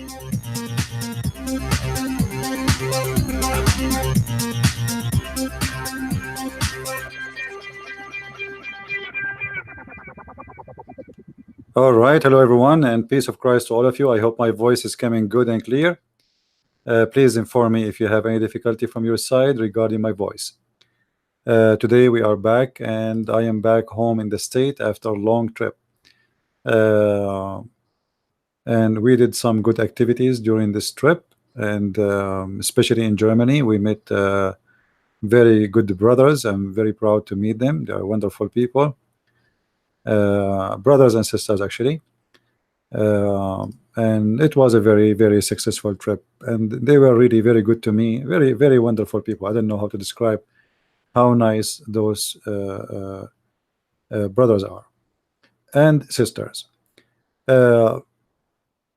All right, hello everyone, and peace of Christ to all of you. I hope my voice is coming good and clear. Please inform me if you have any difficulty from your side regarding my voice. Today we are back, and I am back home in the state after a long trip. And we did some good activities during this trip, and especially in Germany, we met very good brothers. I'm very proud to meet them. They are wonderful people, brothers and sisters actually. And it was a very successful trip, and they were really very good to me. Very wonderful people. I don't know how to describe how nice those brothers are and sisters.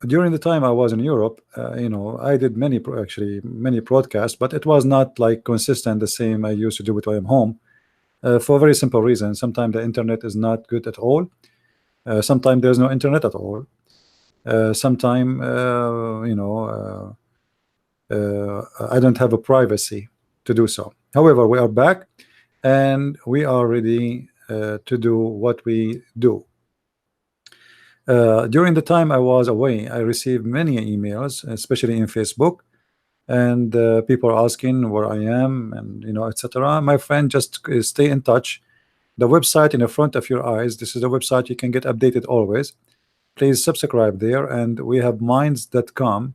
During the time I was in Europe, I did actually many broadcasts, but it was not like consistent the same I used to do it when I'm home, for a very simple reason. Sometimes the internet is not good at all. Sometimes there's no internet at all. Sometimes I don't have a privacy to do so. However, we are back, and we are ready to do what we do. During the time I was away, I received many emails, especially in Facebook, and people are asking where I am, and etc. My friend, just stay in touch. The website in the front of your eyes, this is the website you can get updated always. Please subscribe there, and we have minds.com,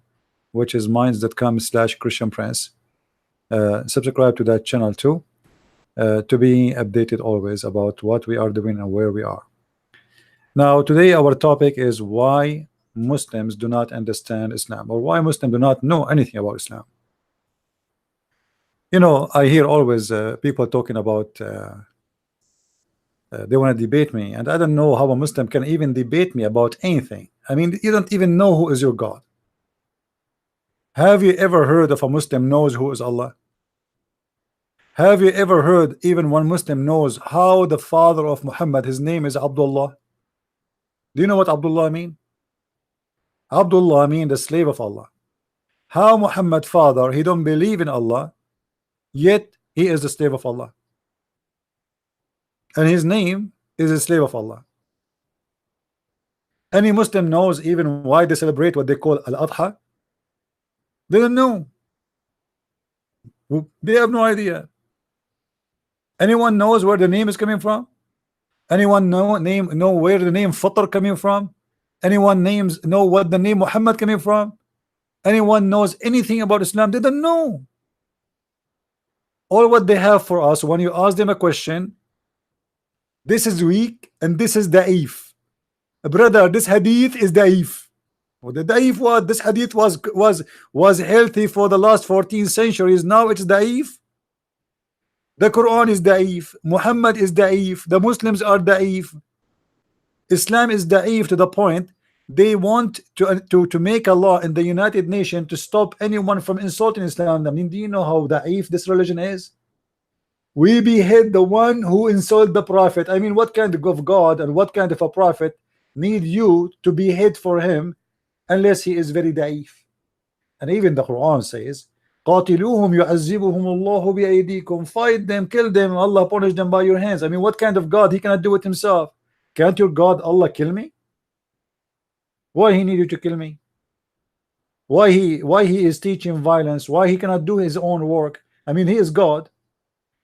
which is minds.com/Christian Prince. Subscribe to that channel too, to be updated always about what we are doing and where we are. Now today our topic is why Muslims do not understand Islam, or why Muslims do not know anything about Islam. I hear always people talking about they want to debate me, and I don't know how a Muslim can even debate me about anything. I mean, you don't even know who is your God. Have you ever heard of a Muslim knows who is Allah? Have you ever heard even one Muslim knows how the father of Muhammad, his name is Abdullah? Do you know what Abdullah mean? Abdullah mean the slave of Allah. How Muhammad father, he don't believe in Allah, yet he is the slave of Allah, and his name is a slave of Allah. Any Muslim knows even why they celebrate what they call Al-Adha? They don't know. They have no idea. Anyone knows where the name is coming from? Anyone know where the name Fitr coming from? Anyone know what the name Muhammad coming from? Anyone knows anything about Islam? They don't know. All what they have for us, when you ask them a question, this is weak and this is da'if. Brother, this hadith is da'if. Well, the da'if was, this hadith was healthy for the last 14 centuries. Now it's da'if. The Quran is da'if. Muhammad is da'if. The Muslims are da'if. Islam is da'if to the point they want to make a law in the United Nations to stop anyone from insulting Islam. I mean, do you know how da'if this religion is? We behead the one who insulted the Prophet. I mean, what kind of God and what kind of a prophet need you to behead for him unless he is very da'if? And even the Quran says, قاتلوهم يعذبهم الله بأيديكم. Fight them, kill them, Allah punish them by your hands. I mean, what kind of God? He cannot do it himself. Can't your God Allah kill me? Why he need you to kill me? Why he is teaching violence? Why he cannot do his own work? I mean, he is God.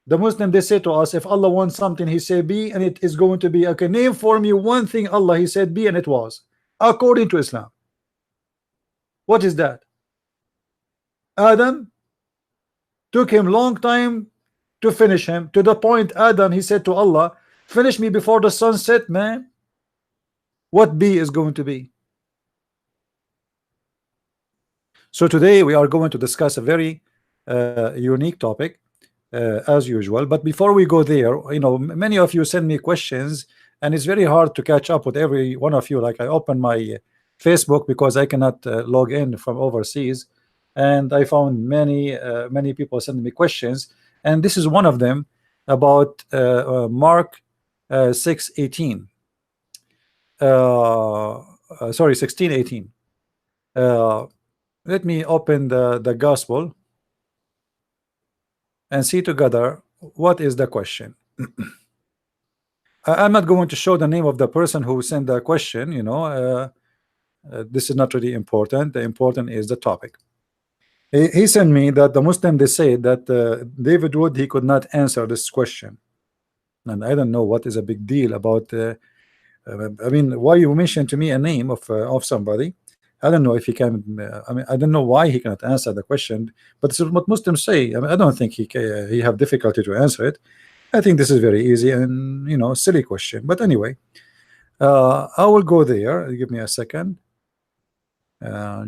The Muslim, they say to us, if Allah wants something, he say be, and it is going to be. Okay, name for me one thing Allah he said be, and it was according to Islam. What is that? Adam, took him long time to finish him, to the point Adam, he said to Allah, finish me before the sun set, man. What B is going to be? So today we are going to discuss a very unique topic, as usual. But before we go there, many of you send me questions, and it's very hard to catch up with every one of you. Like, I open my Facebook because I cannot log in from overseas, and I found many people sending me questions, and this is one of them about Mark 6:18. Sorry, 16:18. Let me open the gospel and see together what is the question. I'm not going to show the name of the person who sent the question, you know. This is not really important. The important is the topic. He sent me that the Muslim, they say that David Wood, he could not answer this question, and I don't know what is a big deal about. I mean, why you mentioned to me a name of somebody? I don't know if he can. I mean, I don't know why he cannot answer the question. But this is what Muslims say. I mean, I don't think he have difficulty to answer it. I think this is very easy and, you know, silly question. But anyway, I will go there. Give me a second,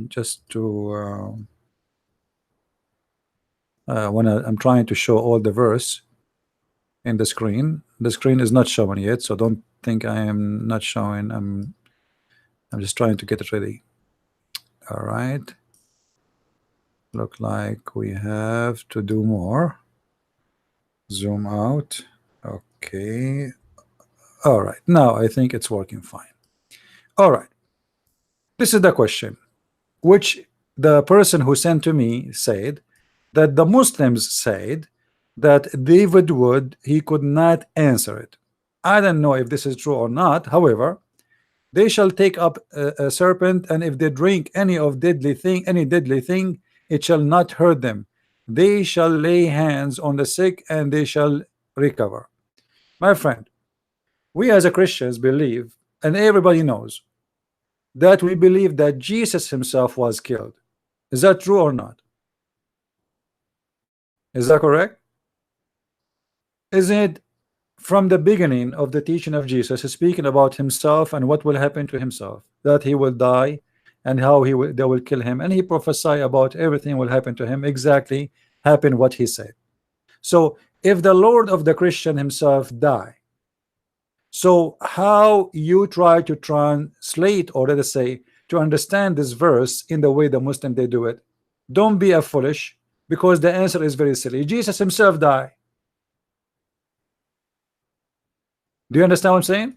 just to when I'm trying to show all the verse in the screen. The screen is not showing yet, so don't think I am not showing. I'm just trying to get it ready. All right. Look like we have to do more. Zoom out. Okay. All right. Now I think it's working fine. All right. This is the question, which the person who sent to me said that the Muslims said that David Wood, he could not answer it. I don't know if this is true or not. However, they shall take up a serpent, and if they drink any deadly thing, it shall not hurt them. They shall lay hands on the sick, and they shall recover. My friend, we as a Christians believe, and everybody knows, that we believe that Jesus himself was killed. Is that true or not? Is that correct? Isn't it from the beginning of the teaching of Jesus, speaking about himself and what will happen to himself, that he will die and how they will kill him, and he prophesied about everything will happen to him, exactly happen what he said. So if the Lord of the Christian himself die, so how you try to translate, or let us say to understand this verse in the way the Muslim they do it, don't be a foolish, because the answer is very silly. Jesus himself died. Do you understand what I'm saying?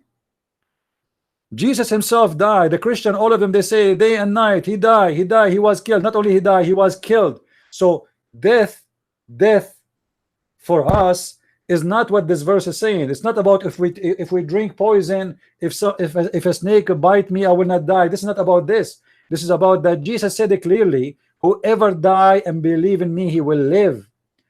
Jesus himself died. The Christian, all of them, they say day and night, he died, he was killed. Not only he died, he was killed. So death for us is not what this verse is saying. It's not about if we drink poison, if a snake bite me, I will not die. This is not about this. This is about that Jesus said it clearly, whoever die and believe in me, he will live.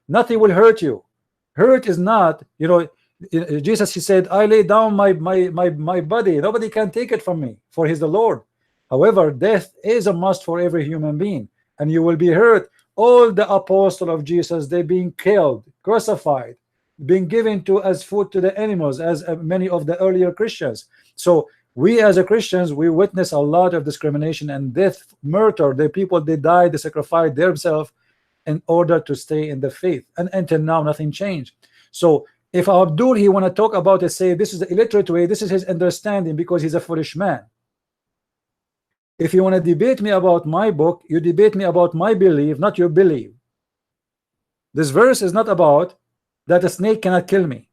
Nothing will hurt you. Hurt is not, you know, Jesus, he said, I lay down my body, nobody can take it from me, for he's the Lord. However, death is a must for every human being, and you will be hurt. All the apostles of Jesus, they being killed, crucified, being given to as food to the animals, as many of the earlier Christians. So we as a Christians, we witness a lot of discrimination and death, murder. The people, they died, they sacrificed themselves in order to stay in the faith, and until now nothing changed. So if Abdul, he want to talk about it, say this is the illiterate way, this is his understanding, because he's a foolish man. If you want to debate me about my book, you debate me about my belief, not your belief. This verse is not about that a snake cannot kill me,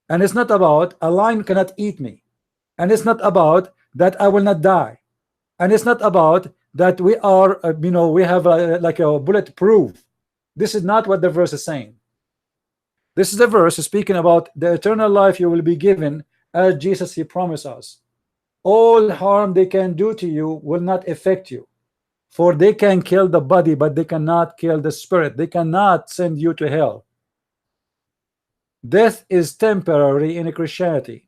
and it's not about a lion cannot eat me, and it's not about that I will not die, and it's not about that we are you know, we have like a bulletproof. This is not what the verse is saying. This is the verse speaking about the eternal life you will be given, as Jesus, he promised us. All harm they can do to you will not affect you, for they can kill the body, but they cannot kill the spirit. They cannot send you to hell. Death is temporary in Christianity,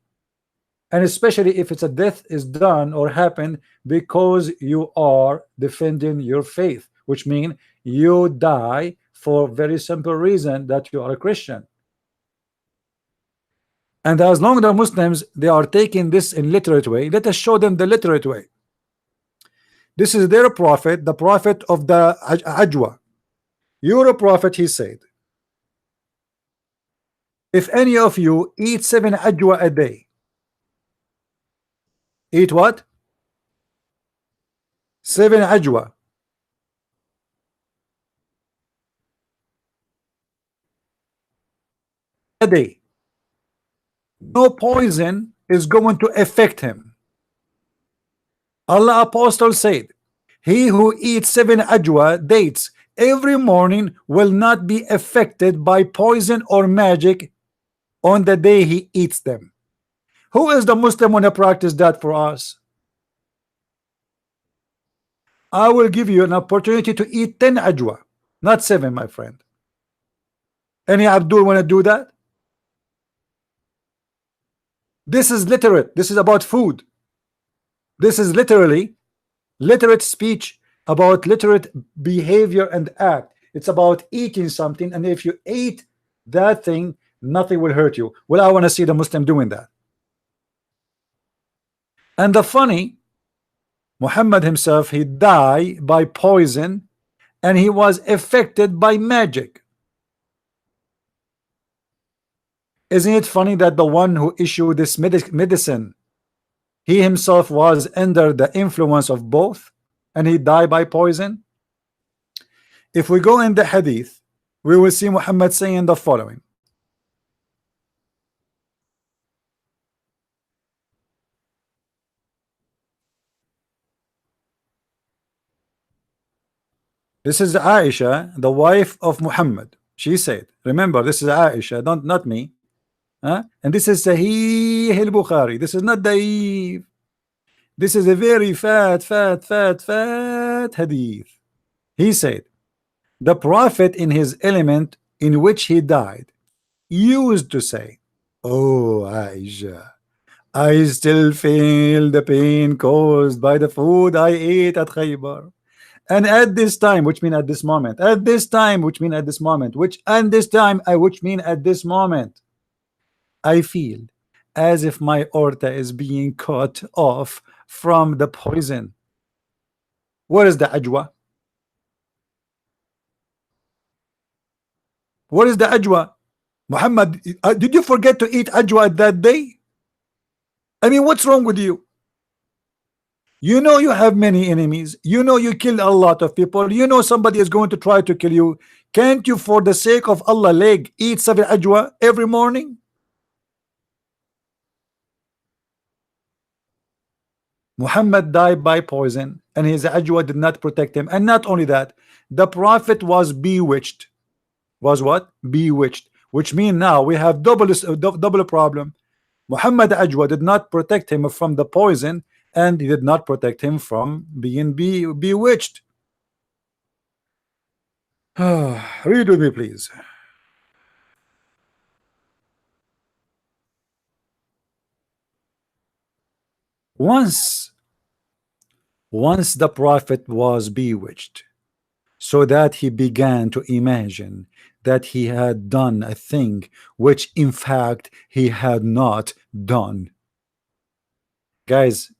and especially if it's a death is done or happened because you are defending your faith, which means you die for very simple reason that you are a Christian. And as long as the Muslims, they are taking this in literate way, let us show them the literate way. This is their prophet, the prophet of the Ajwa. You're a prophet, he said, if any of you eat 7 Ajwa a day, eat what? 7 Ajwa a day, no poison is going to affect him. Allah apostle said He who eats 7 ajwa dates every morning will not be affected by poison or magic on the day he eats them. Who is the Muslim when to practice that for us? I will give you an opportunity to eat 10 ajwa, not 7, my friend. Any Abdul want to do that? This is literate. This is about food. This is literally literate speech about literate behavior and act. It's about eating something, and if you eat that thing, nothing will hurt you. Well, I want to see the Muslim doing that. And the funny, Muhammad himself, he died by poison, and he was affected by magic. Isn't it funny that the one who issued this medicine, he himself was under the influence of both, and he died by poison? If we go in the hadith, we will see Muhammad saying the following. This is Aisha, the wife of Muhammad. She said, remember, this is Aisha, not me. And this is Sahih al-Bukhari. This is not Daif. This is a very fat hadith. He said, the Prophet in his element in which he died used to say, oh Aisha, I still feel the pain caused by the food I ate at Khaybar. And at this time, which mean at this moment, at this time, which mean at this moment, which and this time, which mean at this moment, I feel as if my aorta is being cut off from the poison. Where is the ajwa? What is the ajwa? Muhammad, did you forget to eat ajwa that day? I mean, what's wrong with you? You know you have many enemies. You know you killed a lot of people. You know somebody is going to try to kill you. Can't you, for the sake of Allah, eat 7 ajwa every morning? Muhammad died by poison, and his ajwa did not protect him. And not only that, the Prophet was bewitched. Was what? Bewitched. Which means now we have double problem. Muhammad ajwa did not protect him from the poison, and he did not protect him from being bewitched. Read with me, please. Once the Prophet was bewitched, so that he began to imagine that he had done a thing which in fact he had not done. Guys,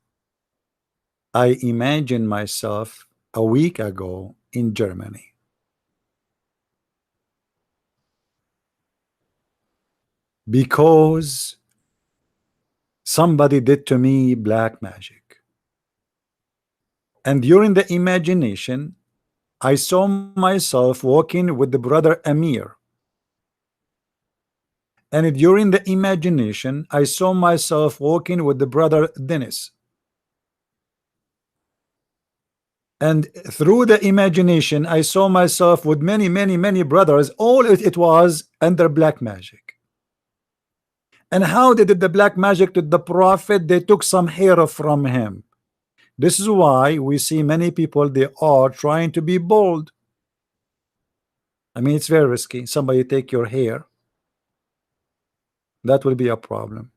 I imagined myself a week ago in Germany. Because somebody did to me black magic. And during the imagination, I saw myself walking with the brother Amir. And during the imagination, I saw myself walking with the brother Dennis. And through the imagination, I saw myself with many brothers. All it was under black magic. And how they did the black magic to the Prophet? They took some hair from him. This is why we see many people, they are trying to be bold. I mean, it's very risky. Somebody take your hair, that will be a problem.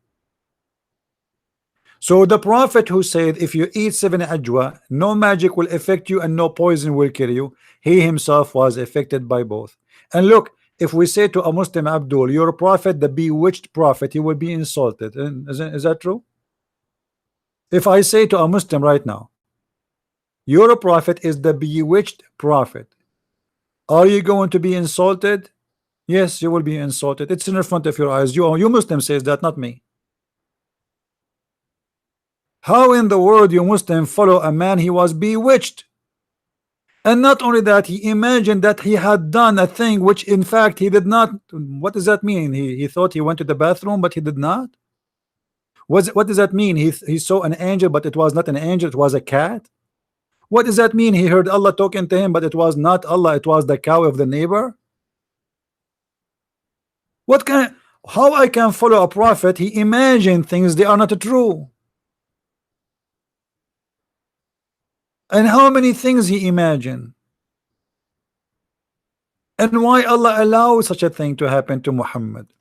So the Prophet who said, if you eat 7 ajwa, no magic will affect you and no poison will kill you, he himself was affected by both. And look, if we say to a Muslim, Abdul, you're a prophet, the bewitched prophet, he will be insulted. Is that true? If I say to a Muslim right now, your prophet is the bewitched prophet, are you going to be insulted? Yes, you will be insulted. It's in front of your eyes. You Muslim says that, not me. How in the world you Muslim follow a man he was bewitched? And not only that, he imagined that he had done a thing which in fact he did not. What does that mean? He thought he went to the bathroom, but he did not. What does that mean? He saw an angel, but it was not an angel, it was a cat. What does that mean? He heard Allah talking to him, but it was not Allah, it was the cow of the neighbor. What can, how I can follow a prophet? He imagined things, they are not true. And how many things he imagined? And why Allah allows such a thing to happen to Muhammad?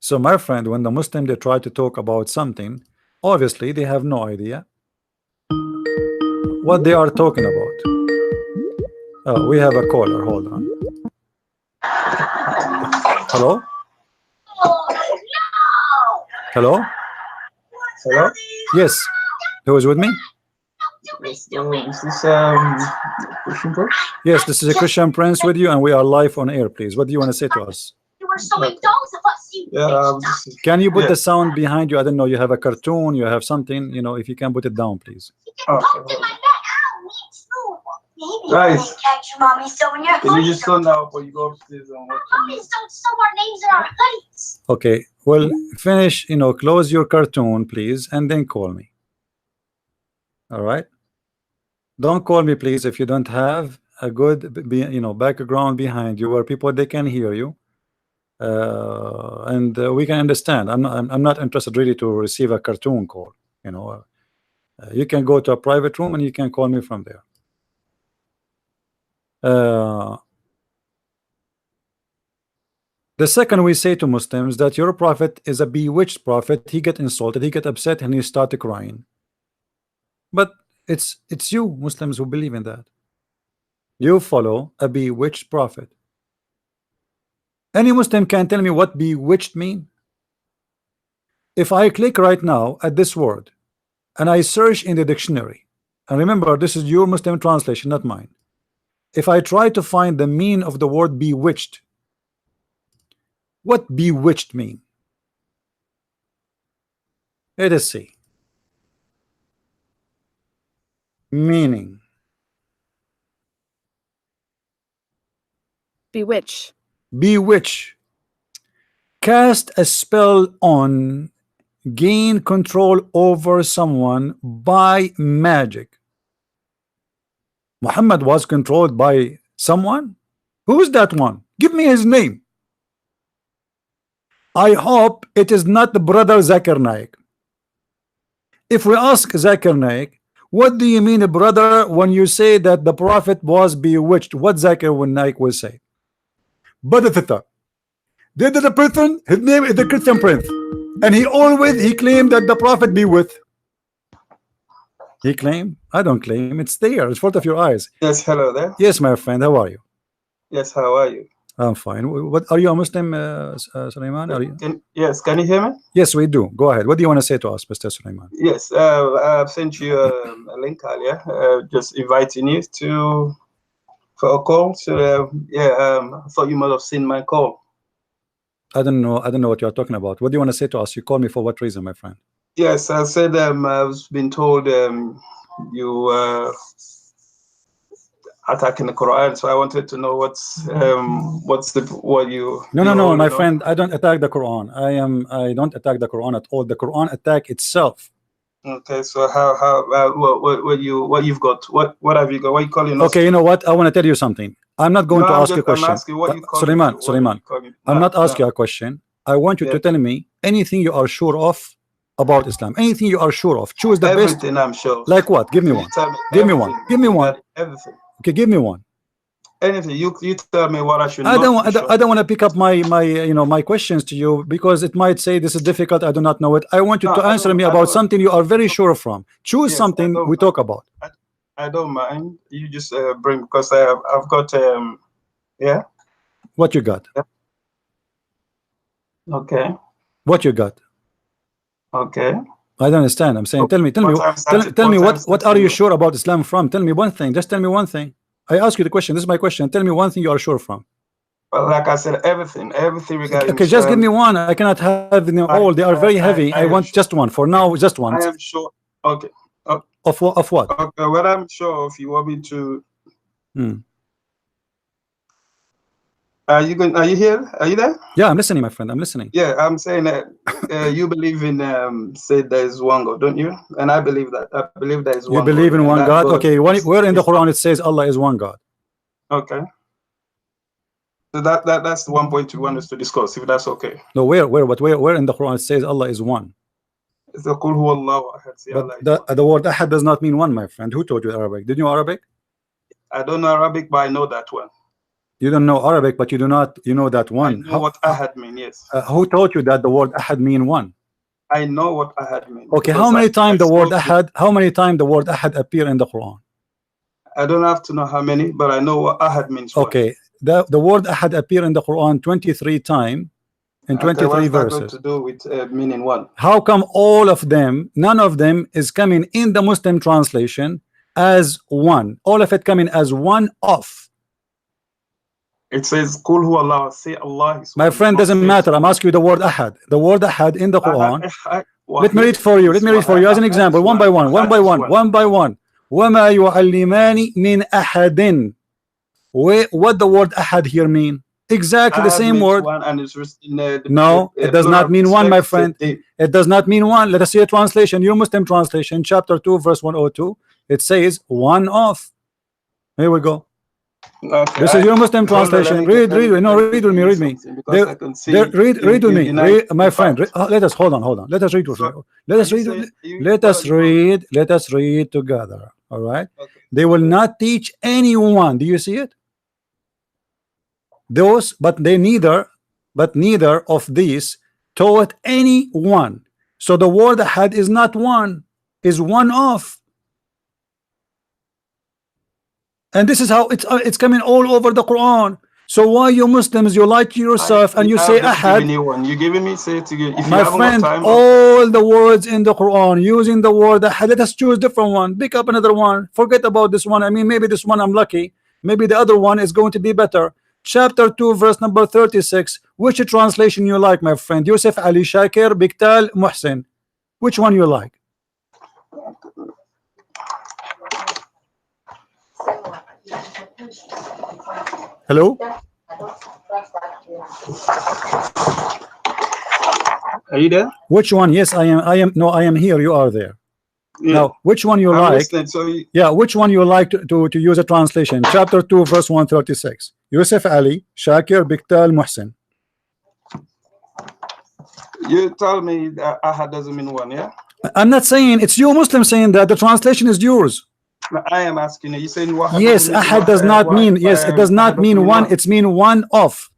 So my friend, when the Muslim they try to talk about something, obviously they have no idea what they are talking about. Oh, we have a caller, hold on. Hello? Hello? Hello? Yes. Who is with me? Yes, is this Christian Prince? Yes, this is a Christian Prince with you, and we are live on air, please. What do you want to say to us? Yeah, Can you put yeah. the sound behind you? I don't know, you have a cartoon, you have something, you know, if you can put it down, please. Okay. Guys, can you just go now before you go upstairs and watch? Okay, well, finish, you know, close your cartoon, please, and then call me. All right? Don't call me, please, if you don't have a good, you know, background behind you where people they can hear you, and we can understand. I'm not interested really to receive a cartoon call. You know, you can go to a private room and you can call me from there. The second we say to Muslims that your prophet is a bewitched prophet, he get insulted, he get upset, and he start crying. But it's you Muslims who believe in that. You follow a bewitched prophet. Any Muslim can tell me what bewitched mean? If I click right now at this word and I search in the dictionary, and remember this is your Muslim translation, not mine. If I try to find the meaning of the word bewitched, what bewitched mean? Let us see. Meaning. Bewitch. Bewitch. Cast a spell on, gain control over someone by magic. Muhammad was controlled by someone? Who's that one? Give me his name. I hope it is not the brother Zakir Naik. If we ask Zakir Naik, what do you mean, brother, when you say that the prophet was bewitched? What Zakir Naik will say? Badatata. They did a person, his name is the Christian Prince, and he claimed that the prophet be with. He claimed? I don't claim. It's there. It's front of your eyes. Yes, hello there. Yes, my friend. How are you? Yes, how are you? I'm fine. What are you a Muslim, Sulaiman? Are you? Yes, can you hear me? Yes, we do. Go ahead. What do you want to say to us, Mr. Sulaiman? Yes, I've sent you a link earlier, just inviting you for a call. So I thought you might have seen my call. I don't know what you're talking about. What do you want to say to us? You called me for what reason, my friend? Yes, I said I've been told you attacking the Quran, so I wanted to know what you. No, my friend. I don't attack the Quran. I don't attack the Quran at all. The Quran attack itself. Okay, so what you've got? What have you got? What are you calling us? Okay, you know what? I want to tell you something. I'm not going to ask you a question. I'm asking what you call Sulaiman. I'm not asking you a question. I want you to tell me anything you are sure of about Islam. Anything you are sure of. Choose the best. Everything I'm sure. Like what? Give me one. Give me one. Give me one. Everything. Okay, give me one. Anything. You tell me what I should. I don't want to pick up my questions to you because it might say this is difficult. I do not know it. I want you to answer me about something you are very sure from. Choose something we talk about. I don't mind. You just bring, because I've got yeah. What you got? Yeah. Okay. What you got? Okay. I don't understand. I'm saying, tell me what are you sure about Islam from? Tell me one thing. Just tell me one thing. I ask you the question. This is my question. Tell me one thing you are sure from. Well, like I said, everything regarding. Okay, just give me one. I cannot have them all. They are very heavy. I want just one for now. Just one. I am sure. Okay. Of what? Okay. Well, I'm sure if you want me to. Are you here? Are you there? Yeah, I'm listening, my friend. I'm listening. Yeah, I'm saying that you believe in say there is one God, don't you? And I believe that. I believe there is You one believe God, in and one that God? Okay, where in the Quran it says Allah is one God? Okay. So that's the one point you want us to discuss, if that's okay. No, where in the Quran it says Allah is one? It's the Qul huwallahu ahad. Say But Allah is one. the word ahad does not mean one, my friend. Who taught you Arabic? Did you know Arabic? I don't know Arabic, but I know that one. You don't know Arabic, but you know that one. I know what ahad means, yes. Who taught you that the word ahad mean one? I know what ahad means. Okay, how many times the word ahad appear in the Quran? I don't have to know how many, but I know what ahad means. Okay, the word ahad appear in the Quran 23 times in 23 verses. To do with meaning one. How come all of them, none of them is coming in the Muslim translation as one? All of it coming as one of. It says Qul huwallahu, say Allah is one. My friend, doesn't matter. I'm asking you the word ahad. The word ahad in the Quran. Let me read for you. Let me read for you as an example. One by one. وَمَا يُعَلِّمَانِ مِنْ أَحَدٍ. What the word ahad here mean? Exactly the same word. No, it does not mean one, my friend. It does not mean one. Let us see a translation. Your Muslim translation, chapter 2, verse 102. It says one of. Here we go. Okay, this is your Muslim translation. Read with me. Read with me. Read with me. My friend. Let us hold on. Let us read. Let us read together. All right. Okay. They will not teach anyone. Do you see it? But neither of these taught anyone. So the word ahad is not one, is one of. And this is how it's coming all over the Quran. So why you Muslims, you lie to yourself and you say ahad? You giving me say to you. My friend, all the words in the Quran using the word ahad. Let us choose different one. Pick up another one. Forget about this one. I mean, maybe this one I'm lucky. Maybe the other one is going to be better. Chapter 2, verse number 36. Which translation you like, my friend? Yusuf Ali Shakir, Biktal, Muhsin. Which one you like? Hello? Are you there? Which one? Yes, I am. No, I am here. You are there. Yeah. Now, which one you like? Yeah, which one you like to use a translation? Chapter 2, verse 136. Yusuf Ali, Shakir, Biktal, Muhsin. You tell me that ahad doesn't mean one, yeah? I'm not saying it's you Muslim saying that the translation is yours. I am asking you. You saying what? Yes, ahad does not mean. Yes, it does not mean one. It's mean one of.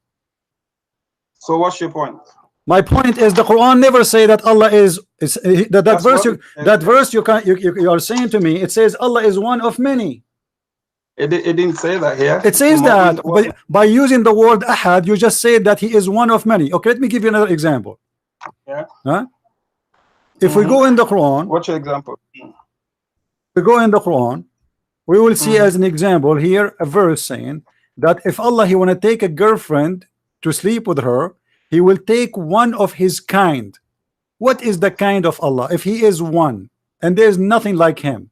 So what's your point? My point is the Quran never say that Allah is that verse you are saying to me. It says Allah is one of many. It didn't say that here. It says that by using the word ahad, you just say that he is one of many. Okay, let me give you another example. Yeah. Huh? If we go in the Quran, what's your example? We go in the Quran, we will see as an example here a verse saying that if Allah he want to take a girlfriend to sleep with her, he will take one of his kind. What is the kind of Allah? If he is one and there is nothing like him.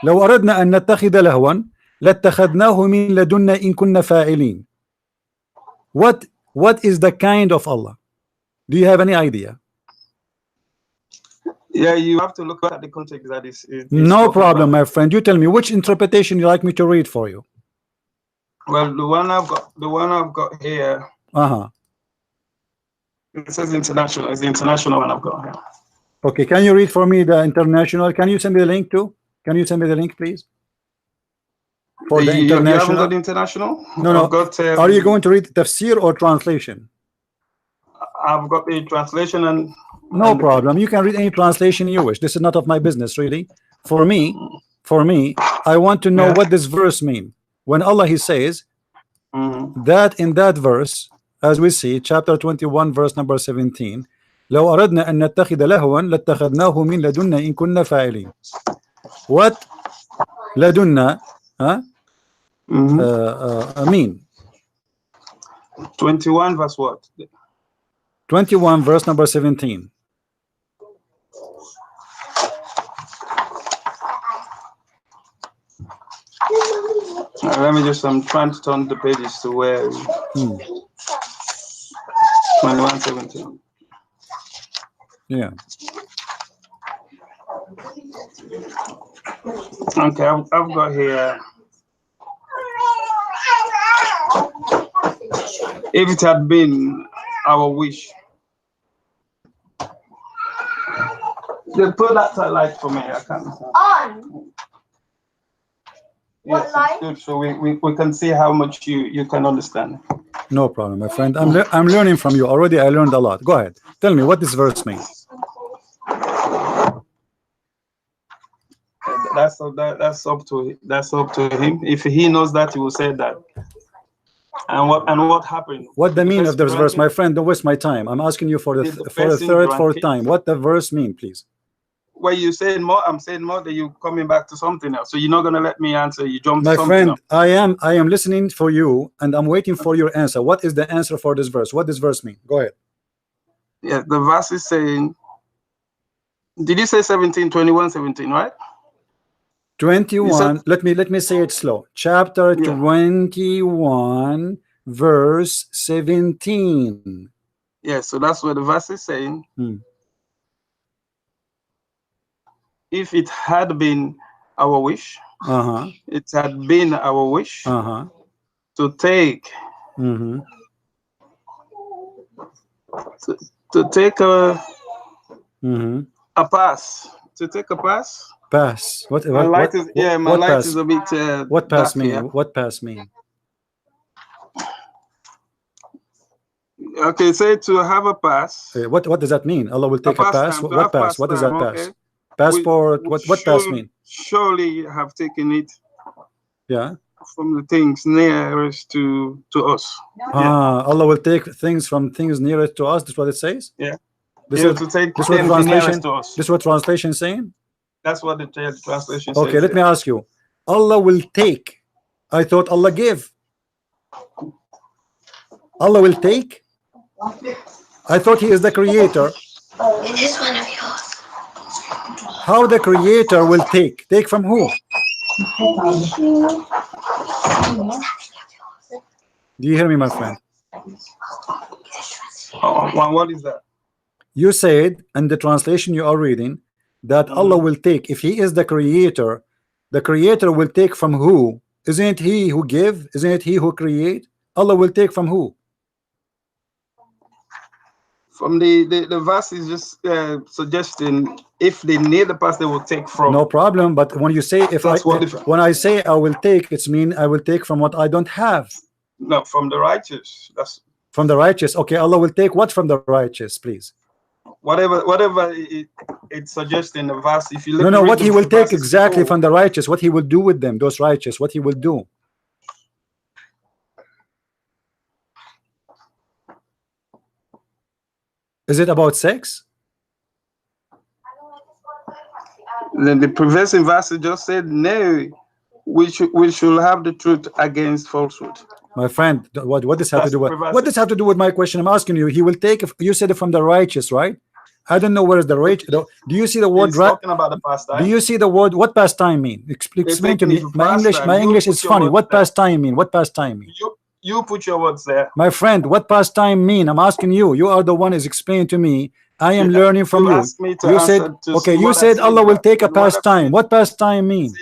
لو أردنا أن نتخذ لهوا لاتخذناه من لدنا إن كنا فاعلين. What is the kind of Allah? Do you have any idea? Yeah, you have to look at the context that is no problem, my friend. You tell me which interpretation you like me to read for you. Well, the one I've got here. It says international. It's the international one I've got here. Okay, can you read for me the international? Can you send me the link too? Can you send me the link, please? For the international. You haven't got international? No. Got, are you going to read tafsir or translation? I've got the translation and. No problem. You can read any translation you wish. This is not of my business, really. For me, I want to know what this verse means. When Allah he says that in that verse, as we see, chapter 21, verse number 17, لو أردنا أن نتخذ لهوا لاتخذناه من لدنا إن كنا فاعلين. What لدنا mean? 21 verse what? 21 verse number 17. Let me just, I'm trying to turn the pages to where 21:17. Yeah. Okay, I've got here. If it had been our wish. They put that light for me. I can't. On. Yes, it's good. So we can see how much you can understand. No problem, my friend. I'm learning from you already. I learned a lot. Go ahead. Tell me what this verse means. That's up to him. If he knows that, he will say that. And what happened? What the mean of this verse, granted, my friend? Don't waste my time. I'm asking you for the the for the person third, fourth granted- time. What the verse mean, please? Well, you saying more, I'm saying more, that you coming back to something else. So you're not gonna let me answer. You jump to My something friend, else. I am listening for you, and I'm waiting for your answer. What is the answer for this verse? What does verse mean? Go ahead. Yeah, the verse is saying. Did you say 17, 21, 17, right? 21. Let me say it slow. Chapter 21, verse 17. Yeah, so that's what the verse is saying. If it had been our wish, it had been our wish to take to take a pass. To take a pass. Pass. What My light is what light pass? is a bit What pass dark mean? here. What pass mean? Okay, say to have a pass. What does that mean? Allah will take a pass. Time, What pass? What is that pass? Okay. Passport. We What pass mean? Surely have taken it. Yeah. From the things nearest to us. Allah will take things from things nearest to us. That's what it says. Yeah. This is is to take this what things translation. nearest to us. This what translation saying. That's what the translation says. Okay, let me ask you. Allah will take. I thought Allah give. Allah will take. I thought He is the creator. Is this one of yours? How the creator will take? Take from who? Do you hear me, my friend? What is that? You said in the translation you are reading that Allah will take. If He is the creator will take from who? Isn't it He who give? Isn't it He who create? Allah will take from who? From the verse is just suggesting if they need the pass, they will take from. No problem. But when you say when I say I will take, it's mean I will take from what I don't have. No, from the righteous. That's from the righteous. Okay, Allah will take what from the righteous, please? Whatever it suggests in the verse. If you look, no, what He will take exactly from the righteous, what He will do with them, those righteous, what He will do. Is it about sex? Then the previous verse just said, "No, we should have the truth against falsehood." My friend, what does have to do with what does have to do with my question? I'm asking you. He will take. You said it from the righteous, right? I don't know where is the righteous. Do you see the word? Talking about the pastime. Do you see the word? What pastime mean? Explain to me. My English is funny. What pastime mean? What pastime mean? You put your words there. My friend, what pastime mean? I'm asking you. You are the one is explaining to me. I am learning from you. You said, okay, you said Allah will take a pastime. What pastime mean?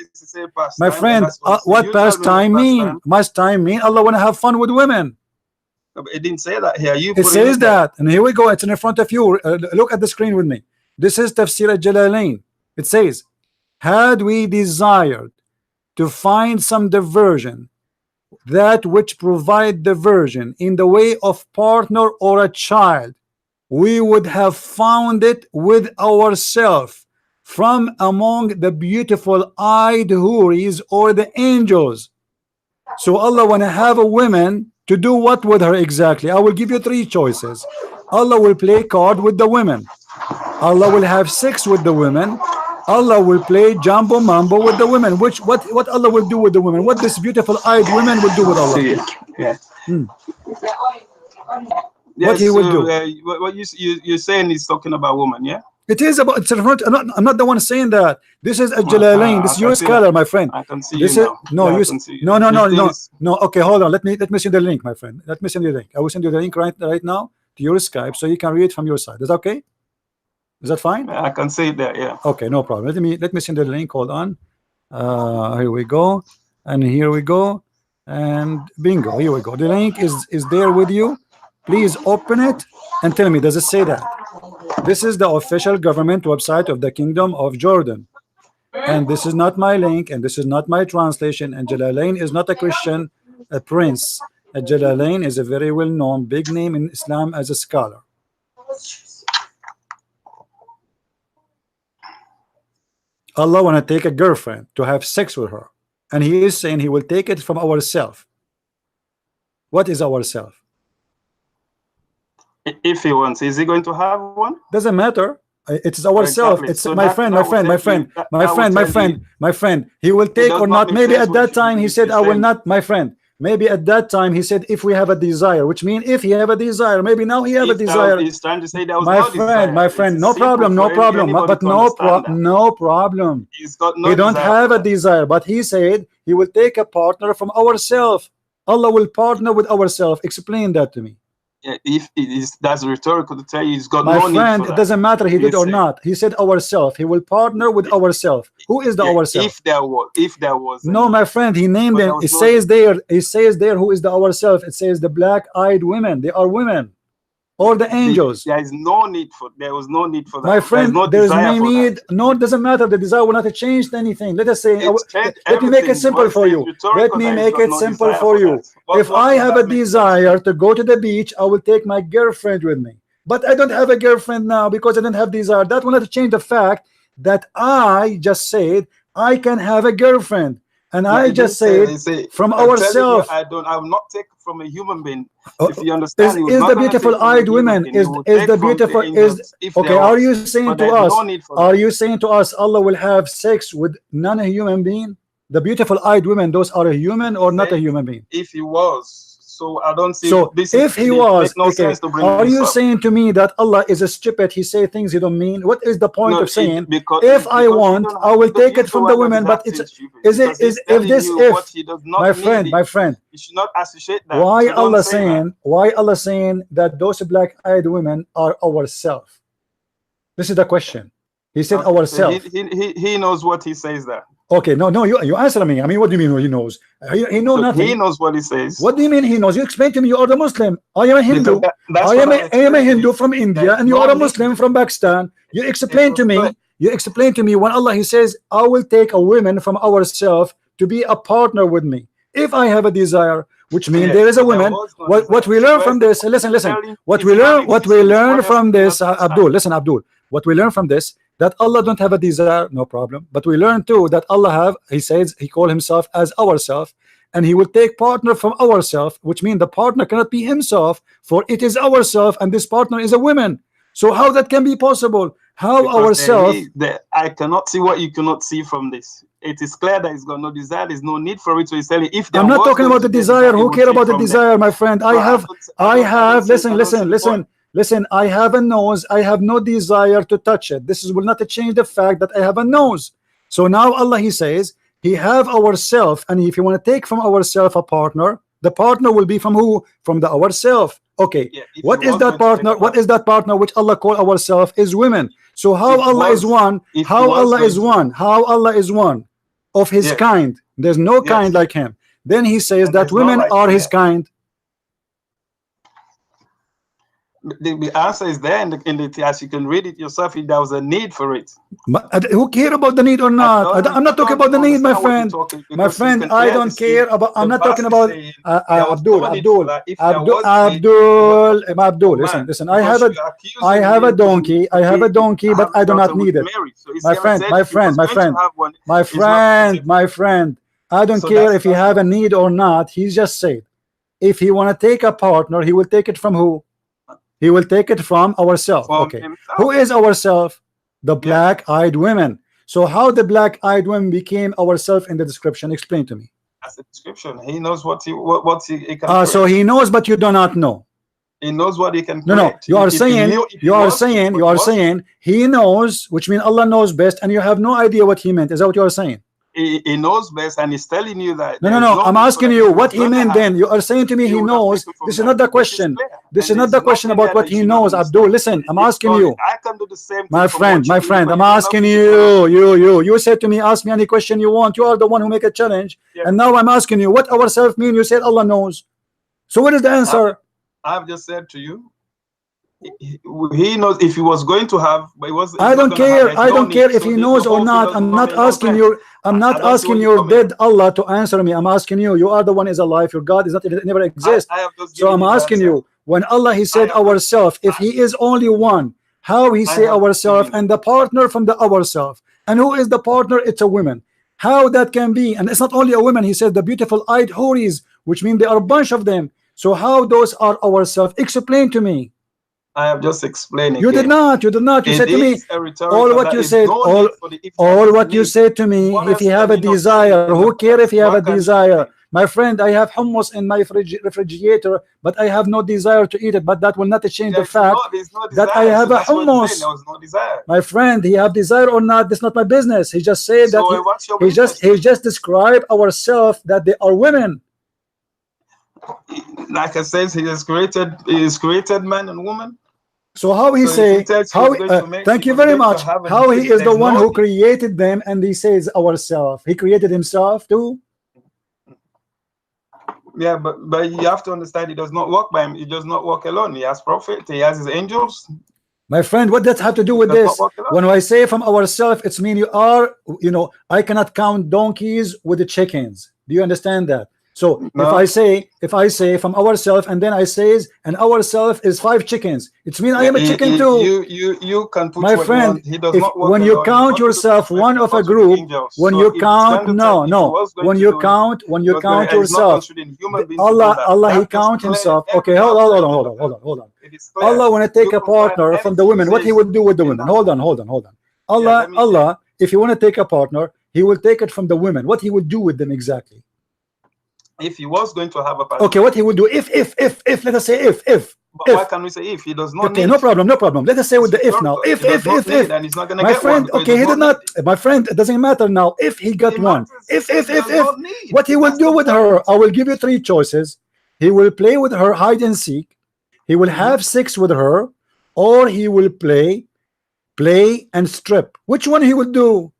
My friend, what pastime mean? Pastime mean Allah want to have fun with women. It didn't say that here. It says that. And here we go. It's in front of you. Look at the screen with me. This is Tafsir al-Jalalain. It says, had we desired to find some diversion, that which provide diversion in the way of partner or a child, we would have found it with ourselves from among the beautiful eyed houris or the angels. So Allah want to have a woman to do what with her exactly? I will give you three choices. Allah will play card with the women. Allah will have sex with the women. Allah will play jumbo mambo with the women. What Allah will do with the women? What this beautiful eyed women will do with Allah? Yeah. What He will do? What you're saying is talking about women, yeah? It is about. It's referring to, I'm not the one saying that. This is a Well, Jalalain. This is I your see scholar, my friend. I can see This you is now. no, Yeah, I you can see you. no, no, no, This no, is- no. Okay, hold on. Let me send you the link, my friend. Let me send you the link. I will send you the link right now to your Skype, so you can read from your side. Is that okay? Is that fine? I can see it there. Yeah. Okay, no problem. Let me send you the link. Hold on. Here we go, and here we go, and bingo. Here we go. The link is there with you. Please open it and tell me, does it say that? This is the official government website of the Kingdom of Jordan, and this is not my link, and this is not my translation. And Jalalain is not a Christian prince. Jalalain is a very well-known big name in Islam as a scholar. Allah want to take a girlfriend to have sex with her, and he is saying he will take it from ourself. What is ourself? If he wants, is he going to have one? Doesn't matter. It is ourself. Exactly. It's So my that- friend, that my will friend, my tell you- friend, that- my that will friend, my tell friend, you- my friend. He will take does or not not. make Maybe sense at what that you time he need said, to "I will send. not." My friend. Maybe at that time he said, "If we have a desire," which means if he have a desire. Maybe now he have a If that- desire. He's trying to say there was My no friend, desire. my It's friend, no simple problem, for no problem. anybody But to no understand that. no problem. He's got no We don't desire have for a that. desire, but he said he will take a partner from ourselves. Allah will partner with ourselves. Explain that to me. Yeah, if it is, that's rhetorical to tell you he's got My no need friend, for it that. doesn't matter he He did or said- not. He said ourselves. He will partner with ourselves. Who is the Yeah, ourselves? if there was No, any- my friend, he named But them. there was It no- says there. It says there who is the ourselves. It says the black-eyed women. They are women, or the angels. there is no need for. There was no need for that. My friend, There's no there is desire no for need. that. No, it doesn't matter. The desire will not have changed anything. Let us say. It's changed Let me make it everything. simple What for is you. rhetorical Let me that he's make got it no simple desire for you. that? What- If what I does have that a make sense? desire to go to the beach, I will take my girlfriend with me. But I don't have a girlfriend now because I don't have desire. That will not change the fact that I just said I can have a girlfriend, and I He just didn't said say- from I'm telling you, ourselves. I will not take from a human being. Oh, If you understand, he was Is not the gonna take beautiful from a eyed human women being. He is will is take the from beautiful angels is if okay? there Are was. you saying But to there's us? no need for Are that. you saying to us Allah will have sex with non-human being? The beautiful eyed women, those are a human or not a human being? If he was, so I don't see. So this if he it was, make no okay, sense to bring are this you up. saying to me that Allah is a stupid? He say things he don't mean. What is the point No, of saying because if I because you want, don't I have- will because take you're it from the the one that women? But acting it's stupid, is it because he's is if telling this you if what he does not my mean friend, it. You should not associate that. why So don't Allah say that. saying that those black-eyed women are ourself? This is the question. He said Okay, so ourself. he knows what he says there. Okay, no, you answer me. I mean, what do you mean he knows? He know So nothing. he knows what he says. What do you mean he knows? You explain to me. You are the Muslim. I am a Hindu. Because that's I what am I'm a explaining. Hindu from India, There's and you no are a need- Muslim from Pakistan. You explain to me. But- You explain to me when Allah He says, "I will take a woman from ourselves to be a partner with me." If I have a desire, which means Yeah, there is a but there woman. was no What we desire. learn So from where's this? Listen. telling- What it's we learn non-existent. from What this, else do you have to Abdul. Listen, Abdul. What we learn from this that Allah don't have a desire, no problem. But we learn too that Allah have. He says He call Himself as ourself, and He will take partner from ourself, which means the partner cannot be Himself, for it is ourself, and this partner is a woman. So how that can be possible? How Because ourself? I cannot see what you cannot see from this. It is clear that he's got no desire. There's no need for it. So he's telling if there I'm not was talking going about to the be a desire. desire, Who he care would about see the from there. desire, my friend? So I don't see- Listen. I have a nose. I have no desire to touch it. This will not change the fact that I have a nose. So now Allah He says He have ourself, and if you want to take from ourself a partner, the partner will be from who? From the ourself. Okay. Yeah, if What he is was that going to take partner? a What is that partner which Allah call ourselves is women? So how If Allah is was- one? if How he was Allah going is to- one? How Allah is one of His Yeah. kind? There's no Yes. kind like Him. Then He says And that there's no women like are Him, His yeah. kind. The answer is there in the text. You can read it yourself. If there was a need for it. Who care about the need or not? I'm not talking about the need, my friend. My friend, I don't care about. I'm not talking about Abdul. Listen. I have a donkey. I have a donkey, but I do not need it. My friend. I don't So care that's- if he have a need or not. He just said, if he want to take a partner, he will take it from who? He will take it from ourselves. Okay. Who is ourself? The black-eyed women. So how the black-eyed women became ourselves in the description? Explain to me. That's the description. He knows what he can. So he knows, but you do not know. He knows what he can No, no. create. You are If he saying, knew- if he you are wants to, saying, but you are wants- saying he knows, which means Allah knows best, and you have no idea what he meant. Is that what you are saying? he knows best, and he's telling you that. No, there no, is no. I'm need for asking that. you If what was he gonna meant. have- Then you are saying to me he would have knows. taken from This is that. not the This is question. clear. This is And not the there's question nothing about there what that he you should knows. not Abdul, understand. listen. I'm It's asking solid. you, I can do the same my thing from friend, what my you do, friend. but I'm you don't asking have to you. You said to me, ask me any question you want. You are the one who make a challenge, Yeah. and now I'm asking you what ourselves mean. You said Allah knows. So what is the answer? I've just said to you, he knows if he was going to have, but he was. I don't care. I don't care if he knows or not. I'm not asking you. I'm not I don't see asking where your you're coming dead Allah to answer me. I'm asking you. You are the one is alive. Your God is not never exist. I have just So given I'm you the asking answer. you. When Allah He said I have- ourself, if He is only one, how He I say have ourself given- and the partner from the ourself, and who is the partner? It's a woman. How that can be? And it's not only a woman. He said the beautiful-eyed houris, which mean there are a bunch of them. So how those are ourselves? Explain to me. I have just explained. You did not. You did not. You said to me, all what you said, all what you said to me, What if you else have can a you not desire, say? who care if you have a What can you desire? say? My friend, I have hummus in my refrigerator, but I have no desire to eat it. But that will not change the There's fact there's no that desire, I have so a that's what I'm saying, hummus. there was no desire. My friend, he have desire or not, that's not my business. He just said So that what's your he business? just described ourselves that they are women. Like I said, he has created man and woman. So how he So if say, he tells you how he's going to make- thank he you was very going to much, have a how he need, is the there's one no who need. created them, and he says ourselves. He created himself too. Yeah, but you have to understand, he does not walk by him. He does not walk alone. He has prophet. He has his angels. My friend, what does have to do with Does not this? walk alone. When I say from ourselves, it's mean you are, I cannot count donkeys with the chickens. Do you understand that? So No. if I say from ourselves, and then I says, and ourselves is 5 chickens, it's mean I am a chicken too. You can put My what you friend, want. He does if not walk when you alone. He count goes to the yourself prophet, one he of a goes to the group, angels. when So you if it's count, going to no, take- if he no, was going when to you do it, count, when he you was gonna- count he's not yourself, considering human beings to do that. Allah He That's count clear. himself. Every Okay, hold outside on. It is clear. Allah want to take You a can find partner from the anything women, what he says would do with the in women? that. Hold on. let me- Allah, if you want to take a partner, he will take it from the women. What he would do with them exactly? If he was going to have a partner, Okay, what he would do if let us say if but if. why can we say if? He does not Okay, need. no problem. Let us say with the if now. If He does not need, if. and he's not gonna My get friend, one because okay, he does did not. need. My friend, it doesn't matter now. If he got It one, matters. if He does not need. what he will That's do the with point. her, I will give you 3 choices. He will play with her hide and seek. He will have sex with her, or he will play and strip. Which one he will do?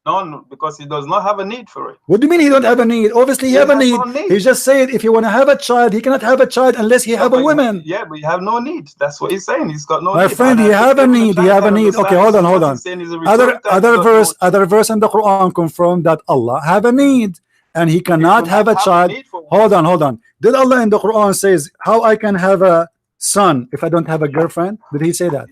No, because he does not have a need for it. What do you mean he don't have a need? Obviously he He have a has need. no need. He just said if you want to have a child, he cannot have a child unless he have a But woman. Yeah, but you have no need. That's what he's saying. He's got no My need. friend, And he I have a think need. He have a need. Okay, hold understand on. what he's saying is a Other rhetorical, other verse in the Quran confirm that Allah have a need and he cannot do have not a have a child. need for one. Hold on. Did Allah in the Quran says how I can have a son if I don't have a girlfriend? Did he say that?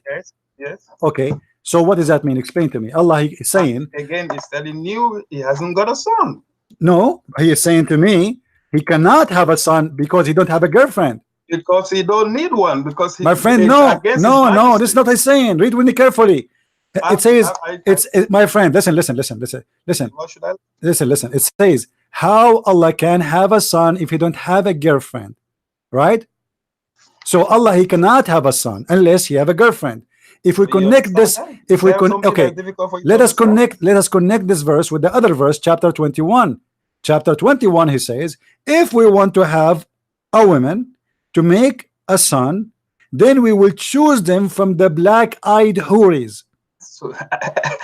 Yes. Okay. So what does that mean? Explain to me. Allah is saying Again, he's telling you he hasn't got a son. no. He is saying to me he cannot have a son because he don't have a girlfriend. Because he don't need one. Because he, My friend, it's no, against his this is majesty. not what he's saying. Read with me carefully. It says, my friend, listen. What should I? Listen. It says how Allah can have a son if he don't have a girlfriend, right? So Allah, he cannot have a son unless he have a girlfriend. If we connect this, let us connect this verse with the other verse, chapter 21. Chapter 21, he says, if we want to have a woman to make a son, then we will choose them from the black-eyed houris.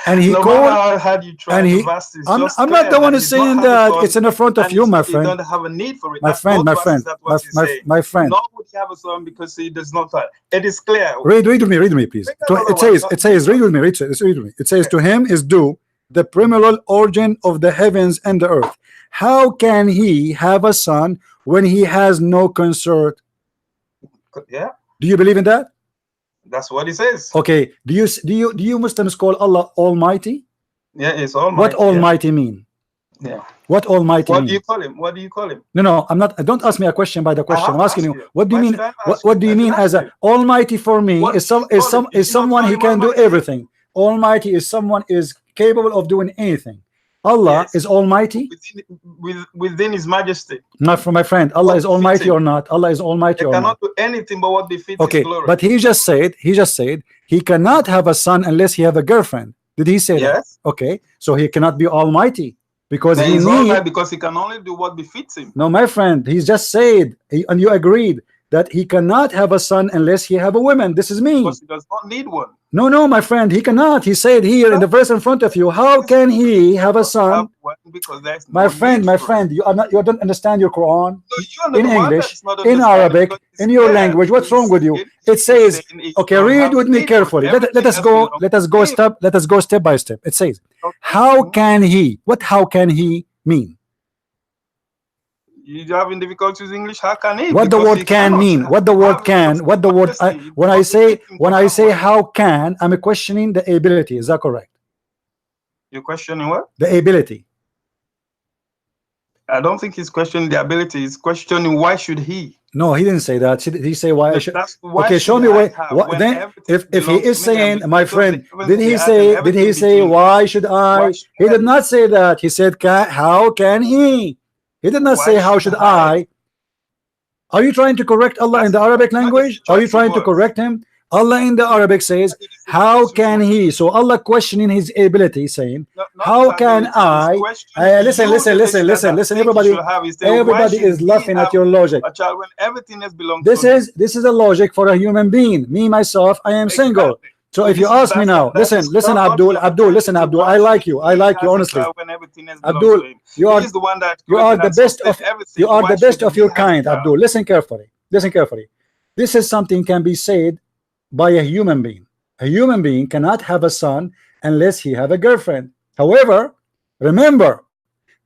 And he no called, matter how hard you try and to he, vast, it's I'm just not clear the one that who's he's not saying having that. son, It's in the front of and you, my He friend. don't have a need for it. My That's friend, both my friend, verses, that's what he's saying. my friend. Nor would he have a son because he does not. It is clear. Read with me, please. It says, read with me. It says, to him is due the primeval origin of the heavens and the earth. How can he have a son when he has no consort? Yeah, Do you believe in that? that's what he says. Okay. Do you Muslims call Allah Almighty? Yeah, it's Almighty. What Almighty mean? Yeah. What Almighty What mean? do you call him? What do you call him? No, I'm not. Don't ask me a question by the question. I'm asking you. What do you Why mean? should I ask What do you you? mean I as didn't a ask Almighty for me What is do you call him? is Did you not someone call he him can do Almighty? everything. Almighty is someone is capable of doing anything. Allah Yes. is almighty? Within His Majesty. Not for my friend. Allah What is almighty befits or not? Allah is almighty They or not? cannot do anything but what befits Okay, His glory. but he just said he cannot have a son unless he have a girlfriend. Did he say that? Yes. Okay, so he cannot be almighty because Then he he's all right need. because He can only do what befits Him. No, my friend, he's just said, and you agreed that he cannot have a son unless he have a woman. This is me. Because He does not need one. No, my friend, he cannot. He said here in the verse in front of you, how can he have a son? Because there's My no friend, need my for it. friend, you don't understand your Quran. So you're In the one English, that's not in understanding Arabic, because it's in your there. language. What's wrong with you? It's It says, saying it okay, don't read have with me need for carefully. Let everything us else go. belongs Let us to go Him. step. Let us go step by step. It says, Okay. how can he? What? How can he mean? You're having difficulty with English. How can He? What the Because word He can cannot mean? What the word have can? it. What the word? Obviously, When I because say it cannot have one. how can, I'm questioning the ability. Is that correct? You're questioning what? The ability. I don't think he's questioning the ability. He's questioning why should he? No, he didn't say that. Did he say why I should? That's why Okay, show should me I why. have What when then? everything If he belongs is to me and saying, my besides friend, the heavens, did the he earth, say? and Did he everything say between why should I? Why should He did I? not say that. He said, how can he? He did not Why say how should should I? I. Are you trying to correct Allah in the Arabic That's language? what Are his you trying choice to was. correct him? Allah in the Arabic says, how can he? So Allah questioning his ability, saying, Not how his can ability, I? he's questioning Listen, you, listen, the listen, listener, listen, that listen. think he Everybody, should have. He said, why everybody should is he laughing have at your logic. a child when everything else belongs This to him? is a logic for a human being. Me myself, I am single. Exactly. So So if you this is- ask me that's- now, that listen, is listen, not Abdul, your Abdul, listen, question. Abdul, Why I like should you, I he like you has a honestly. child when everything else belongs Abdul, to him? you He are is the one that you are created the and best sustained of everything. you are Why the best should of he your have a kind, child? Abdul. Listen carefully. Listen carefully. This is something can be said by a human being. A human being cannot have a son unless he have a girlfriend. However, remember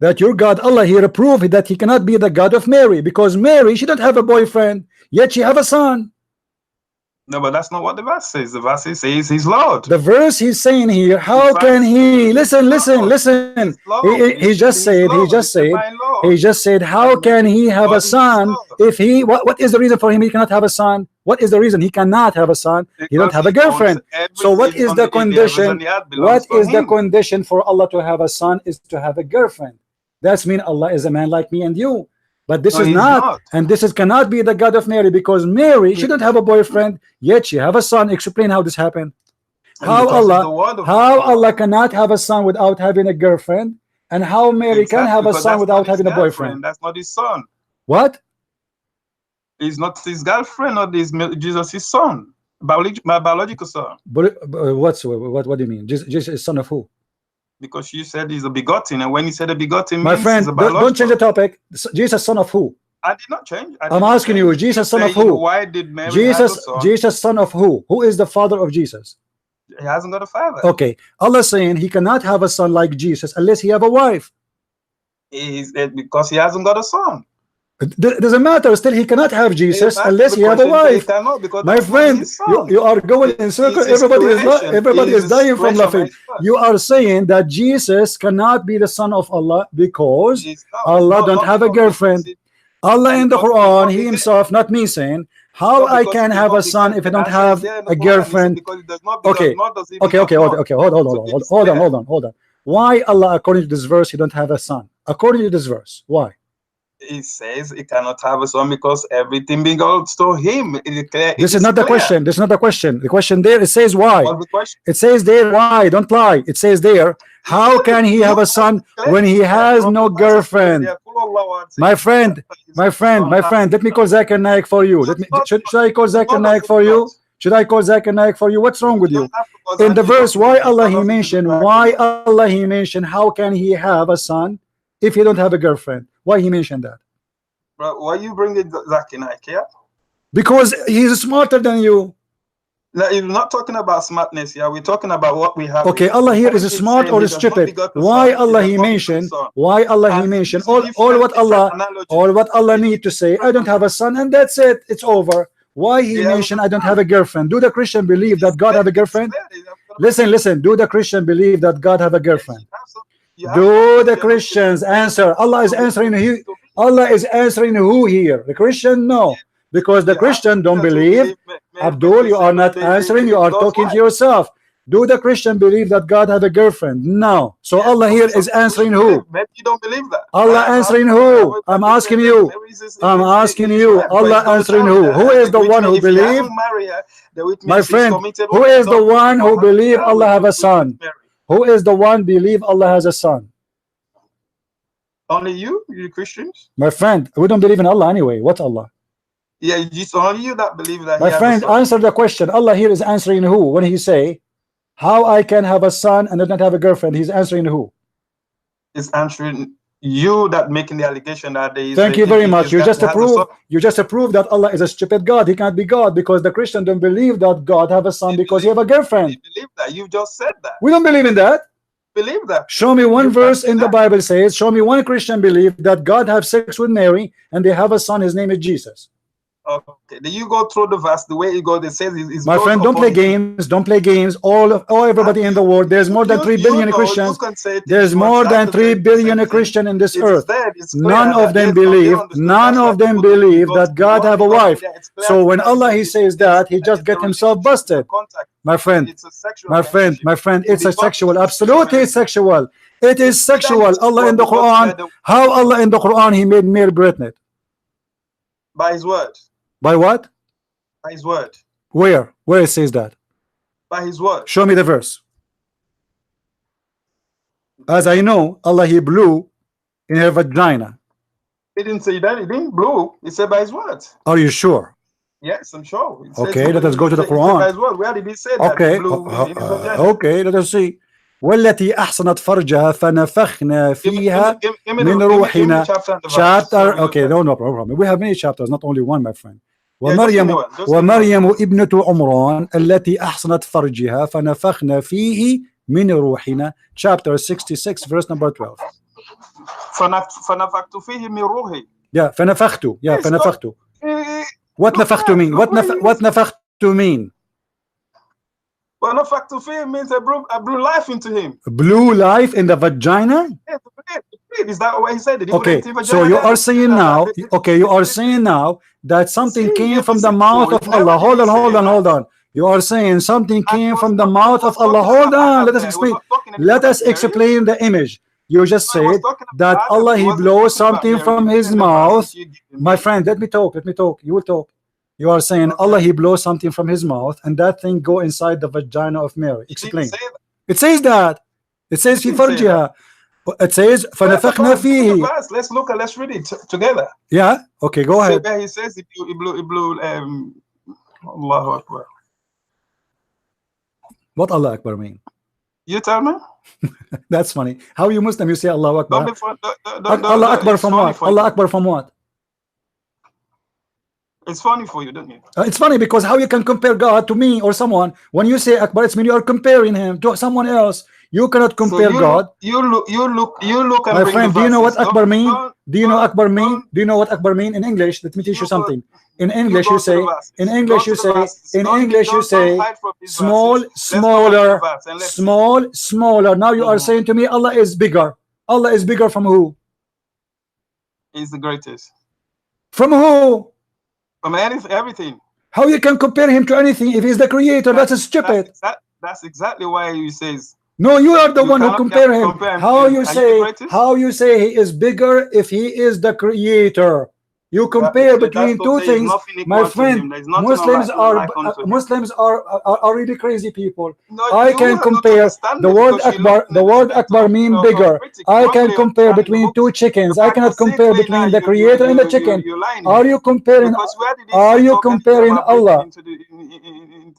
that your God Allah here proved that he cannot be the God of Mary, because Mary, she don't have a boyfriend, yet she have a son. No, but that's not what the verse says. The verse says he's Lord. The verse he's saying here, how can he? Listen, listen, listen. He's Lord. He just said, he just said, how can he have a son if he? What is the reason for him he cannot have a son? What is the reason he cannot have a son? He don't have a girlfriend. So what is the condition? What is the condition for Allah to have a son? Is to have a girlfriend. That's mean Allah is a man like me and you. But this is not, and this is cannot be the God of Mary, because Mary, she don't have a boyfriend, yet she have a son. Explain how this happened. How Allah cannot have a son without having a girlfriend, and how Mary can have a son without having a boyfriend. That's not his son. What? He's not his girlfriend, or Jesus' his son, my biological son. But what do you mean? Jesus is son of who? Because you said he's a begotten, and when you said a begotten, my friend, don't change the topic. Jesus, son of who? I did not change. I'm asking you, Jesus, son of who? Why did Mary Jesus, son of who? Who is the father of Jesus? He hasn't got a father. Okay, Allah saying he cannot have a son like Jesus unless he have a wife. Because he hasn't got a son. It doesn't matter. Still, he cannot have Jesus unless he have a wife. My friend, you are going in circles. Everybody is dying from laughing. You are saying that Jesus cannot be the son of Allah because Allah don't have a girlfriend. Allah in the Quran, he himself, not me saying, how I can have a son if I don't have a girlfriend? Okay, hold on. Why Allah, according to this verse, he don't have a son? According to this verse, why? He says he cannot have a son because everything belongs to him. This is not the question. This is not the question. The question there, it says why. It says there why. Don't lie. It says there, how can he have a son when he has no girlfriend? My friend, let me call Zakir Naik for you. Should I call Zakir Naik for you? Should I call Zakir Naik for you? What's wrong with you? In the verse, why Allah he mentioned, how can he have a son if he don't have a girlfriend? Why he mentioned that? Bro, why you bring it Zakir Naik here? Because he's smarter than you. No, you're not talking about smartness here. We're talking about what we have. Okay, Allah here is smart or stupid? Why Allah he mentioned? Why Allah he mentioned? All what Allah need to say, I don't have a son, and that's it. It's over. Why he mentioned I don't have a girlfriend? Do the Christian believe that God have a girlfriend? Listen. Do the Christian believe that God have a girlfriend? Do the Christians answer? Allah is answering who? Allah is answering who here? The Christian? No, because the Christian don't believe. Abdul, you are not answering. You are talking to yourself. Do the Christian believe that God have a girlfriend? No. So Yes, Allah here so is answering who? maybe you don't believe that. Allah answering who? I'm asking you. I'm asking you. Allah answering who? Who is the one who believe? My friend, who is the one who believe Allah have a son? Who is the one believe Allah has a son? Only you Christians? My friend, we don't believe in Allah anyway. What's Allah? Yeah, it's only you that believe that. My friend, answer the question. Allah here is answering who? When he say, how I can have a son and not have a girlfriend? He's answering who? Is answering you that making the allegation that there is. Thank you very much. You just approved that Allah is a stupid God. He can't be God because the Christian don't believe that God have a son because he have a girlfriend. You believe that? You just said that. We don't believe in that. Believe that. Show me one verse in the Bible says, show me one Christian believe that God have sex with Mary and they have a son, his name is Jesus. Okay, then you go through the verse the way it goes. It says it's my friend, don't play games. Don't play games. Everybody in the world. There's more than 3 billion Christians. There's more than 3 billion Christians in this earth. None of them believe. None of them believe that God have a wife. So when Allah he says that, he just get himself busted. My friend, it's a sexual. Absolutely, it's sexual. It is sexual. Allah in the Quran. How Allah in the Quran he made Mary pregnant? By his word. By what? By his word. Where it says that? By his word. Show me the verse. As I know, Allah he blew in her vagina. He didn't say that. He didn't blow. He said by his word. Are you sure? Yes, I'm sure. Okay, let us go to the Quran. By his word. Where did he say that? Okay, okay, let us see. والتي أحصنت فرجها فنفخنا فيها من روحنا. Chapter. Okay, no problem. We have many chapters, not only one, my friend. ومريم ابنة عمران التي أحصنت فرجها فنفخنا فيه من روحنا. Chapter 66, verse number 12. فنفخت فيه من روحي. Yeah, فنفخت. Yeah, فنفخت. What نفخت mean? What نفخت mean? فنفخت فيه means I blew life into him. Blew life in the vagina? Is that what he said? Okay, so you are saying now, okay, you are saying now that something came from the mouth of Allah. Hold on. You are saying something came from the mouth of Allah. Hold on, let us explain. Let us explain the image. You just said that Allah he blows something from his mouth. My friend, let me talk. You will talk. You are saying Allah he blows something from his mouth and that thing go inside the vagina of Mary. Explain. It says that. It says fi farjiha. It says فنفخنا فيه. Let's read it together. Yeah. Okay, go ahead. He says it blew Allahu Akbar. What Allah Akbar mean? You tell me. That's funny. How you Muslim you say Allah Akbar? Allah Akbar from what? Allah Akbar from what? It's funny for you, don't you? It's funny because how you can compare God to me or someone when you say Akbar, it's mean you are comparing him to someone else. You cannot compare God. You look. My friend, do you know what Akbar mean? Do you know Akbar mean? Do you know what Akbar mean in English? Let me teach you something. In English you say. In English you say. Small, smaller, small, smaller. Now you are saying to me Allah is bigger. Allah is bigger from who? He's the greatest. From who? From everything. How you can compare him to anything if he's the creator? That's stupid. That's exactly why he says. No, you are the one who compare him. How you say he is bigger if he is the creator? You compare between two things, my friend. Muslims are really crazy people. I can compare the word Akbar mean bigger. I can compare between two chickens. I cannot compare between the creator and the chicken. Are you comparing? Are you comparing Allah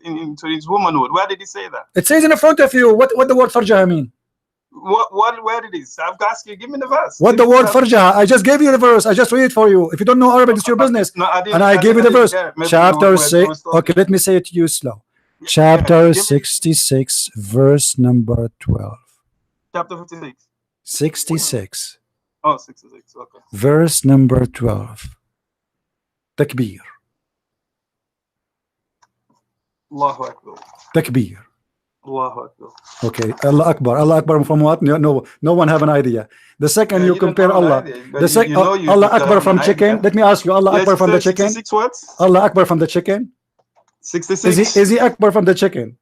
into his womanhood? Where did he say that? It says in front of you. What the word farjaha mean? Where it is? I've asked you, give me the verse. What the word farjaha? I just gave you the verse. I just read it for you. If you don't know Arabic, it's your business. No, and I gave you the verse. Chapter 6. Okay, let me say it to you slow. Chapter 66, verse number 12. Chapter 56. 66. Oh, 66. Okay. Verse number 12. Takbir. Allahu Akbar. Takbir. Allahu Akbar. Okay, Allah Akbar. Allah Akbar from what? No one have an idea. The second you compare Allah. The second Allah Akbar from chicken. Let me ask you, Allah Akbar from the chicken. 66 words? Allah Akbar from the chicken. 66. Is he Akbar from the chicken?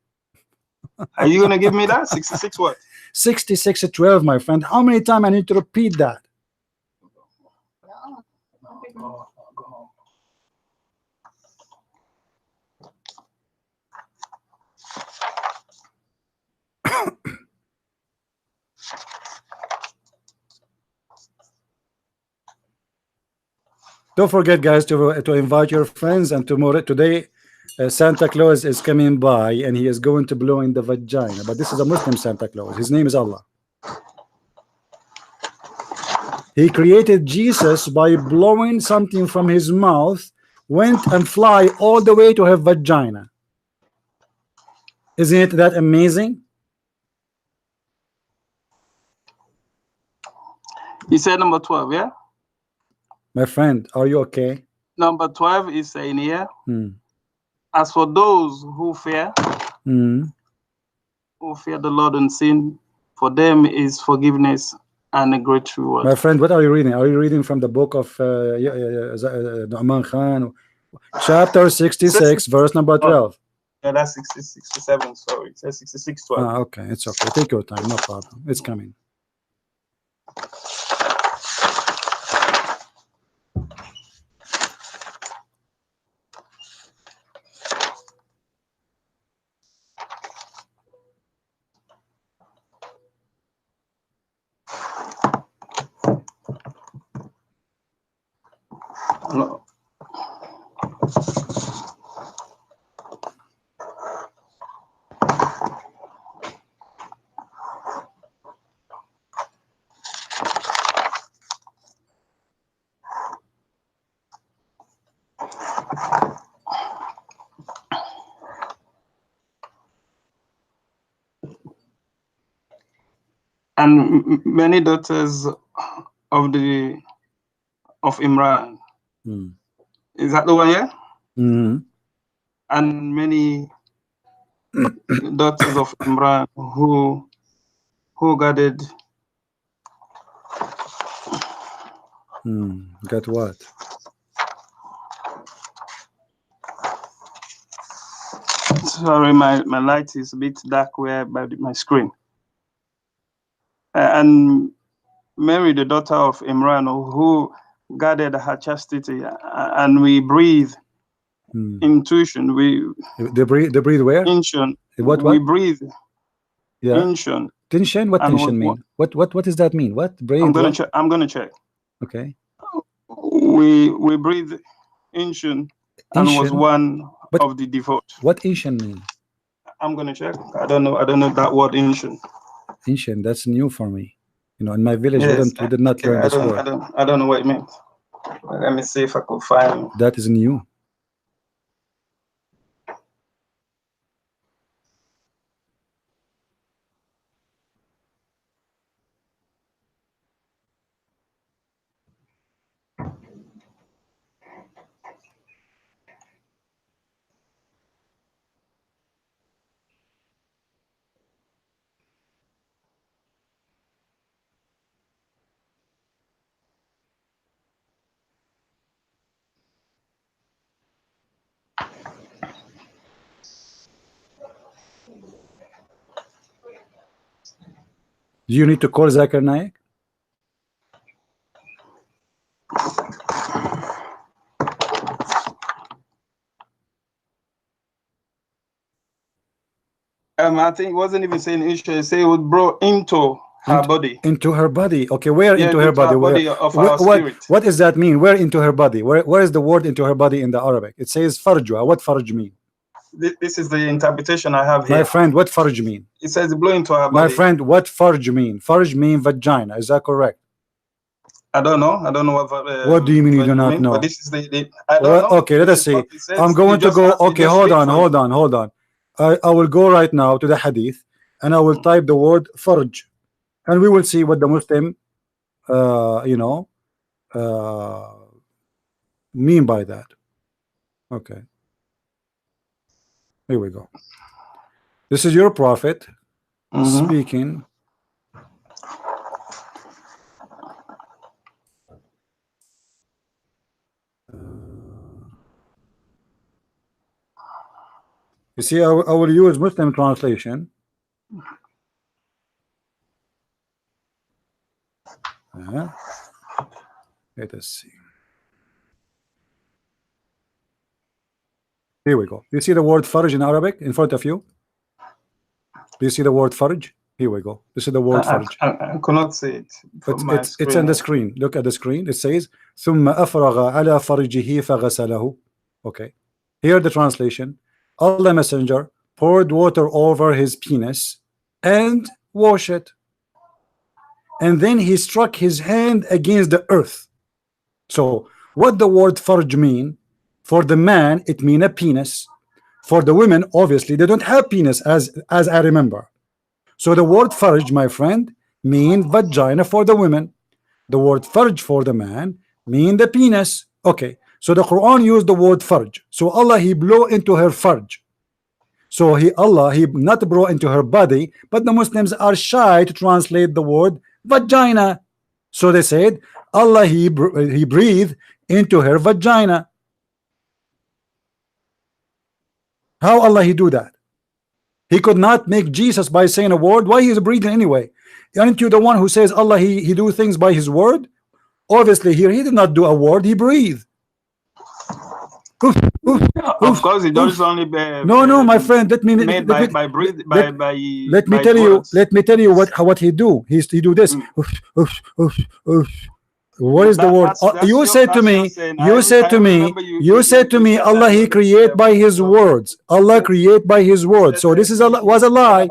Are you gonna give me that? 66 what? 66:12, my friend. How many times I need to repeat that? Go home. Don't forget, guys, to invite your friends. And today, Santa Claus is coming by, and he is going to blow in the vagina. But this is a Muslim Santa Claus. His name is Allah. He created Jesus by blowing something from his mouth, went and fly all the way to her vagina. Isn't it that amazing? You said number 12, yeah? My friend, are you okay? Number 12 is saying here, Hmm. as for those who fear Hmm. the Lord and sin, for them is forgiveness and a great reward. My friend, what are you reading? Are you reading from the book of Nu'man Khan, chapter 66, verse number 12? Yeah, that's 67. Sorry, it says 66:12. Ah, okay, it's okay. Take your time, no problem. It's coming. No. And many daughters of Imran. Hmm. Is that the one, yeah? Hmm. And many daughters of Imran who gathered. Got what? Sorry, my light is a bit dark where by my screen. And Mary, the daughter of Imran, who guarded her chastity, and we breathe intuition. They breathe where? Intuition. What? We breathe. Yeah. Intuition. Tension? What tension mean? What does that mean? What breathe? I'm gonna check. Okay. We breathe intuition and was one of the devout. What intuition mean? I'm gonna check. I don't know that word intuition. Intuition, that's new for me. You know, in my village, we did not learn this word. I don't know what it means. Let me see if I could find. That is new. Do you need to call Zakir Naik? I think it wasn't even saying issue. It said it was brought into her body. Into her body. Okay, where into her body? What does that mean? Where into her body? Where is the word into her body in the Arabic? It says farjwa. What farj mean? This is the interpretation I have here. My friend, what farj mean? It says blow into her body. My friend, what farj mean? Farj mean vagina. Is that correct? I don't know. What do you mean you do not know? But this is I don't know. Okay, let us see. I'm going to go. Okay, hold on. I will go right now to the hadith, and I will type the word farj, and we will see what the Muslim, mean by that. Okay. Here we go. This is your prophet speaking. You see, I will use Muslim translation. Let us see. Here we go. You see the word farj in Arabic in front of you? Do you see the word farj? Here we go. This is the word farj. I cannot see it. It's on the screen. Look at the screen. It says ثم أفرغ على فرجه فغسله. Okay. Here the translation. Allah Messenger poured water over his penis and washed it. And then he struck his hand against the earth. So what the word farj mean? For the man, it mean a penis. For the women, obviously, they don't have penis as I remember. So the word farj, my friend, mean vagina for the women. The word farj for the man mean the penis. Okay. So the Quran used the word farj. So Allah, he blew into her farj. So Allah, he not blow into her body, but the Muslims are shy to translate the word vagina. So they said, Allah, he breathed into her vagina. How Allah he do that? He could not make Jesus by saying a word. Why he is breathing anyway? Aren't you the one who says Allah he do things by his word? Obviously here he did not do a word, he breathed. Of course, it does only be no, my friend. Let me tell you what he do. He do this. What is the word? You said to me, Allah he create by his words. Allah create by his words. So this was a lie.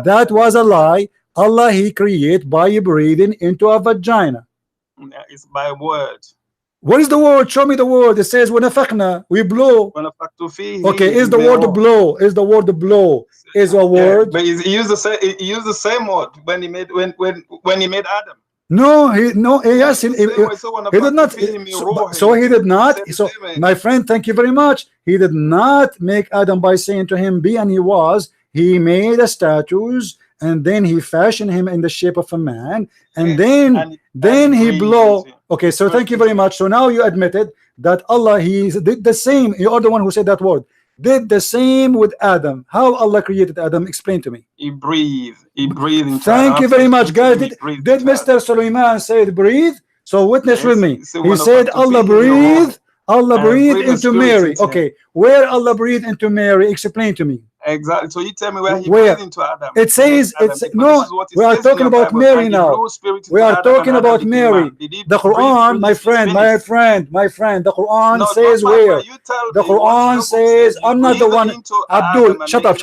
That was a lie. Allah he create by breathing into a vagina. It's by word. What is the word? Show me the word. It says وَنَفَخْنَا, we blow. Okay, is the word blow? Is the word blow? Is a word? But he used the same word when he made Adam. No, he did not. So he did not. So my friend, thank you very much. He did not make Adam by saying to him, be, and he was. He made a statues, and then he fashioned him in the shape of a man, and then he blow. Okay, so thank you very much. So now you admitted that Allah he did the same. You are the one who said that word. Did the same with Adam. How Allah created Adam? Explain to me. He breathed. He breathed into Thank you very much, guys. Did Mr. Suleiman say breathe? So witness with me. He said Allah breathed. Allah breathed into Mary. Okay, where Allah breathed into Mary? Explain to me. Exactly. So you tell me where he breathed into Adam. It says no. We are talking about Mary now. We are talking about Mary. The Quran, my friend. The Quran says where? The Quran says I'm not the one. Abdul, shut up.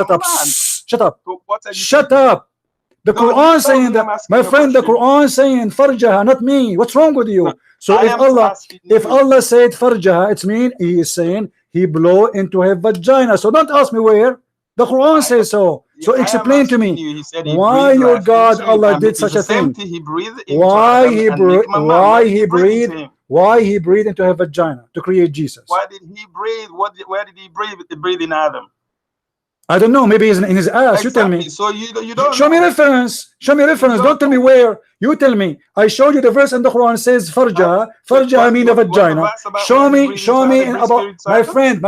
Shut up. The Quran saying that, my friend. The Quran saying farjaha, not me. What's wrong with you? So if Allah said farjaha, it's mean he is saying he blow into her vagina. So don't ask me where. The Quran says so. So explain to me why your God Allah did such a thing. Why he breathed into her vagina to create Jesus. Why did he breathe? Where did he breathe in Adam? I don't know. Maybe he's in his ass. Exactly. You tell me. So you don't show me reference. Show me reference. Don't tell me where. You tell me. I showed you the verse in the Quran says farja. Farja mean the vagina. Show me in about my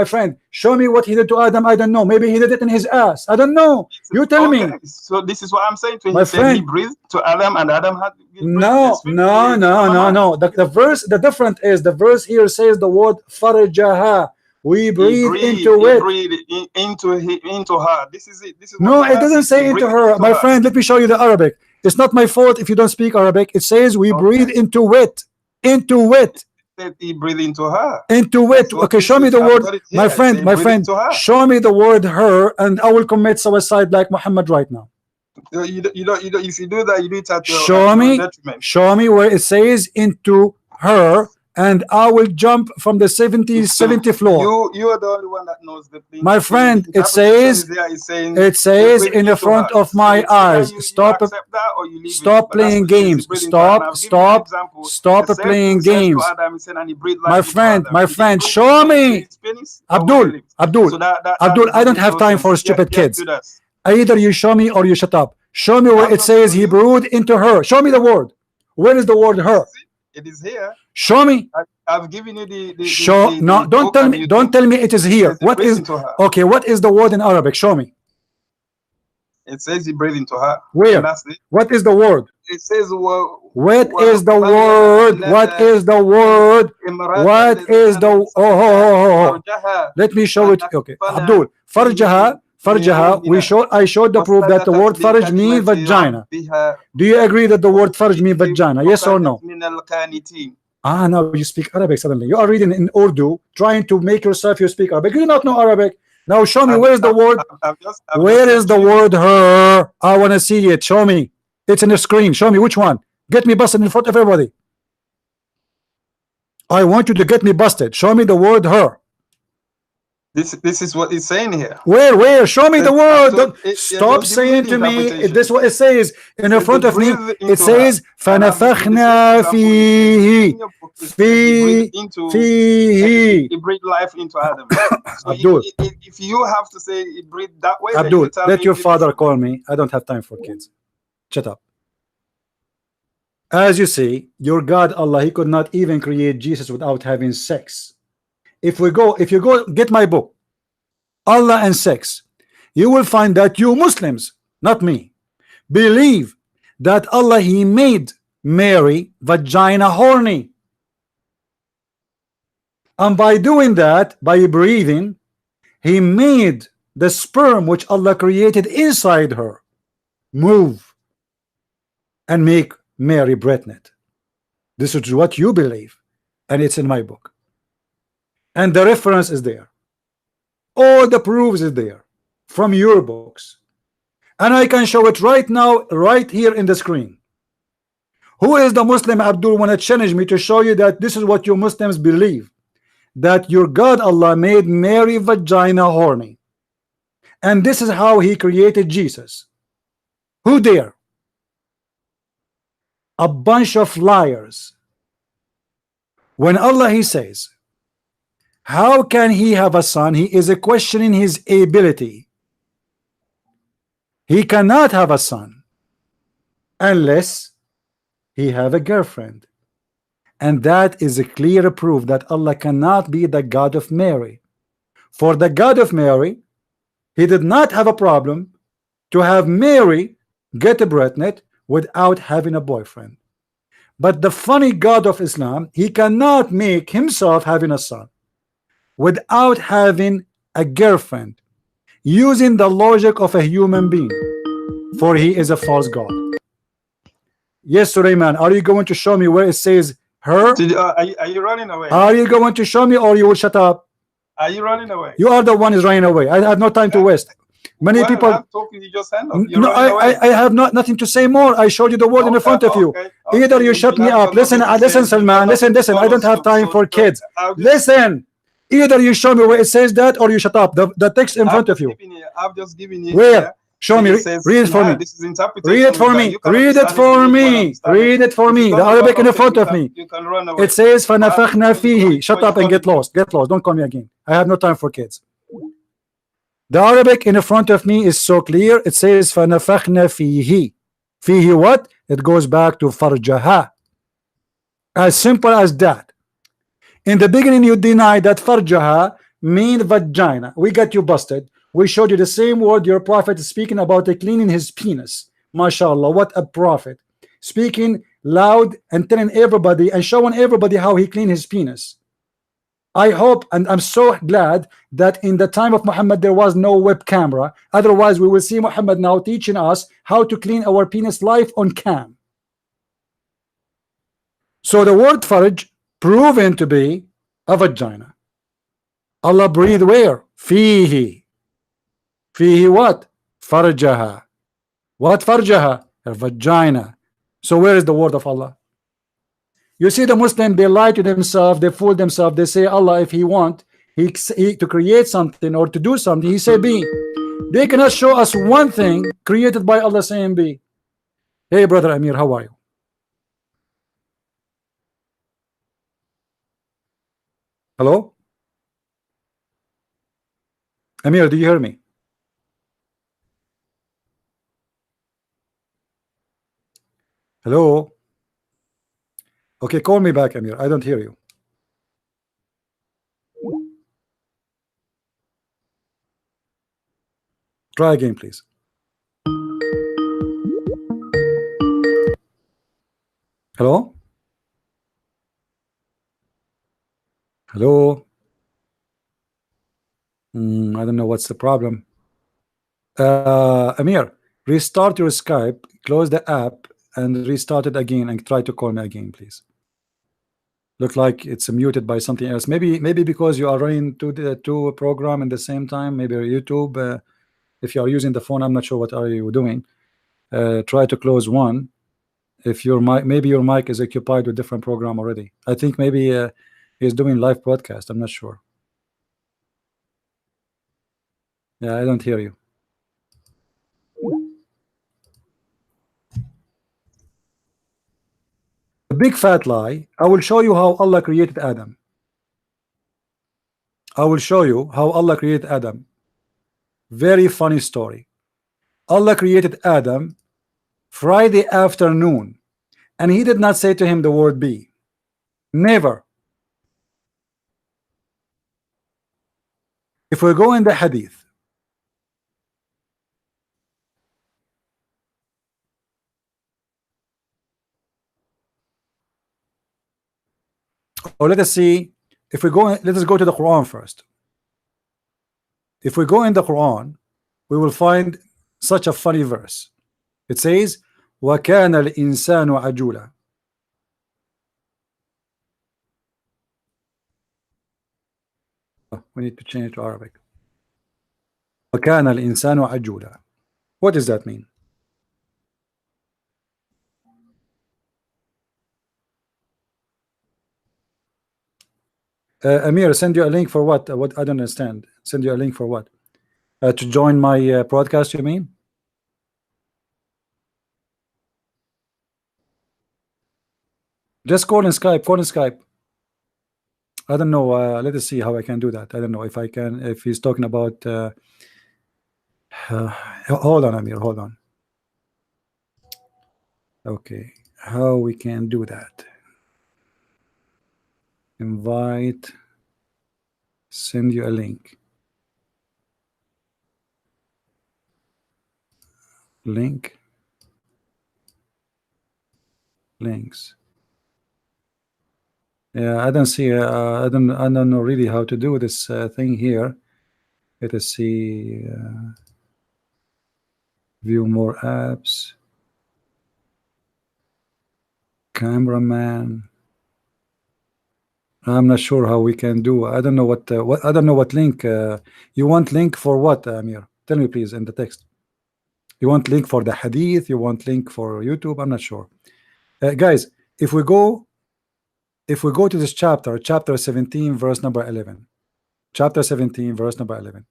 friend. Show me what he did to Adam. I don't know. Maybe he did it in his ass. I don't know. You tell me. So this is what I'm saying to him. My friend, he breathed to Adam, and Adam had. No. The verse. The difference is the verse here says the word farjaha. We breathe into it. Into her. This is it. No, it doesn't say into her. My friend, let me show you the Arabic. It's not my fault if you don't speak Arabic. It says we breathe into it. Into it. He breathed into her. Into it. Okay, show me the word. My friend, show me the word her, and I will commit suicide like Muhammad right now. You don't. If you do that, you do it at your detriment. Show me where it says into her. And I will jump from the 70th floor. You are the only one that knows the thing. My friend, it says in the front of my eyes. Stop playing games. Stop playing games. My friend, show me. Abdul, I don't have time for stupid kids. Either you show me or you shut up. Show me where it says he brewed into her. Show me the word. Where is the word her? It is here. Show me. I've given you the show. No, don't tell me. Don't tell me it is here. What is? Okay, what is the word in Arabic? Show me. It says he breathed into her. Where? And that's it. What is the word? It says What is the word? What is the word? What is the Let me show it. Okay, Abdul. Farjaha. I showed the proof that the word farj means vagina. Do you agree that the word farj means vagina? Yes or no? Ah, now you speak Arabic suddenly. You are reading in Urdu, trying to make yourself you speak Arabic. You do not know Arabic. Now show me where is the word. Where is the word her? I want to see it. Show me. It's in the screen. Show me which one. Get me busted in front of everybody. I want you to get me busted. Show me the word her. This is what it's saying here. Where? Show me the word. Stop just saying give me to the me. interpretation. This is what it says in Says front they of me. breathed It into says her. And I've given the فَنَفَخْنَا same example فِيهِ in your book. It says he breathed into فِيهِ. he breathed life into Adam. So Abdul. if you have to say he breathed that way, then Abdul, you tell let me your this father is- call me. I don't have time for kids. Shut up. As you see, your God Allah, he could not even create Jesus without having sex. If you go get my book, Allah and sex, you will find that you Muslims, not me, believe that Allah, he made Mary vagina horny, and by doing that, by breathing, he made the sperm which Allah created inside her move and make Mary pregnant. This is what you believe, and it's in my book, and the reference is there. All the proofs is there from your books, and I can show it right now, right here in the screen. Who is the Muslim Abdul want to challenge me to show you that this is what you Muslims believe, that your God Allah made Mary vagina horny, and this is how he created Jesus? Who dare? A bunch of liars. When Allah he says, how can he have a son? He is questioning his ability. He cannot have a son unless he have a girlfriend, and that is a clear proof that Allah cannot be the God of Mary. For the God of Mary, he did not have a problem to have Mary get pregnant without having a boyfriend. But the funny God of Islam, he cannot make himself having a son without having a girlfriend, using the logic of a human being, for he is a false God. Yes, Sulaiman, are you going to show me where it says her? Are you running away? Are you going to show me, or you will shut up? Are you running away? You are the one is running away. I have no time to waste. Many Well, people. I'm talking, you just hand up. You're No, running away. I have nothing to say more. I showed you the word in front of you. Okay. Either you shut me up. Listen, Salman. Listen. I don't have time for kids. Listen. Either you show me where it says that, or you shut up. The text in front of you. I've just given you. Where? Show me. It says, Read it for me. This is interpretation. Read it for me. Read it for me. Read it for me. The Arabic in front of me. You can run away. It says فَنَفَخْنَا فِيهِ. Shut up and get lost. Get lost. Don't call me again. I have no time for kids. The Arabic in front of me is so clear. It says فَنَفَخْنَا فِيهِ. Fihi what? It goes back to farjaha. As simple as that. In the beginning you denied that farjaha mean vagina. We got you busted. We showed you the same word your prophet is speaking about cleaning his penis. MashaAllah, what a prophet. Speaking loud and telling everybody and showing everybody how he cleaned his penis. I hope, and I'm so glad that in the time of Muhammad there was no web camera. Otherwise we will see Muhammad now teaching us how to clean our penis live on cam. So the word farj proven to be a vagina. Allah breathed where? Fihi. Fihi what? Farjaha. What farjaha? A vagina. So where is the word of Allah? You see, the Muslim, they lie to themselves, they fool themselves, they say Allah, if he want he to create something or to do something, he say be. They cannot show us one thing created by Allah saying be. Hey brother Amir, how are you? Hello? Amir, do you hear me? Hello? Okay, call me back, Amir. I don't hear you. Try again, please. Hello? Hello? I don't know what's the problem. Amir, restart your Skype, close the app, and restart it again, and try to call me again, please. Look like it's muted by something else. Maybe because you are running two program at the same time. Maybe YouTube. If you are using the phone, I'm not sure what are you doing. Try to close one. If your mic, maybe your mic is occupied with different program already. I think maybe he's doing live broadcast. I'm not sure. Yeah, I don't hear you. A big fat lie. I will show you how Allah created Adam. I will show you how Allah created Adam. Very funny story. Allah created Adam Friday afternoon, and he did not say to him the word be. Never. If we go in the hadith, or let us see, if we go, let us go to the Quran first. If we go in the Quran, we will find such a funny verse. It says, وَكَانَ الْإِنسَانُ عَجُولًا. We need to change to Arabic. وَكَانَ الْإِنسَانُ عَجُولًا. What does that mean? Amir, send you a link for what? What I don't understand. Send you a link for what? To join my broadcast, you mean? Just call in Skype. Call in Skype. I don't know. Let us see how I can do that. I don't know if I can. If he's talking about. Hold on, Amir. Hold on. Okay, how we can do that? Invite. Send you a link. Link. Links. Yeah, I don't see. I don't know really how to do this thing here. Let us see. View more apps. Cameraman. I'm not sure how we can do. I don't know what. I don't know what link. You want link for what, Amir? Tell me please in the text. You want link for the hadith? You want link for YouTube? I'm not sure. Guys, if we go to this chapter 17, verse number 11, chapter 17, verse number 11,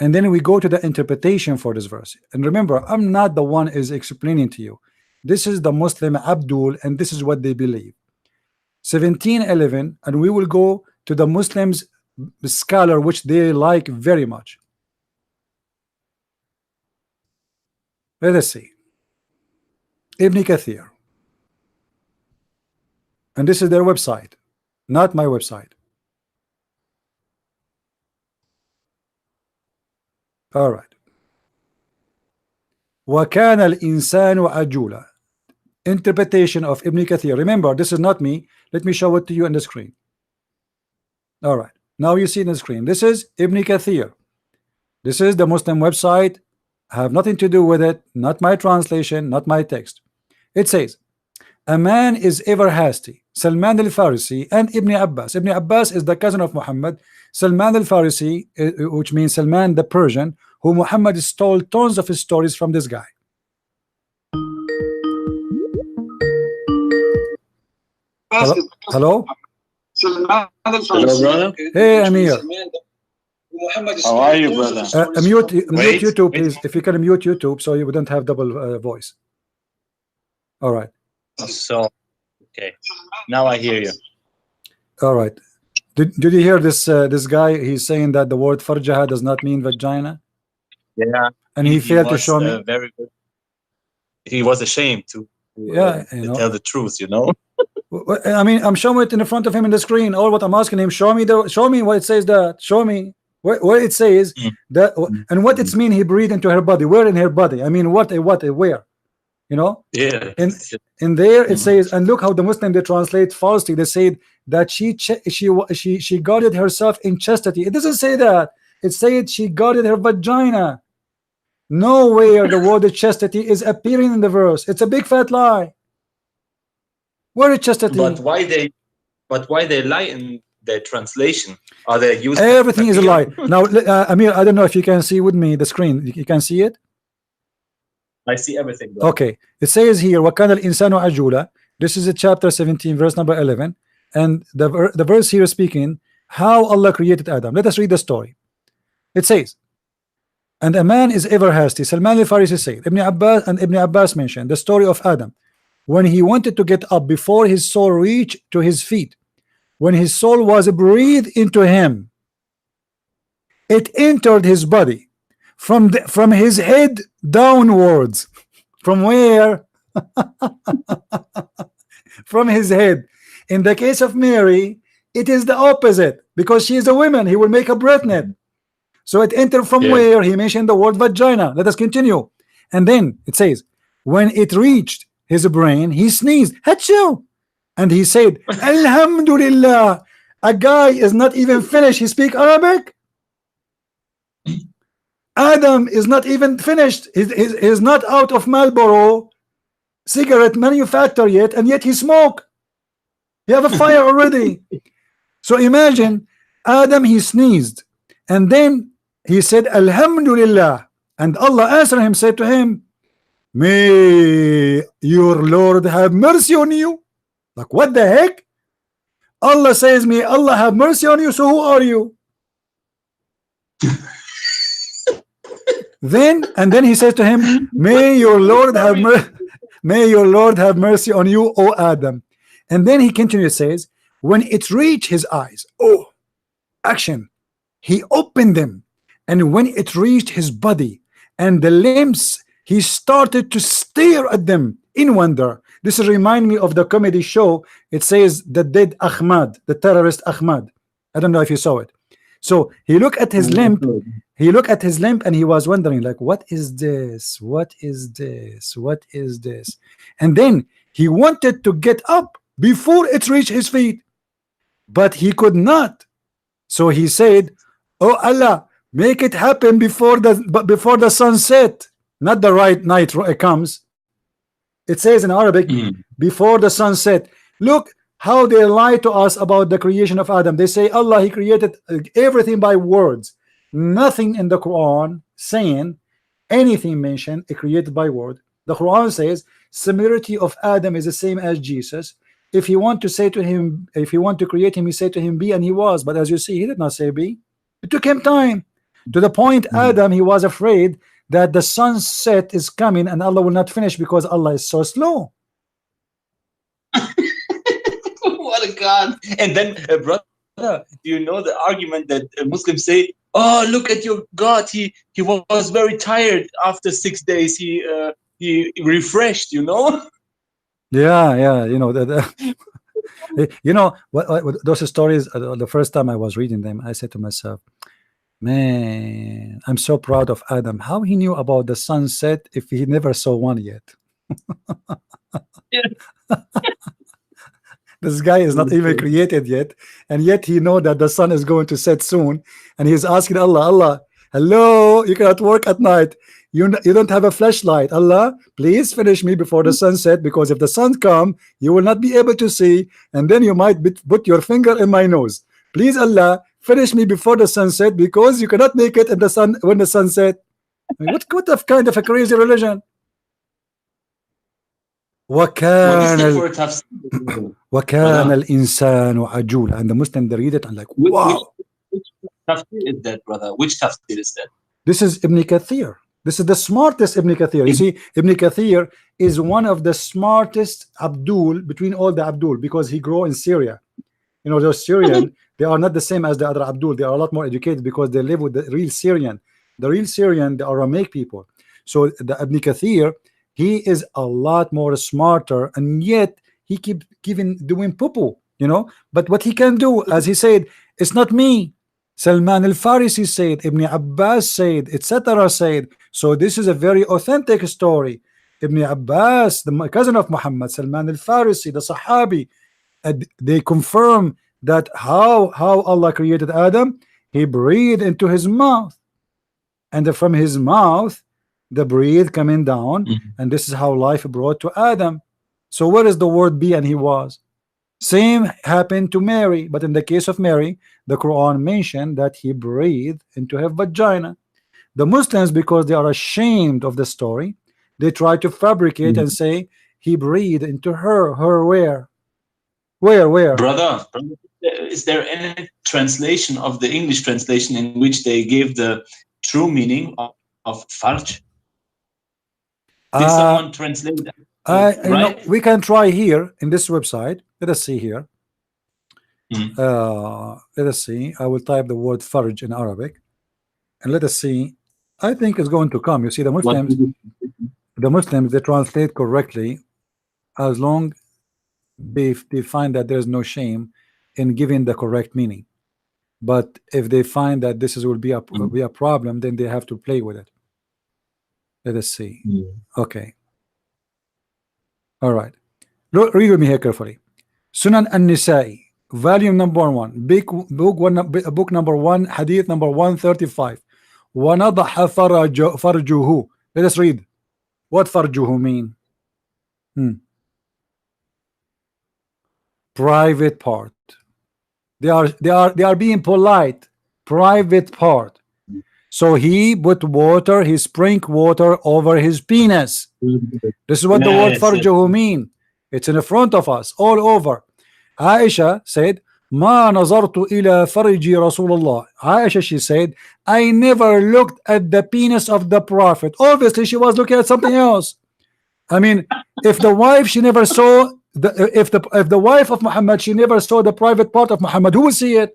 and then we go to the interpretation for this verse. And remember, I'm not the one is explaining to you. This is the Muslim Abdul, and this is what they believe. 17:11, and we will go to the Muslims scholar, which they like very much. Let us see. Ibn Kathir. And this is their website, not my website. All right. وَكَانَ الْإِنسَانُ عَجُولًا. Interpretation of Ibn Kathir. Remember, this is not me. Let me show it to you on the screen. All right. Now you see on the screen. This is Ibn Kathir. This is the Muslim website. I have nothing to do with it. Not my translation, not my text. It says, a man is ever hasty. Salman al-Farisi and Ibn Abbas. Ibn Abbas is the cousin of Muhammad. Salman al-Farisi, which means Salman the Persian, who Muhammad stole tons of his stories from this guy. Hello? Hello, brother. Hey, Amir. How are you, brother? Mute Wait, YouTube, wait. please. If you can mute YouTube, so you wouldn't have double voice. All right. So, okay. Now I hear you. All right. Did you hear this this guy? He's saying that the word farjaha does not mean vagina, Yeah. and he failed to was, show me. very good. He was ashamed to, Yeah, you to know. tell the truth, you know. I mean, I'm showing it in front of him in the screen. All what I'm asking him, show me what it says. That show me where it says that, and what it's mean. He breathed into her body. Where in her body? I mean, what where? You know, Yeah. in there it says, and look how the Muslim they translate falsely. They said that she guarded herself in chastity. It doesn't say that. It said she guarded her vagina. Nowhere the word chastity is appearing in the verse. It's a big fat lie. Where is chastity? But why they lie in the translation? Are they using Everything is a lie. Now, Amir, I don't know if you can see with me the screen. You can see it? I see everything. Bro. Okay. It says here, وَكَانَ الْإِنسَانُ عَجُولًا. This is a chapter 17, verse number 11. And the verse here is speaking how Allah created Adam. Let us read the story. It says, and a man is ever hasty. Salman al-Farisi said, Ibn Abbas mentioned the story of Adam when he wanted to get up before his soul reached to his feet. When his soul was breathed into him, it entered his body from his head downwards. From where? From his head. In the case of Mary, it is the opposite, because she is a woman. He will make a pregnant. So it entered from where? He mentioned the word vagina. Let us continue. And then it says, when it reached his brain, he sneezed, Hachu! And he said, Alhamdulillah. A guy is not even finished. He speak Arabic. Adam is not even finished. He's not out of Marlboro cigarette manufacturer yet, and yet he smoke. He have a fire already. So imagine Adam, he sneezed, and then he said Alhamdulillah, and Allah answered him, said to him, may your Lord have mercy on you. Like, what the heck? Allah says, may Allah have mercy on you, so who are you? Then he says to him, may your Lord have mercy on you, O Adam. And then he continues, says, when it reached his eyes, oh, action, he opened them, and when it reached his body and the limbs, he started to stare at them in wonder. This remind me of the comedy show. It says the dead Ahmad, the terrorist Ahmad. I don't know if you saw it. So he looked at his limp. He looked at his limp and he was wondering, like, what is this? What is this? What is this? And then he wanted to get up before it reached his feet, but he could not. So he said, oh Allah, make it happen before the sunset, not the right night comes. It says in Arabic, before the sunset. Look how they lie to us about the creation of Adam. They say Allah, he created everything by words. Nothing in the Quran saying anything mentioned created by word. The Quran says similarity of Adam is the same as Jesus. If you want to say to him, if you want to create him, you say to him be, and he was. But as you see, he did not say be. It took him time, to the point Adam, he was afraid that the sunset is coming and Allah will not finish because Allah is so slow. What a God. And then brother, do you know the argument that Muslims say, oh, look at your God, he was very tired after 6 days, he refreshed, you know. Yeah, you know that. You know what those stories, the first time I was reading them, I said to myself, man, I'm so proud of Adam, how he knew about the sunset if he never saw one yet. This guy is not even created yet, and yet he know that the sun is going to set soon, and he's asking Allah, hello, you cannot work at night, you don't have a flashlight, Allah, please finish me before the sunset, because if the sun come, you will not be able to see, and then you might put your finger in my nose. Please Allah, finish me before the sunset, because you cannot make it in the sun when the sun set. I mean, what kind of a crazy religion? وَكَانَ الْإِنسَانُ عَجُولًا. And the Muslim, they read it and like, wow. Which tafsir is that, brother? Which tafsir is that? This is Ibn Kathir. This is the smartest Ibn Kathir. You see, Ibn Kathir is one of the smartest Abdul between all the Abdul, because he grew in Syria. You know, those Syrian, they are not the same as the other Abdul. They are a lot more educated because they live with the real Syrian. The real Syrian, the Aramaic people. So the Ibn Kathir, he is a lot more smarter, and yet he keep doing poo-poo, you know. But what he can do, as he said, it's not me. Salman al-Farisi said, Ibn Abbas said, etc. said. So this is a very authentic story. Ibn Abbas, the cousin of Muhammad, Salman al-Farisi, the Sahabi, they confirm that how Allah created Adam. He breathed into his mouth, and from his mouth the breath coming down, and this is how life brought to Adam. So where is the word be and he was? Same happened to Mary, but in the case of Mary, the Quran mentioned that he breathed into her vagina. The Muslims, because they are ashamed of the story, they try to fabricate and say he breathed into her. Her where? Where? Brother, is there any translation of the English translation in which they gave the true meaning of farj? Did someone translate that? You know, we can try here in this website. Let us see here. Let us see. I will type the word farj in Arabic, and let us see. I think it's going to come. You see, the Muslims they translate correctly as long they find that there's no shame in giving the correct meaning. But if they find that this will be a problem, then they have to play with it. Let us see. Okay. All right. Read with me here carefully. Sunan an-Nisa'i, volume number 1, book number 1, hadith number 135. وَنَضَحَ فَرْجُهُ. Let us read. What farjuhu mean? Private part. They are being polite. Private part. So he put water, he sprinkled water over his penis. This is what the word farjuhu mean. It's in the front of us, all over. Aisha said, Ma nazartu ila farji Rasulullah. Aisha, she said, I never looked at the penis of the Prophet. Obviously, she was looking at something else. I mean, if the wife, she never saw if the wife of Muhammad, she never saw the private part of Muhammad, who will see it?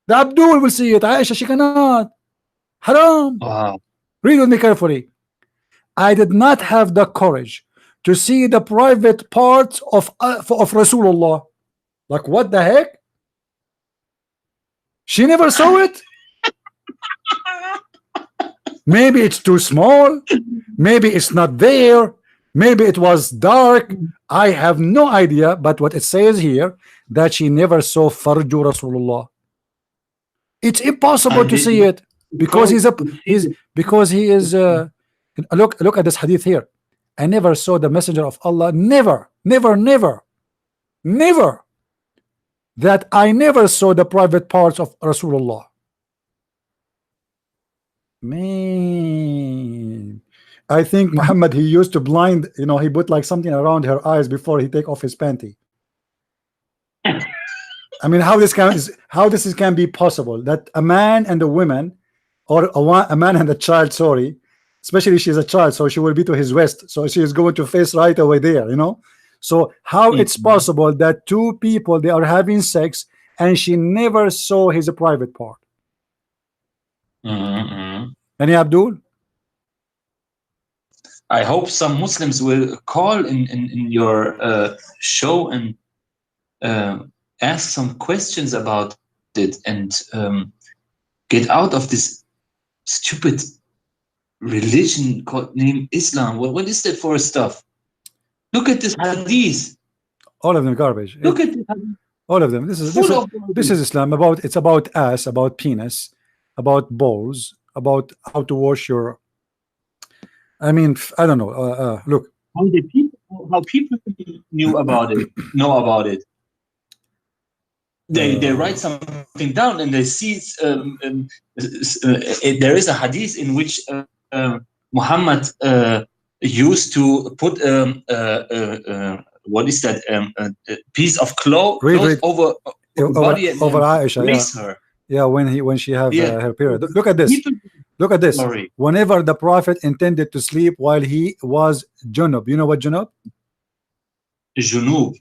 The Abdul will see it. Aisha, she cannot. Haram. Wow. Read with me carefully. I did not have the courage to see the private parts of Rasulullah. Like, what the heck? She never saw it. Maybe it's too small. Maybe it's not there. Maybe it was dark. I have no idea. But what it says here, that she never saw farju Rasulullah. It's impossible to see it because he is look at this hadith here. I never saw the messenger of Allah. Never that I never saw the private parts of Rasulullah. Man, I think Muhammad, he used to blind, you know, he put like something around her eyes before he take off his panty. I mean, how this can be possible that a man and a woman, or a man and a child, sorry, especially she's a child, so she will be to his west, so she is going to face right away there, you know. So how it's possible that two people, they are having sex and she never saw his private part? Any Abdul? I hope some Muslims will call in your show and ask some questions about it and get out of this stupid religion called named Islam. What is that for stuff? Look at this hadith. All of them garbage. Look at this. All of them. This is Islam. It's about ass, about penis, about balls, about how to wash your. I mean, I don't know. Look. How people knew about it. Know about it. They write something down and they see there is a hadith in which Muhammad used to put what is that a piece of cloth over body and over Aisha, her. Yeah, when she have her period. Look at this. Look at this. Sorry. Whenever the Prophet intended to sleep while he was junub, you know what junub? Junub,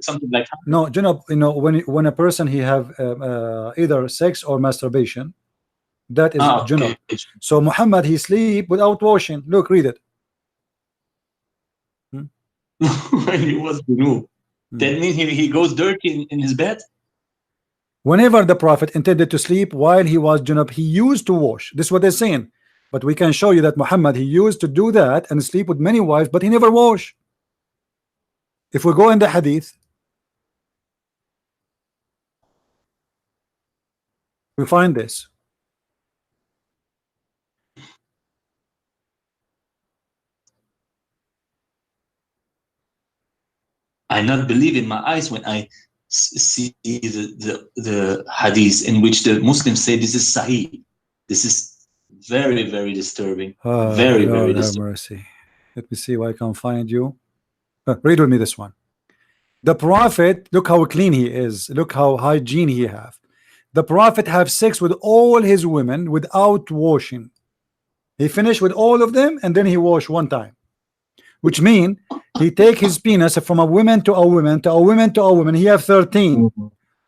something like that. No, junub. You know, when a person he have either sex or masturbation, that is junub. Okay. So Muhammad, he sleep without washing. Look, read it. When he was junub, that means he goes dirty in his bed. Whenever the Prophet intended to sleep while he was junub, he used to wash. This is what they're saying. But we can show you that Muhammad, he used to do that and sleep with many wives, but he never wash. If we go in the hadith, we find this. I not believe in my eyes when I see the hadith in which the Muslims say this is sahih. This is very, very disturbing. Very, very Lord have disturbing. mercy. Let me see if I can find you. Read with me this one. The Prophet, look how clean he is. Look how hygiene he have. The Prophet have sex with all his women without washing. He finished with all of them and then he washed one time. Which mean he take his penis from a woman to a woman to a woman to a woman. He have 13.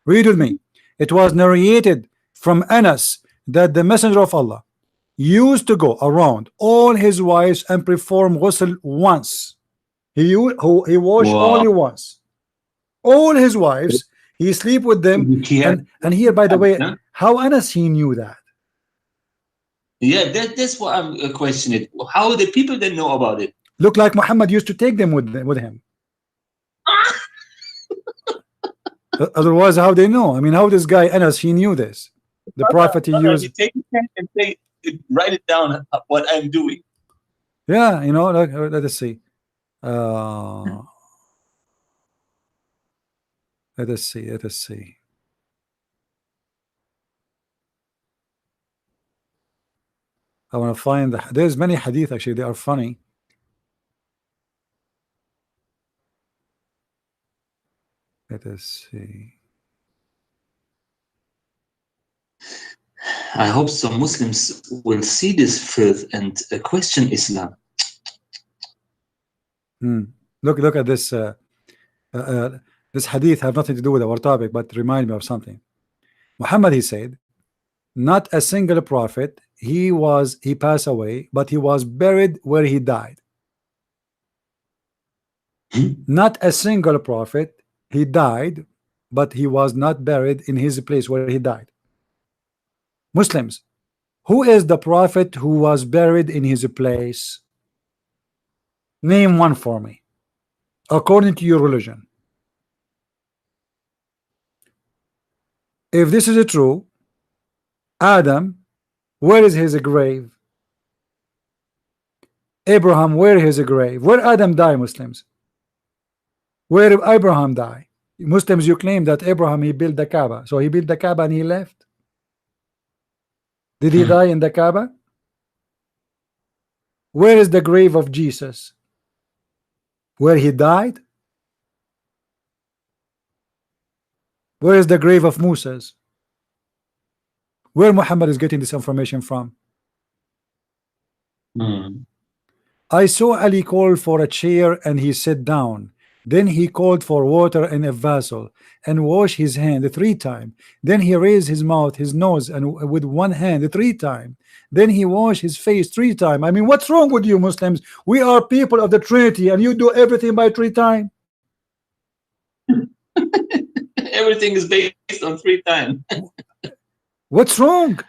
Read with me. It was narrated from Anas that the Messenger of Allah used to go around all his wives and perform ghusl once. He washed Wow. only once. All his wives, he sleep with them. And here, by the way, Huh? how Anas he knew that? Yeah, that's what I'm questioning. How the people then know about it? Look like Muhammad used to take them with him. Otherwise, how they know? I mean, how this guy Anas he knew this? The Prophet he Brother, used. you take a pen and write it down what I'm doing. Yeah, you know. Let us see. Let us see. Let us see. I want to find there's many hadith actually. They are funny. Let us see. I hope some Muslims will see this filth and question Islam. Look at this. This hadith have nothing to do with our topic, but remind me of something. Muhammad, he said, not a single prophet. He passed away, but he was buried where he died. Not a single prophet. He died, but he was not buried in his place where he died. Muslims, who is the prophet who was buried in his place? Name one for me, according to your religion. If this is true, Adam, where is his grave? Abraham, where is his grave? Where Adam died, Muslims? Where did Abraham die? Muslims, you claim that Abraham, he built the Kaaba. So he built the Kaaba and he left. Did he die in the Kaaba? Where is the grave of Jesus? Where he died? Where is the grave of Moses? Where Muhammad is getting this information from? I saw Ali call for a chair and he sat down. Then he called for water in a vessel and washed his hand 3 times. Then he raised his mouth, his nose, and with one hand 3 times. Then he washed his face 3 times. I mean, what's wrong with you, Muslims? We are people of the Trinity, and you do everything by 3 times. Everything is based on 3 times. What's wrong?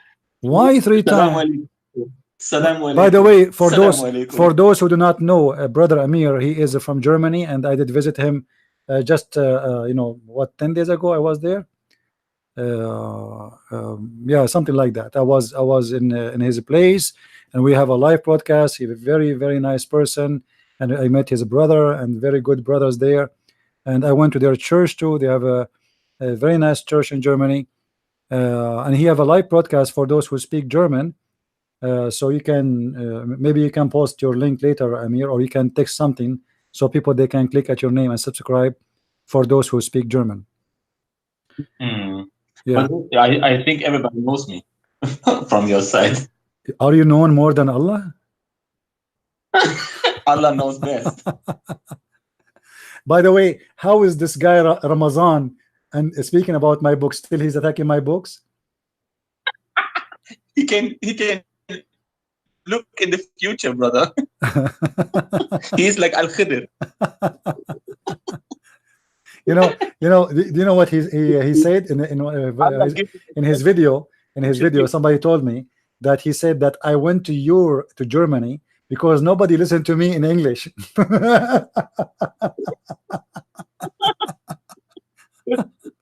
Why 3 times? By the way, for those who do not know, brother Amir, he is from Germany, and I did visit him just 10 days ago. I was there. Yeah, something like that. I was in his place, and we have a live broadcast. He's a very, very nice person, and I met his brother and very good brothers there. And I went to their church too. They have a very nice church in Germany, and he have a live broadcast for those who speak German. So you can maybe you can post your link later, Amir, or you can text something so people they can click at your name and subscribe for those who speak German. Yeah, I think everybody knows me from your side. Are you known more than Allah? Allah knows best. By the way, how is this guy Ramazan? And speaking about my books, still he's attacking my books. He can look in the future, brother. He's like Al Khidr. Do you know what he said in his video? In his video, somebody told me that he said that I went to Germany because nobody listened to me in English.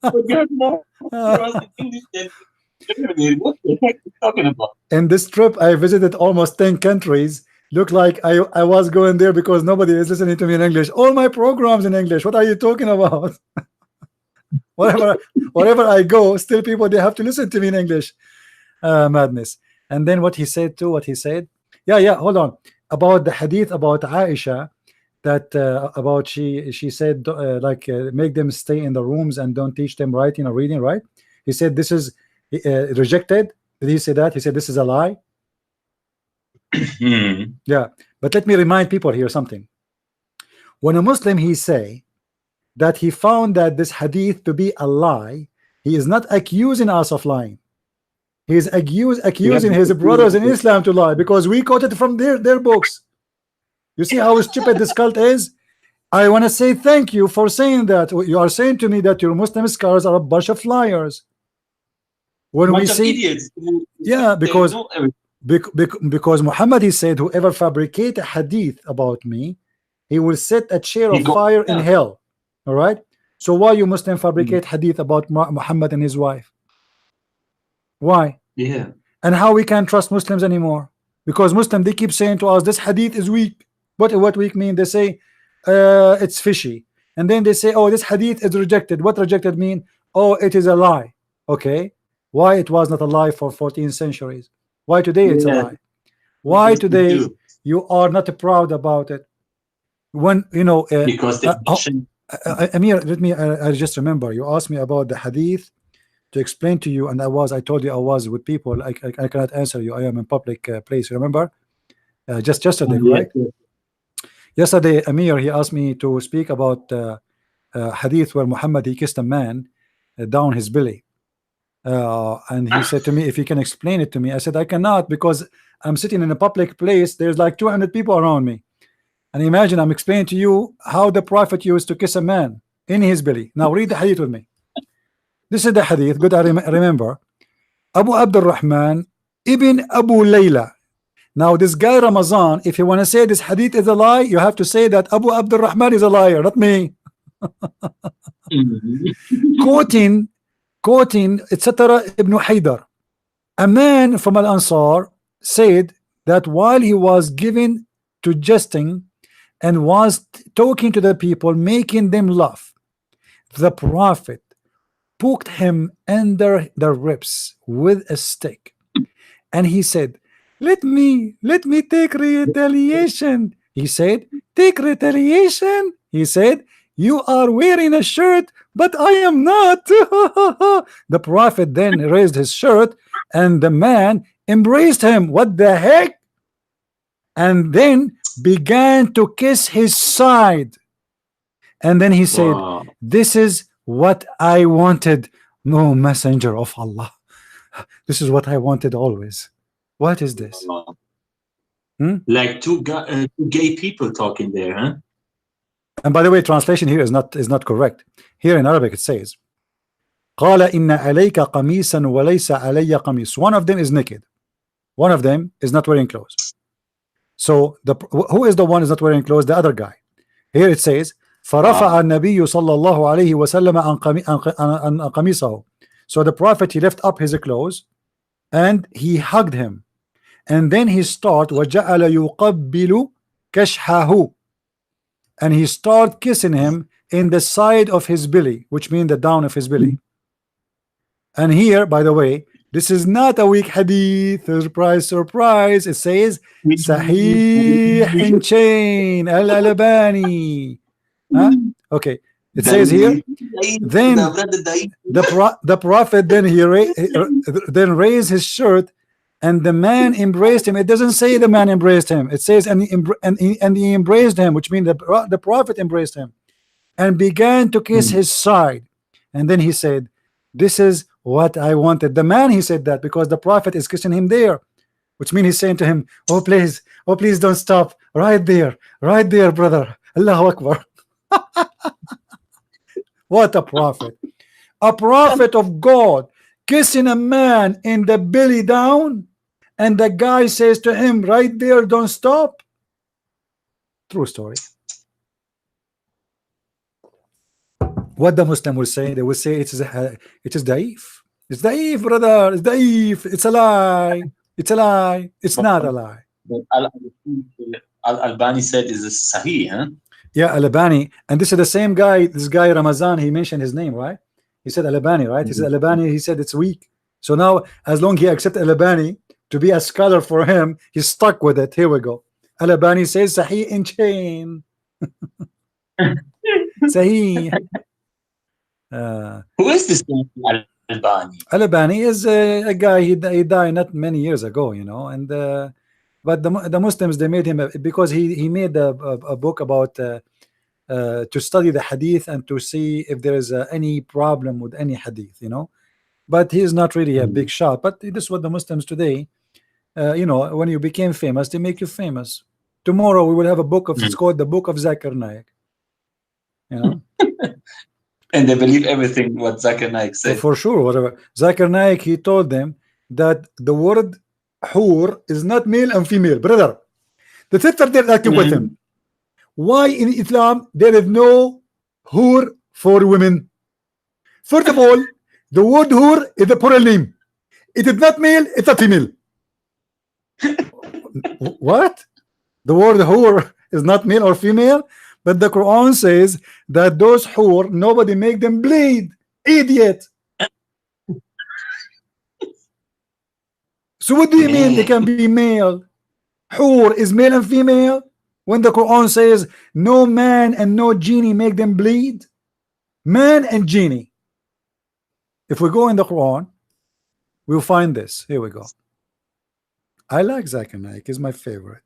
Forget more. English than Germany. What the heck are you talking about? In this trip, I visited almost 10 countries. Looked like I was going there because nobody is listening to me in English. All my programs in English. What are you talking about? wherever I go, still people, they have to listen to me in English. Madness. And then what he said too, yeah, hold on, about the hadith about Aisha, that about she said make them stay in the rooms and don't teach them writing or reading, right? He said this is rejected. Did he say that? He said this is a lie. Yeah, but let me remind people here something. When a Muslim he say that he found that this hadith to be a lie, he is not accusing us of lying. He is accusing his brothers in Islam to lie, because we quoted from their books. You see how stupid this cult is? I want to say thank you for saying that. You are saying to me that your Muslim scholars are a bunch of liars. When we see idiots. yeah, because Muhammad, he said, whoever fabricate a hadith about me, he will set a chair of fire in hell. All right. So why you Muslim fabricate hadith about Muhammad and his wife? Why? Yeah. And how we can't trust Muslims anymore? Because Muslim, they keep saying to us this hadith is weak. What weak mean? They say it's fishy, and then they say, oh, this hadith is rejected. What rejected mean? Oh, it is a lie. Okay, why it was not a lie for 14 centuries? Why today it's a lie? Why today you are not proud about it? When you know because they Amir, let me I just remember you asked me about the hadith to explain to you, and I told you I was with people. I cannot answer you. I am in public place. Remember? Just yesterday, right? Yesterday, Amir, he asked me to speak about hadith where Muhammad, he kissed a man down his belly, and he said to me, if he can explain it to me. I said I cannot, because I'm sitting in a public place. There's like 200 people around me, and imagine I'm explaining to you how the Prophet used to kiss a man in his belly. Now read the hadith with me. This is the hadith. Good, I remember. Abu Abdurrahman ibn Abu Layla. Now this guy Ramazan, if you want to say this hadith is a lie, you have to say that Abu Abdurrahman is a liar, not me. quoting etc. Ibn Haydar, a man from Al Ansar, said that while he was given to jesting and was talking to the people, making them laugh, the Prophet poked him under the ribs with a stick, and he said, let me take retaliation. He said, take retaliation. He said, you are wearing a shirt, but I am not. The Prophet then raised his shirt, and the man embraced him. What the heck? And then began to kiss his side, and then he said, this is what I wanted. No, messenger of Allah, this is what I wanted always. What is this? Like two gay people talking there, huh? And by the way, translation here is not correct. Here in Arabic it says, قال إن عليك قميصا وليس علي قميص. One of them is naked, one of them is not wearing clothes. So who is the one who is not wearing clothes? The other guy. Here it says, فرفع النبي صلى الله عليه وسلم عن قميصه. So the Prophet, he left up his clothes and he hugged him, and then he started وجعل يقبل كشحه, and he started kissing him in the side of his belly, which means the down of his belly. And here, by the way, this is not a weak hadith. Surprise, surprise. It says Sahih Hinchain Al-Albani. Okay, it says here, then the Prophet then then raised his shirt, and the man embraced him. It doesn't say the man embraced him. It says and he embraced him, which means the Prophet embraced him and began to kiss his side. And then he said, this is what I wanted. The man, he said that because the Prophet is kissing him there, which means he's saying to him, oh please don't stop, right there, brother. Allahu Akbar. What a prophet of God, kissing a man in the belly down, and the guy says to him right there, don't stop. True story. What the Muslim will say, they will say it is da'if. It's da'if, brother. It's da'if. It's a lie. It's a lie. It's not a lie. But Al-Albani said is a Sahih, huh? Yeah, Al-Albani, and this is the same guy. This guy Ramazan, he mentioned his name, right? He said Al-Albani, right? He said Al-Albani. He said it's weak. So now, as long he accepts Al-Albani to be a scholar for him, he's stuck with it. Here we go. Al-Albani says Sahih in chain. Sahih. Who is this Al-Albani? Al-Albani is a guy. He died not many years ago, you know, and but the Muslims, they made him because he made a book about to study the hadith and to see if there is any problem with any hadith, you know. But he is not really a big shot. But this is what the Muslims today, you know, when you became famous, they make you famous. Tomorrow we will have a book of, it's called the Book of Zakir Naik, you know. And they believe everything what Zakir Naik said. For sure, whatever. Zakir Naik, he told them that the word hur is not male and female, brother. The sister they're acting with him. Why in Islam there is no hur for women? First of all, the word hur is a plural name. It is not male, it's a female. What? The word hur is not male or female, but the Quran says that those hur, nobody make them bleed. Idiot. So what do you mean they can be male? Hur is male and female when the Quran says no man and no genie make them bleed? Man and genie. If we go in the Quran, we'll find this. Here we go. I like Zakir Naik, is my favorite.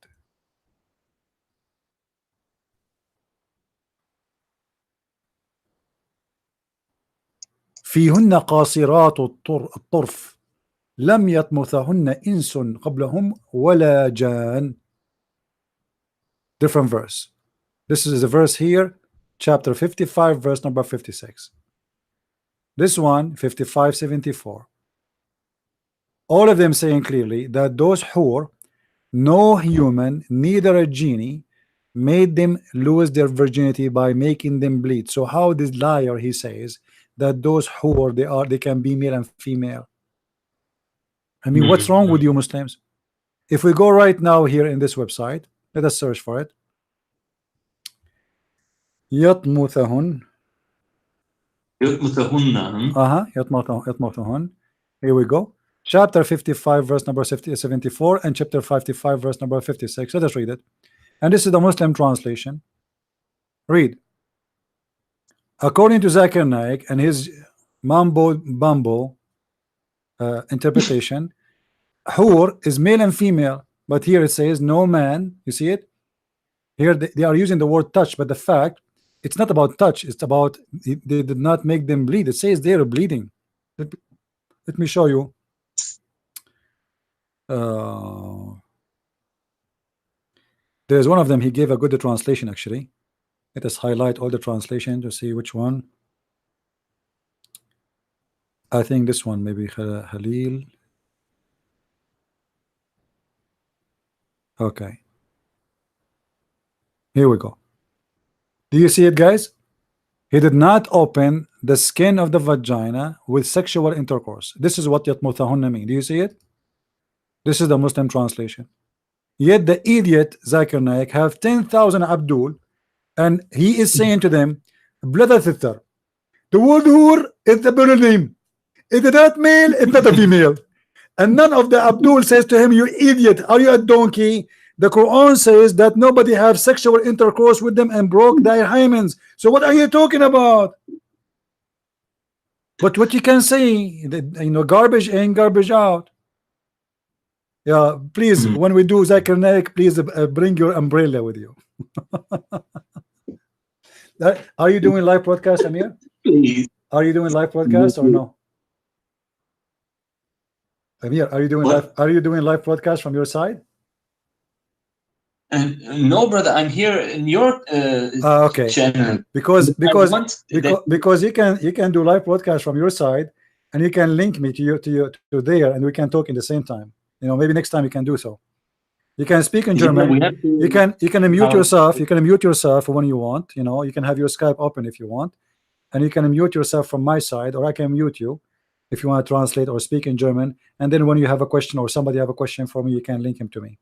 فيهن قاصرات الطرف لم يطمثهن إنس قبلهم ولا جان. Different verse. This is the verse here, chapter 55, verse number 56. This one, 55:74. All of them saying clearly that those hur, no human, neither a genie, made them lose their virginity by making them bleed. So how this liar, he says that those hur, they can be male and female. I mean, what's wrong with you Muslims? If we go right now here in this website, let us search for it. يطمثهن. يطمثهن. Here we go. Chapter 55, verse number 74, and chapter 55, verse number 56. Let us read it. And this is the Muslim translation. Read. According to Zakir Naik and his mambo interpretation, hur is male and female, but here it says no man. You see it here, they are using the word touch, but the fact it's not about touch, it's about they did not make them bleed. It says they are bleeding. Let me show you. There's one of them, he gave a good translation actually. Let us highlight all the translation to see which one. I think this one, maybe Khalil. Okay. Here we go. Do you see it, guys? He did not open the skin of the vagina with sexual intercourse. This is what yatmuthahunna mean. Do you see it? This is the Muslim translation. Yet the idiot Zakir Naik have 10,000 Abdul, and he is saying to them, brother, sister, the word hur is the plural name. It is not male, it's not a female. And none of the Abdul says to him, you idiot, are you a donkey? The Quran says that nobody have sexual intercourse with them and broke their hymens. So what are you talking about? But what you can say, you know, garbage in, garbage out. Yeah, please, when we do Zakir Naik, please bring your umbrella with you. Are you doing live broadcast, Amir? Please. Are you doing live broadcast or no? Amir, are you doing live? Are you doing live broadcast from your side? No, brother, I'm here in your okay. channel. Because you can do live broadcast from your side, and you can link me to there, and we can talk in the same time. You know, maybe next time you can do so. You can speak in Yeah, German. we have to, You can unmute how- yourself. You can unmute yourself when you want. You know, you can have your Skype open if you want, and you can unmute yourself from my side, or I can mute you if you want to translate or speak in German. And then when you have a question or somebody have a question for me, you can link him to me.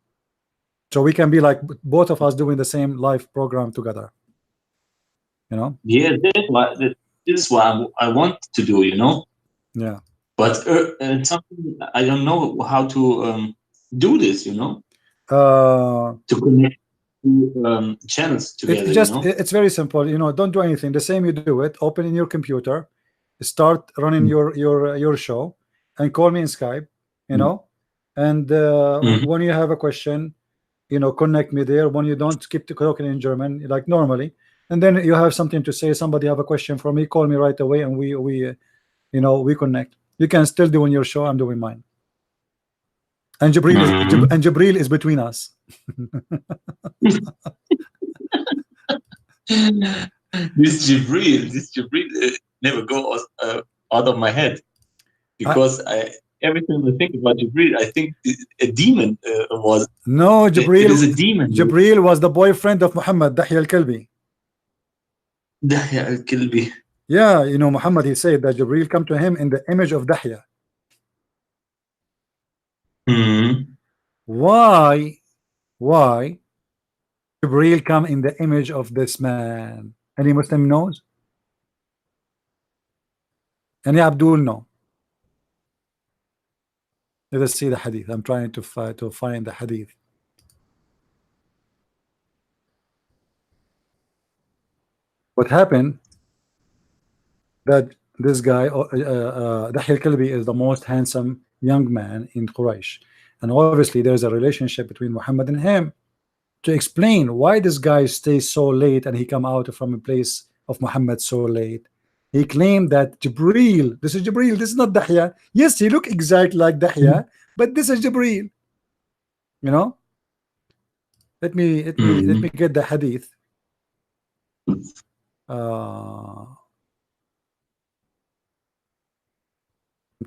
So we can be like both of us doing the same live program together. You know? Yeah, this is what I want to do, you know. Yeah. But something I don't know how to do this, you know, to connect two channels together. It's just you know? it's very simple. You know, don't do anything. The same you do it. Open in your computer, start running your show, and call me in Skype. You know, and when you have a question, you know, connect me there. When you don't, keep talking in German like normally, and then you have something to say. Somebody have a question for me, call me right away, and we you know, we connect. You can still do in your show. I'm doing mine. And Jibril is between us. This Jibril never goes out of my head, because every time I think about Jibril, I think a demon was. No, Jibril. It is a demon. Jibril was the boyfriend of Muhammad, Dahya al-Kalbi. Dahya al-Kalbi. Yeah, you know, Muhammad, he said that Jibril come to him in the image of Dahya. Why Jibril come in the image of this man? Any Muslim knows? Any Abdul know? Let us see the hadith. I'm trying to find the hadith. What happened? That this guy, Dahya al-Kalbi, is the most handsome young man in Quraysh, and obviously there's a relationship between Muhammad and him. To explain why this guy stays so late and he come out from a place of Muhammad so late, he claimed that Jibril, this is Jibril, this is not Dahya. Yes, he look exactly like Dahya, but this is Jibril. You know. Let me get the hadith. I'm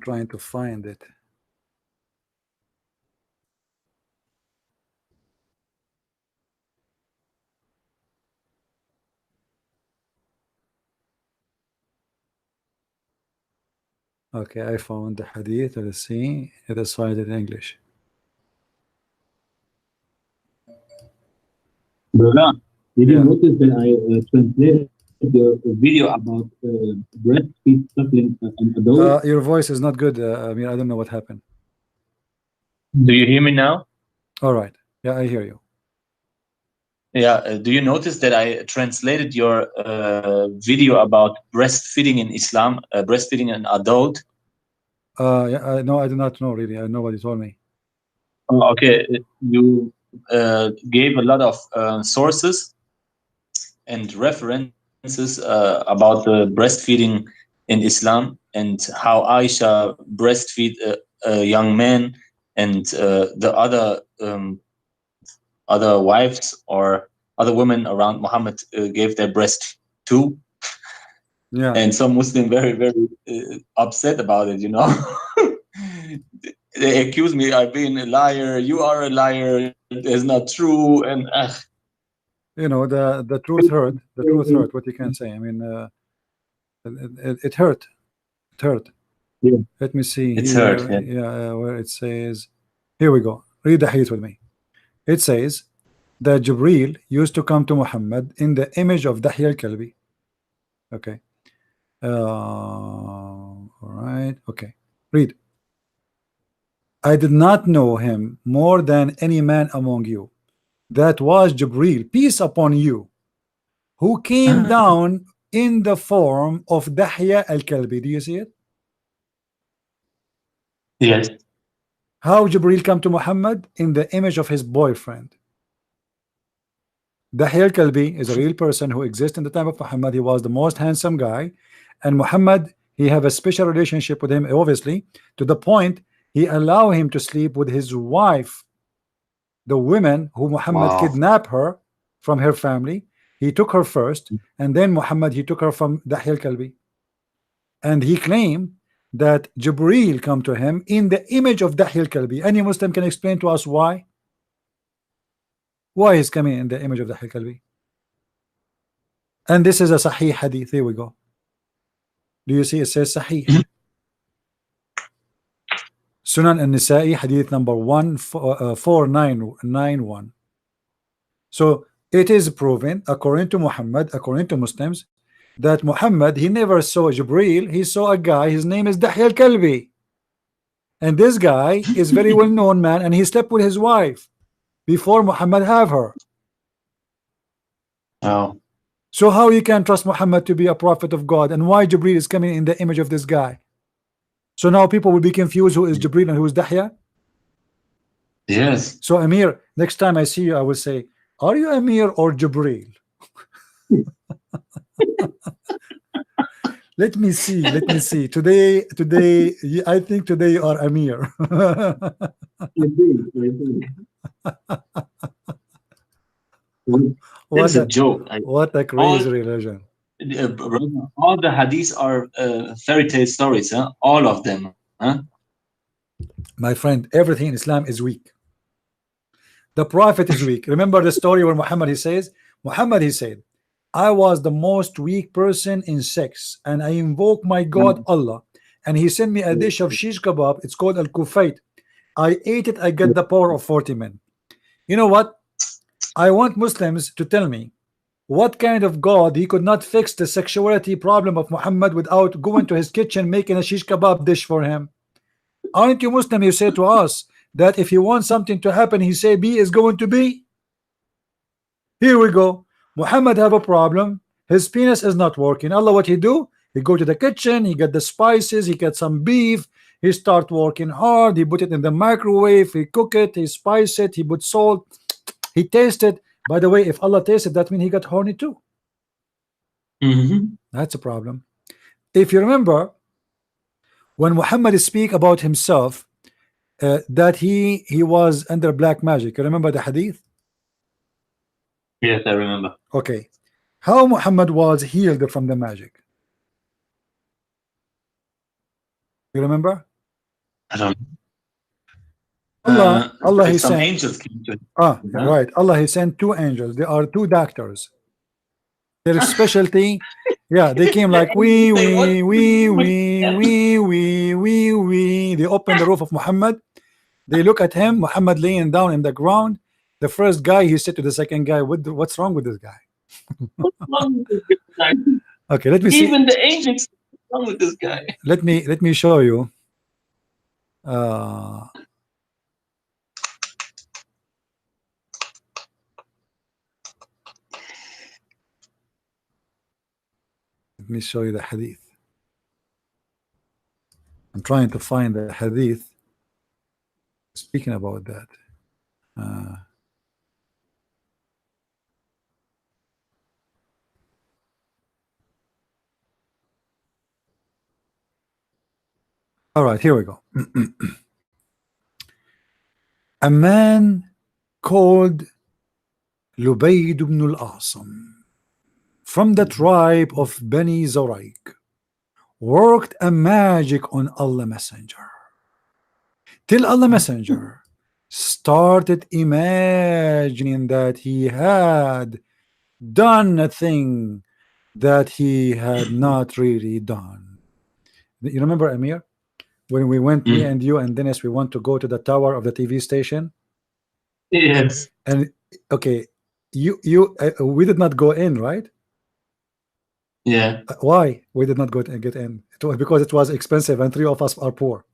trying to find it. Okay, I found the hadith. Let's see. It is found in English. Brother, did Yeah. you notice that I translated the video about breastfeed suckling an adult? Your voice is not good. I mean, I don't know what happened. Do you hear me now? All right. Yeah, I hear you. Yeah. Do you notice that I translated your video about breastfeeding in Islam, breastfeeding an adult? Yeah, no, I do not know really. Nobody told me. Oh, okay. You gave a lot of sources and references about the breastfeeding in Islam, and how Aisha breastfeed a young man, and the other wives or other women around Muhammad gave their breast too. Yeah. And some Muslim very upset about it, you know. They accuse me of being a liar. You are a liar. It's not true. And you know, the truth hurt. The truth hurt. What you can say. I mean, it hurt. It hurt. Yeah. Let me see. It's here. hurt. Yeah, where it says. Here we go. Read the hadith with me. It says that Jibril used to come to Muhammad in the image of Dahya al-Kalbi. Okay. All right. Okay. Read. I did not know him more than any man among you. That was Jibril, peace upon you, who came down in the form of Dahya al-Kalbi. Do you see it? yes. How Jibril come to Muhammad? In the image of his boyfriend. Dahya al-Kalbi is a real person who exists in the time of Muhammad. He was the most handsome guy, and Muhammad, he have a special relationship with him, obviously, to the point he allow him to sleep with his wife, the woman who Muhammad kidnapped her from her family. He took her first, and then Muhammad, he took her from Dahya al-Kalbi. And he claimed that Jibreel come to him in the image of Dahya al-Kalbi. Any Muslim can explain to us why? Why he's coming in the image of Dahya al-Kalbi? And this is a Sahih hadith. Here we go. Do you see it says Sahih? Sunan al-Nisa'i hadith number 4991. So it is proven according to Muhammad, according to Muslims, that Muhammad, he never saw Jibreel, he saw a guy, his name is Dahya al-Kalbi, and this guy is very well known man, and he slept with his wife before Muhammad have her. Oh. So how you can trust Muhammad to be a prophet of God, and why Jibreel is coming in the image of this guy? So now people will be confused who is Jibreel and who is Dahya. Yes. So Amir, next time I see you, I will say, are you Amir or Jibreel? Let me see. Today, I think today you are Amir. That's a joke. What a crazy religion. All the hadiths are fairy tale stories, huh? All of them, huh? My friend, everything in Islam is weak. The Prophet is weak. Remember the story where Muhammad he said, I was the most weak person in sex, and I invoke my God Allah, and he sent me a dish of shish kebab. It's called al-kufayt. I ate it. I get the power of 40 men. You know what? I want Muslims to tell me what kind of God he could not fix the sexuality problem of Muhammad without going to his kitchen making a shish kebab dish for him. Aren't you Muslim? You say to us that if you want something to happen, he say B is going to be. Here we go. Muhammad have a problem. His penis is not working. Allah, what he do? He go to the kitchen, he get the spices, he get some beef, he start working hard, he put it in the microwave, he cook it, he spice it, he put salt, he taste it. By the way, if Allah tasted, that means he got horny too. That's a problem. If you remember, when Muhammad speak about himself, that he was under black magic. You remember the hadith? Yes, I remember. Okay. How Muhammad was healed from the magic? You remember? I don't. Allah he some sent angels came to him. Right. Allah he sent 2 angels. They are 2 doctors. Their specialty, yeah, they came like wee. They opened the roof of Muhammad. They look at him, Muhammad laying down in the ground. The first guy, he said to the second guy, what's wrong with this guy? What's wrong with this guy? Okay, let me see. Even the angels, what's wrong with this guy? Let me show you. Let me show you the hadith. I'm trying to find the hadith speaking about that. All right, here we go. A man called Lubayd ibn al-Asam from the tribe of Bani Zuraik worked a magic on Allah Messenger till Allah Messenger started imagining that he had done a thing that he had not really done. You remember, Amir, when we went, me and you and Dennis, we want to go to the tower of the TV station? Yes. And okay, we did not go in, right? Yeah. Why we did not go and get in? It was because it was expensive and 3 of us are poor.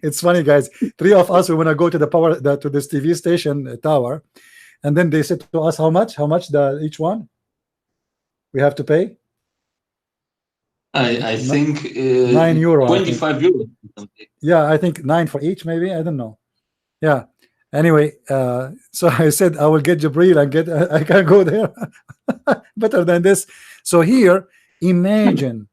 It's funny, guys. 3 of us, we want to go to the power to this TV station tower, and then they said to us, how much each one we have to pay? I think €9. 25 euros. Yeah, I think 9 for each, maybe. I don't know. Yeah. Anyway, so I said I will get Jibreel and I can go there better than this. So here, imagine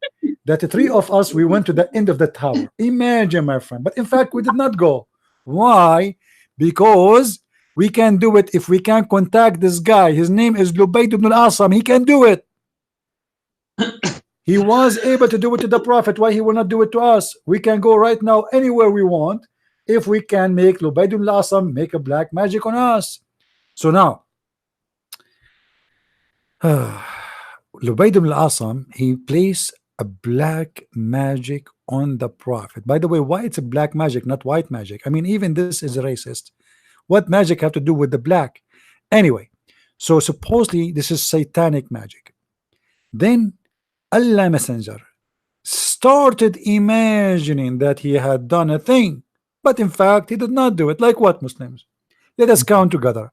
that the 3 of us, we went to the end of the tower. Imagine, my friend. But in fact, we did not go. Why? Because we can do it if we can contact this guy. His name is Lubayd ibn al-Asam. He can do it. He was able to do it to the Prophet. Why he will not do it to us? We can go right now anywhere we want if we can make Lubayd ibn al-Asam make a black magic on us. So now, Lubayd ibn al-Asam, he placed a black magic on the Prophet. By the way, why it's a black magic, not white magic? I mean, even this is racist. What magic have to do with the black? Anyway, so supposedly this is satanic magic. Then Allah Messenger started imagining that he had done a thing, but in fact he did not do it. Like what, Muslims? Let us count together.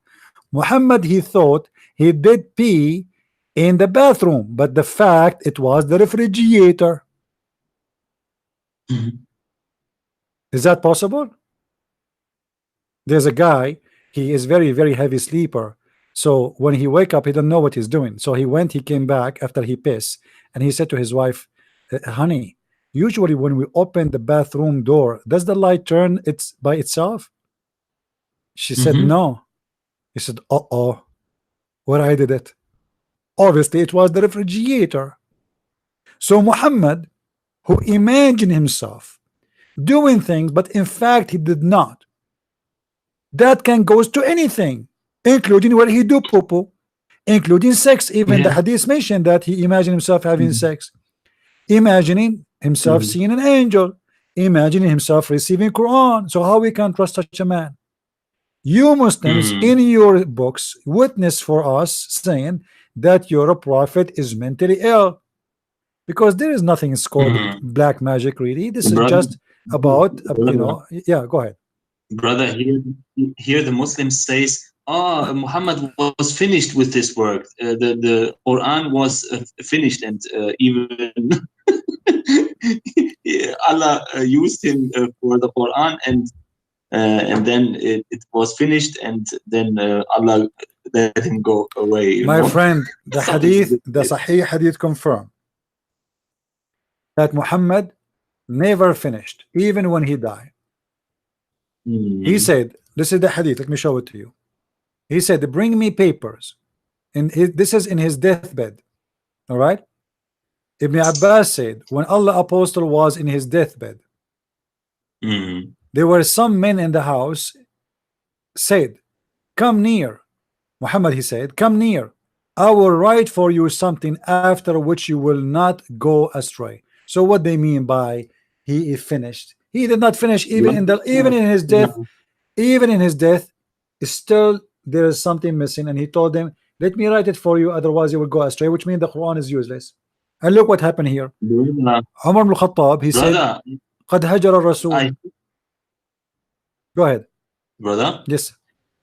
Muhammad, he thought he did pee in the bathroom, but the fact it was the refrigerator. Is that possible? There's a guy, he is very heavy sleeper, so when he wake up he don't know what he's doing. So he came back after he pissed, and he said to his wife, honey, usually when we open the bathroom door, does the light turn by itself? She said no. He said, uh-oh, what I did it. Obviously it was the refrigerator. So Muhammad, who imagined himself doing things but in fact he did not, that can goes to anything, including where he do poo-poo, including sex. Even the hadith mentioned that he imagined himself having sex, imagining himself seeing an angel, imagining himself receiving Quran. So how we can trust such a man? You Muslims in your books witness for us saying that your prophet is mentally ill, because there is nothing is called black magic really. This is just about you know. Yeah, go ahead, brother. Here the Muslim says, oh, Muhammad was finished with this work. The Quran was finished, and even Allah used him for the Quran, and then it was finished, and then Allah let him go away. My friend, the hadith, the Sahih hadith confirm that Muhammad never finished, even when he died. He said, this is the hadith, let me show it to you. He said, bring me papers. And this is in his deathbed. All right. Ibn Abbas said, when Allah apostle was in his deathbed, there were some men in the house said, come near. Muhammad, he said, come near. I will write for you something after which you will not go astray. So what they mean by he is finished? He did not finish even in his death. Even in his death, still there is something missing, and he told them, let me write it for you, otherwise you will go astray, which means the Quran is useless. And look what happened here. Umar ibn Khattab, he said, قد هجر الرسول. Go ahead, brother. Yes,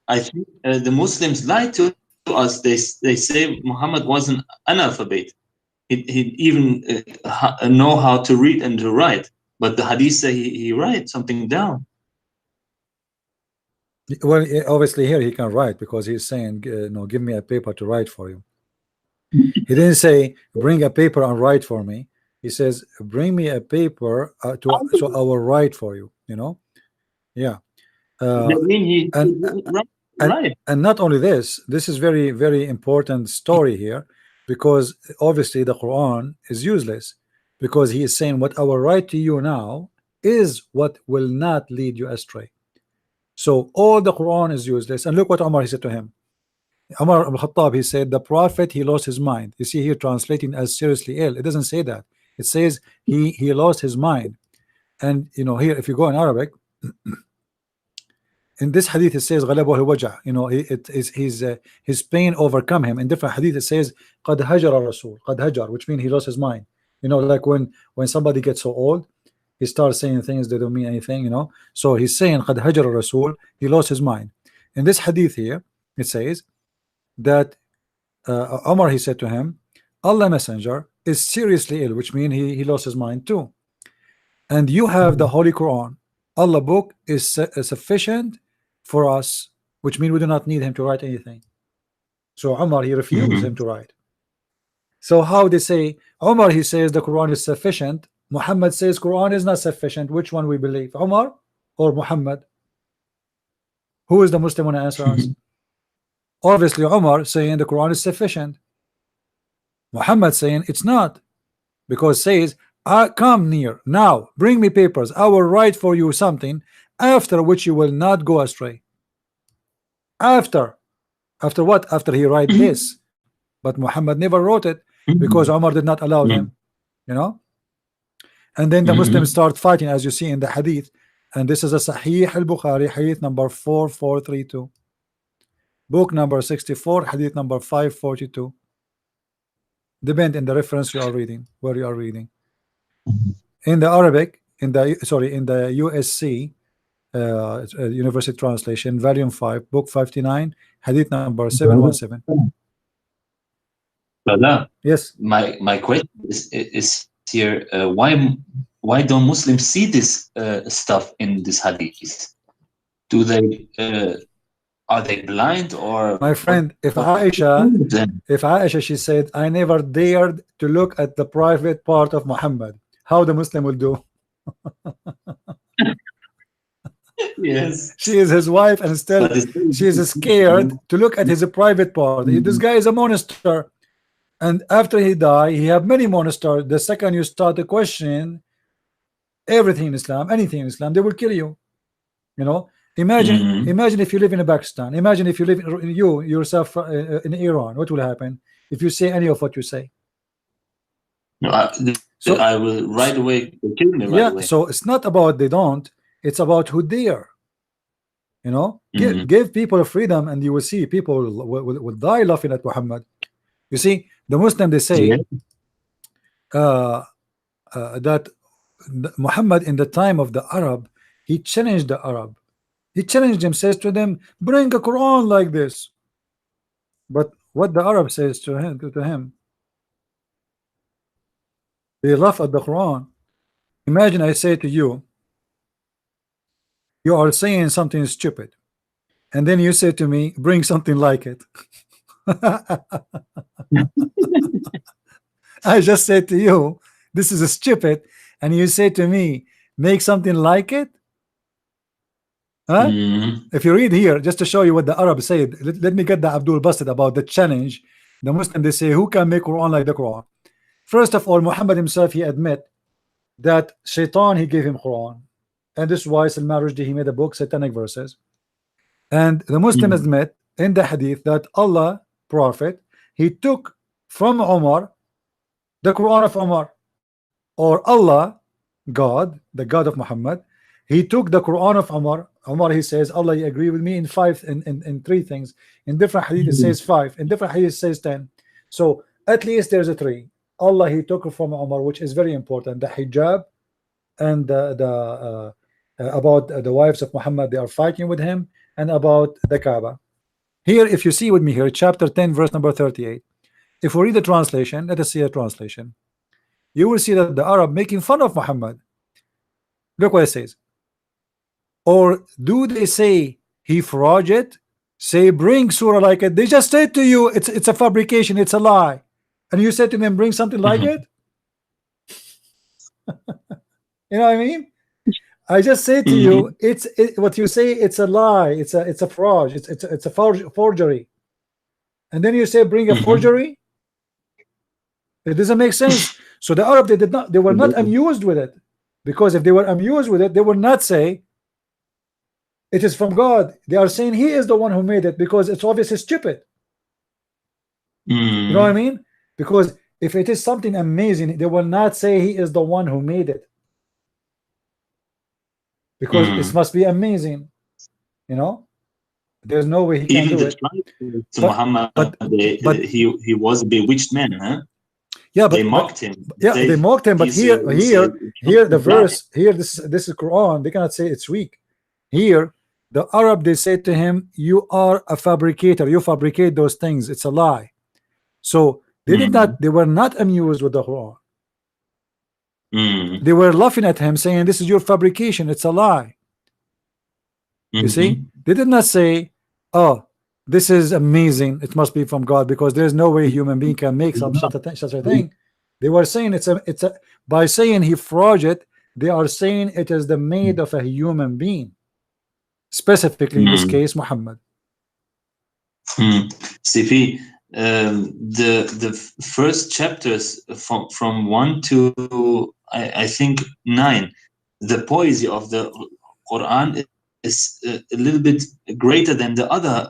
I think the Muslims lied to us. They say Muhammad was an analphabet. He even know how to read and to write, but the hadith say he write something down. well, obviously here he can write, because he's saying, no, give me a paper to write for you. He didn't say bring a paper and write for me. He says bring me a paper so I will write for you, you know. Yeah. And not only this is very important story here, because obviously the Quran is useless, because he is saying what I will write to you now is what will not lead you astray. So all the Quran is useless. And look what Umar, he said to him. Umar ibn Khattab, he said the prophet, he lost his mind. You see here translating as seriously ill. It doesn't say that. It says he lost his mind. And you know, here if you go in Arabic, in this hadith it says غلبه الوجع, you know, it is his pain overcome him. In different hadith it says قد هجر الرسول, قد هجر, which means he lost his mind. You know, like when somebody gets so old, he starts saying things that don't mean anything, you know. So he's saying قد هجر الرسول, he lost his mind. In this hadith here it says that Umar, he said to him, Allah Messenger is seriously ill, which means he lost his mind too. And you have the Holy Quran. Allah book is sufficient for us, which means we do not need him to write anything. So Umar, he refused him to write. So how they say, Umar, he says the Quran is sufficient, Muhammad says Quran is not sufficient. Which one we believe, Umar or Muhammad? Who is the Muslim want to answer us? Obviously Umar saying the Quran is sufficient, Muhammad saying it's not. because says, come near now, bring me papers, I will write for you something after which you will not go astray. After what? After he write this. But Muhammad never wrote it because Umar did not allow them, you know. And then the Muslims start fighting, as you see in the hadith, and this is a Sahih al-Bukhari, hadith number 4432, book number 64, hadith number 542. Depend in the reference you are reading, where you are reading. In the Arabic, in the USC University Translation, volume 5, book 59, hadith number 717. Brother, Yes. My question is here, why don't Muslims see this stuff in this hadith? Do they are they blind, or My friend, if Aisha she said, I never dared to look at the private part of Muhammad, how the Muslim will do? Yes, She is his wife and still she is scared to look at his private part. This guy is a monster, and after he die, he have many monsters. The second you start to question everything in Islam, anything in Islam, they will kill you. You know, imagine if you live in Pakistan. Imagine if you live you yourself in Iran. What will happen if you say any of what you say? So I will right away kill me. Right away. So it's not about they don't. It's about who they are. You know, give people freedom, and you will see people will die laughing at Muhammad. You see, the Muslim, they say that Muhammad in the time of the Arab, he challenged the Arab. He challenged them, says to them, bring a Quran like this. But what the Arab says to him, they laugh at the Quran. Imagine I say to you, you are saying something stupid, and then you say to me, bring something like it. I just said to you, this is a stupid, and you say to me, make something like it. Huh? If you read here, just to show you what the Arabs said, let me get the Abdul Basit about the challenge. The Muslim, they say, who can make Quran like the Quran? First of all, Muhammad himself, he admit that Shaitan, he gave him Quran, and this is why Salman Rushdie, he made a book, Satanic Verses. And the Muslims admit in the hadith that Allah, Prophet, he took from Umar the Quran of Umar, or Allah, God, the God of Muhammad, he took the Quran of Umar. Umar, he says, Allah, you agree with me in three things. In different hadith it says 5, in different hadith it says 10. So at least there's a 3. Allah, he took from Umar, which is very important, the hijab, and about the wives of Muhammad, they are fighting with him, and about the Kaaba. Here, if you see with me here, chapter 10, verse number 38. If we read the translation, let us see a translation. You will see that the Arab making fun of Muhammad. Look what it says. Or do they say he forged? Say bring surah like it. They just said to you it's a fabrication, it's a lie, and you said to them bring something like it. You know what I mean? I just say to you, what you say, it's a lie, it's a fraud, it's a forgery, and then you say bring a forgery. It doesn't make sense. So the Arab, they were not amused with it, because if they were amused with it, they would not say it is from God. They are saying he is the one who made it, because it's obviously stupid. You know what I mean? Because if it is something amazing, they will not say he is the one who made it, because it must be amazing. You know, there's no way he can do it. To Muhammad, he was a bewitched man, huh? Yeah, but they mocked him. Yeah, they mocked him. But here the verse here, this is Quran. They cannot say it's weak. Here, the Arab, they say to him, "You are a fabricator. You fabricate those things. It's a lie." So they did not. They were not amused with the Quran. They were laughing at him, saying, "This is your fabrication. It's a lie." You see, they did not say, "Oh, this is amazing. It must be from God," because there's no way a human being can make such a thing. They were saying it's a by saying he forged it, they are saying it is the made of a human being, specifically in this case Muhammad. Sifi, the first chapters from 1 to I think 9, the poesy of the Quran is a little bit greater than the other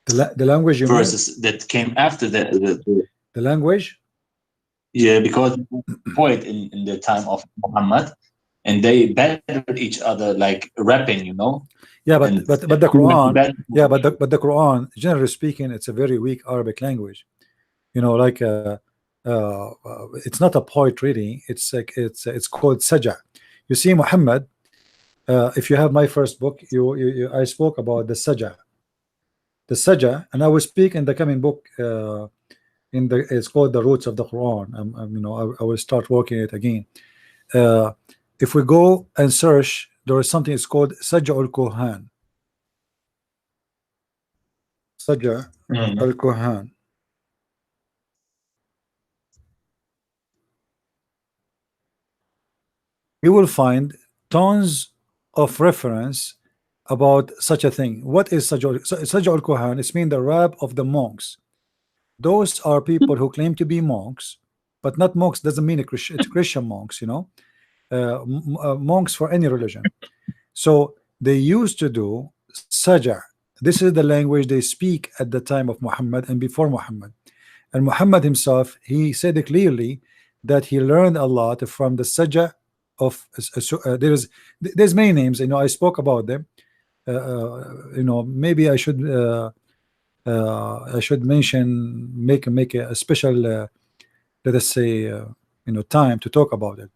the language you verses that came after the language. Yeah, because poet in the time of Muhammad, and they battled each other like rapping, you know. Yeah, but And the Quran, yeah, but the Quran, generally speaking, it's a very weak Arabic language. You know, like it's not a poet reading. It's like it's called Saja. You see, Muhammad. If you have my first book, I spoke about the Saja. The Saja, and I will speak in the coming book. It's called The Roots of the Quran. You know, I will start working it again. If we go and search, there is something it's called Saj'a al-Quhan. Saj'a al-Quhan. You will find tons of reference about such a thing. What is Saj'a al-Quhan? It's mean the rap of the monks. Those are people who claim to be monks, but not monks doesn't mean it's Christian monks, you know, monks for any religion. So they used to do Saja. This is the language they speak at the time of Muhammad and before Muhammad. And Muhammad himself, he said clearly that he learned a lot from the Saja of there's many names, you know, I spoke about them. You know, maybe I should mention, make a special let us say you know, time to talk about it.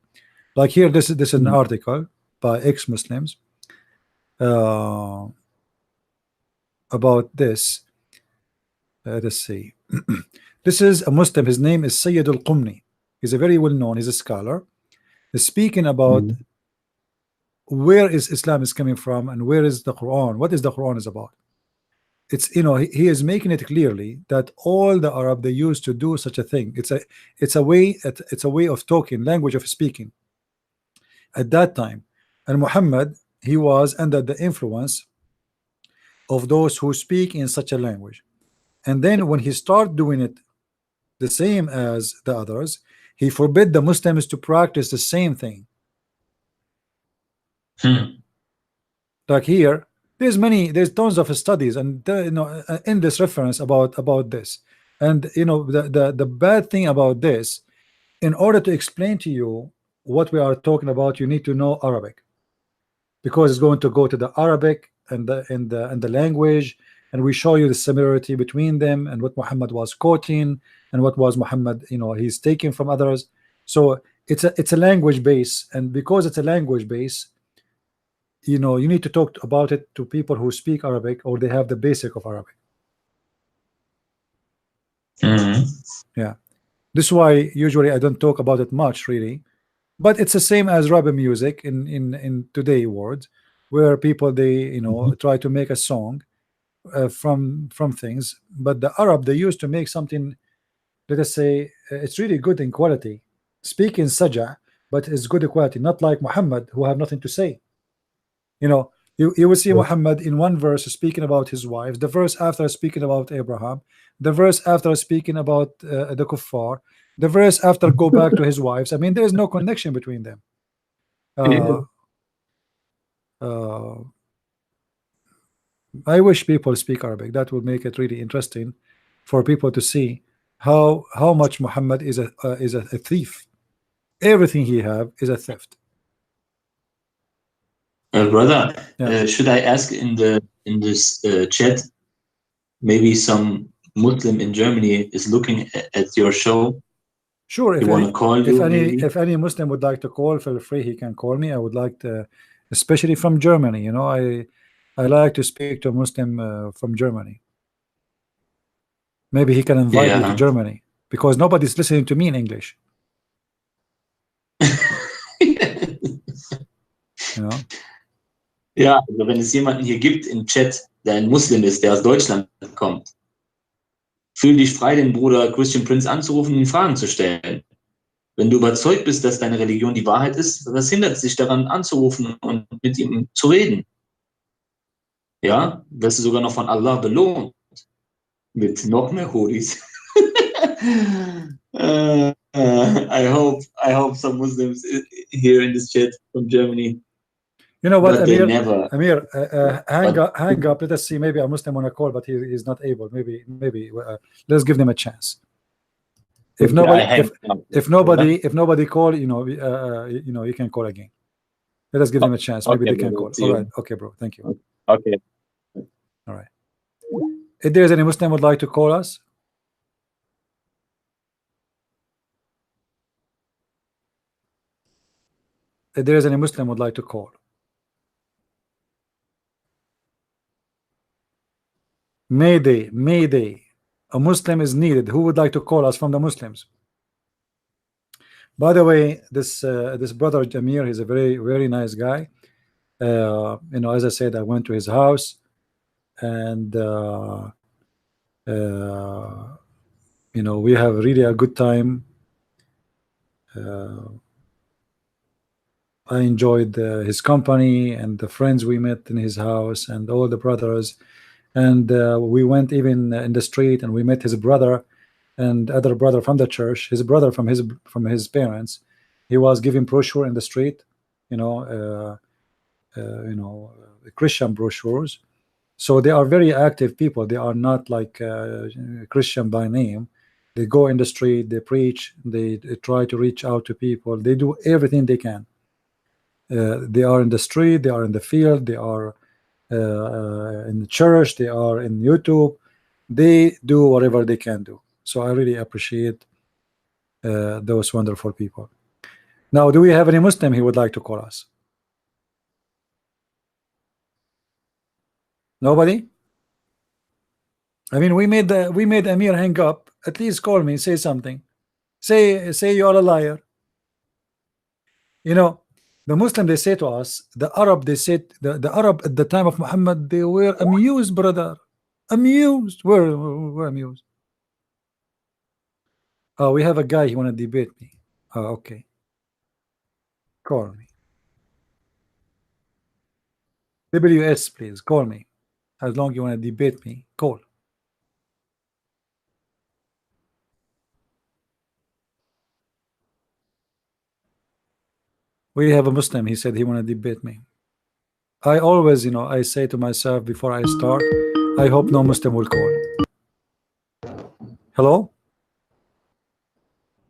Like here, this is an article by ex-Muslims about this. Let us see. This is a Muslim. His name is Sayyid al-Qumni. He's a very well known. He's a scholar. He's speaking about where is Islam is coming from and where is the Quran. What is the Quran is about? It's, you know, he is making it clearly that all the Arab, they used to do such a thing. It's a way of talking, language of speaking at that time. And Muhammad, he was under the influence of those who speak in such a language. And then when he started doing it the same as the others, he forbid the Muslims to practice the same thing. Like here, there's tons of studies and you know, in this reference about this. And you know, the bad thing about this, in order to explain to you what we are talking about, you need to know Arabic, because it's going to go to the Arabic and the language, and we show you the similarity between them and what Muhammad was quoting and what was Muhammad, you know, he's taking from others. So it's a language base, and because it's a language base, you know, you need to talk about it to people who speak Arabic or they have the basic of Arabic. Yeah, this is why usually I don't talk about it much really, but it's the same as rap music in today world, where people, they, you know, try to make a song from things, but the Arab, they used to make something, let us say, it's really good in quality, speak in Saja, but it's good quality, not like Muhammad who have nothing to say. You know, you will see Muhammad in one verse speaking about his wives, the verse after speaking about Abraham, the verse after speaking about the kuffar, the verse after go back to his wives. I mean, there is no connection between them. I wish people speak Arabic. That would make it really interesting for people to see how much Muhammad is a thief. Everything he have is a theft. Brother, Yeah. should I ask in this chat, maybe some Muslim in Germany is looking at your show? Sure. They want to call you, If any Muslim would like to call, feel free. He can call me. I would like to, especially from Germany. You know, I like to speak to a Muslim from Germany. Maybe he can invite me to Germany, because nobody's listening to me in English. You know? Ja, also wenn es jemanden hier gibt im Chat, der ein Muslim ist, der aus Deutschland kommt, fühl dich frei, den Bruder Christian Prince anzurufen und ihm Fragen zu stellen. Wenn du überzeugt bist, dass deine Religion die Wahrheit ist, was hindert sich daran anzurufen und mit ihm zu reden? Ja, wirst du sogar noch von Allah belohnt. Mit noch mehr Hoodies. I hope some Muslims here in this chat from Germany. You know what, But they Amir? never. Amir, hang up. Let us see. Maybe a Muslim on a call, but he's not able. Maybe let's give them a chance. If Okay, nobody, I hang up. if nobody call, you know, you can call again. Let us give them a chance. Maybe Okay, they can bro, call. see All you. right. Okay, bro. Thank you. Okay. All right. If there's any Muslim would like to call us, if there is any Muslim would like to call. Mayday, Mayday. A Muslim is needed. Who would like to call us from the Muslims? By the way, this brother Jamir, he's a very nice guy. You know, as I said, I went to his house, and you know, we have really a good time. I enjoyed his company and the friends we met in his house and all the brothers, and we went even in the street and we met his brother and other brother from the church, his brother from his parents. He was giving brochure in the street, you know, Christian brochures. So they are very active people. They are not like Christian by name. They go in the street, they preach, they try to reach out to people. They do everything they can. They are in the street, they are in the field, they are in the church, they are in YouTube. They do whatever they can do. So I really appreciate those wonderful people. Now, do we have any Muslim he would like to call us? Nobody? I mean, we made Amir hang up. At least call me, say something. Say you are a liar. You know, the Muslim, they say to us, the Arab, they said, the Arab at the time of Muhammad, they were amused, brother. Amused. We're amused. Oh, we have a guy, he want to debate me. Oh, okay. Call me. WS, please, call me. As long as you want to debate me, call. We have a Muslim, he said he want to debate me. I always, you know, I say to myself before I start, I hope no Muslim will call. Hello?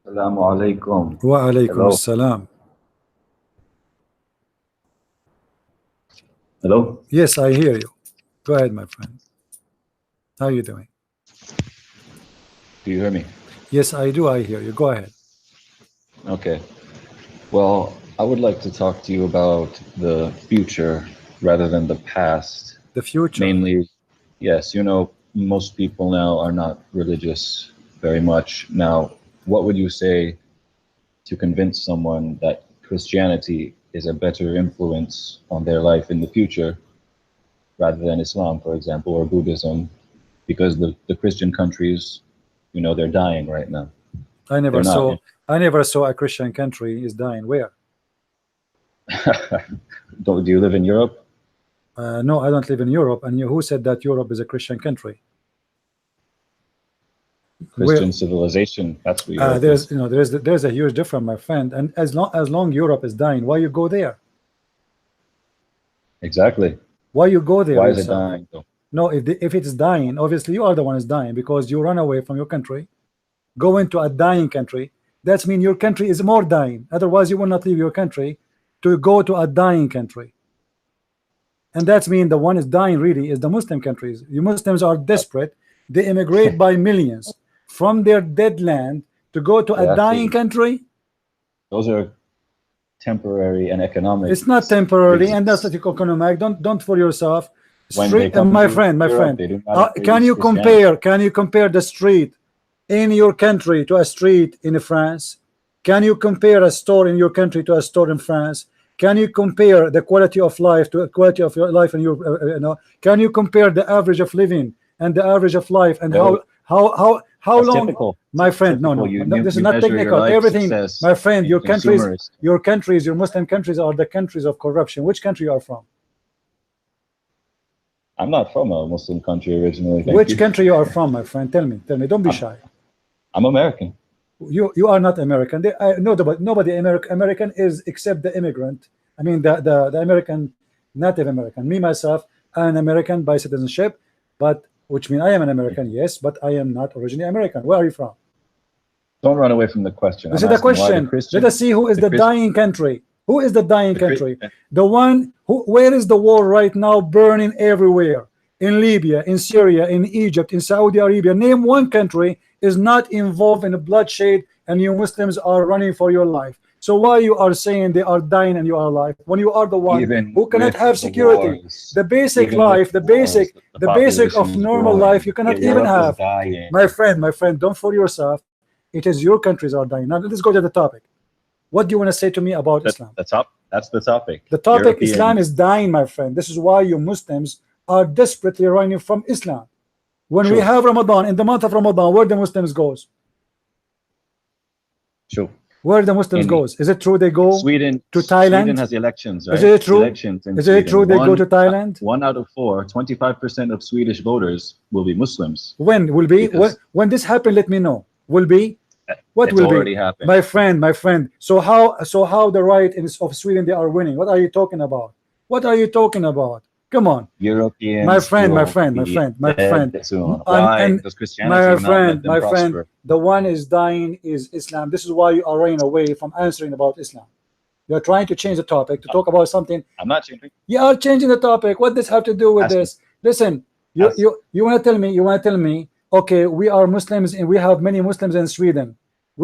Assalamu alaikum. Wa alaikum Hello. assalam. Hello. Yes, I hear you. Go ahead, my friend. How are you doing? Do you hear me? Yes, I do. I hear you. Go ahead. Okay. Well, I would like to talk to you about the future rather than the past. The future. Mainly, yes, you know, most people now are not religious very much. Now, what would you say to convince someone that Christianity is a better influence on their life in the future rather than Islam, for example, or Buddhism? Because the Christian countries, you know, they're dying right now. I never They're not saw a Christian country is dying. Where? Do you live in Europe? No, I don't live in Europe. And who said that Europe is a Christian country? Christian civilization. That's what Europe there's is. you know there's a huge difference, my friend. And as long Europe is dying, why you go there? Exactly. Why you go there? Why is it yourself? dying though? No, if it's dying, obviously you are the one who's dying because you run away from your country, go into a dying country. That's mean your country is more dying. Otherwise, you will not leave your country to go to a dying country. And that's mean the one is dying really is the Muslim countries. You Muslims are desperate. They immigrate by millions from their dead land to go to a dying country. Those are temporary and economic. It's not temporarily, and that's reasons. what economic. Don't fool yourself. When they Street, come my to friend, Europe, they do not can embrace you Christianity. compare the street in your country to a street in France? Can you compare a store in your country to a store in France? Can you compare the quality of life to the quality of your life in your you know? Can you compare the average of living and the average of life and No. how That's long? typical. My friend, no, Typical. this is You not measure your technical. life Everything, success my friend, in your countries, your Muslim countries are the countries of corruption. Which country you are from? I'm not from a Muslim country originally. thank Which you. country you are from, my friend? Tell me. Don't be shy. I'm American. You are not American. Nobody American is except the immigrant. I mean the American, native American. Me myself, I'm an American by citizenship, but which means I am an American, yes, but I am not originally American. Where are you from? Don't run away from the question. This I'm is the asking why question. Christian- Let us see who is the Christ- dying country. Who is the dying the Chri- country? The one who, where is the war right now burning everywhere? In Libya, in Syria, in Egypt, in Saudi Arabia. Name one country is not involved in bloodshed and you Muslims are running for your life. So why you are saying they are dying and you are alive when you are the one Even who cannot with have the security? wars, The basic even with life, the wars, basic of population is normal growing. life you cannot Europe even is have. dying. My friend, don't fool yourself. It is your countries are dying. Now let's go to the topic. What do you want to say to me about Islam? That's the topic. The topic European- Islam is dying, my friend. This is why you Muslims are desperately running from Islam. When we Sure. have Ramadan, in the month of Ramadan, where the Muslims goes? Sure. Where the Muslims In- goes? Is it true they go Sweden to Thailand? Sweden has elections, right? Is it true? Elections in Is it Sweden. true they go to Thailand? 1 out of 4, 25% of Swedish voters will be Muslims. When will be? Because- When this happen? Let me know. Will be? What It's will already be? happened. My friend. So how the right of Sweden they are winning? What are you talking about? What are you talking about? Come on. Europeans. My friend, will be my friend. dead soon. And- Why? and Does Christianity not let them my friend, prosper? the one is dying is Islam. This is why you are running away from answering about Islam. You are trying to change the topic to talk about something. I'm not changing. You are changing the topic. What does have to do with Ask me. this? Listen, Ask- you want to tell me, okay, we are Muslims and we have many Muslims in Sweden.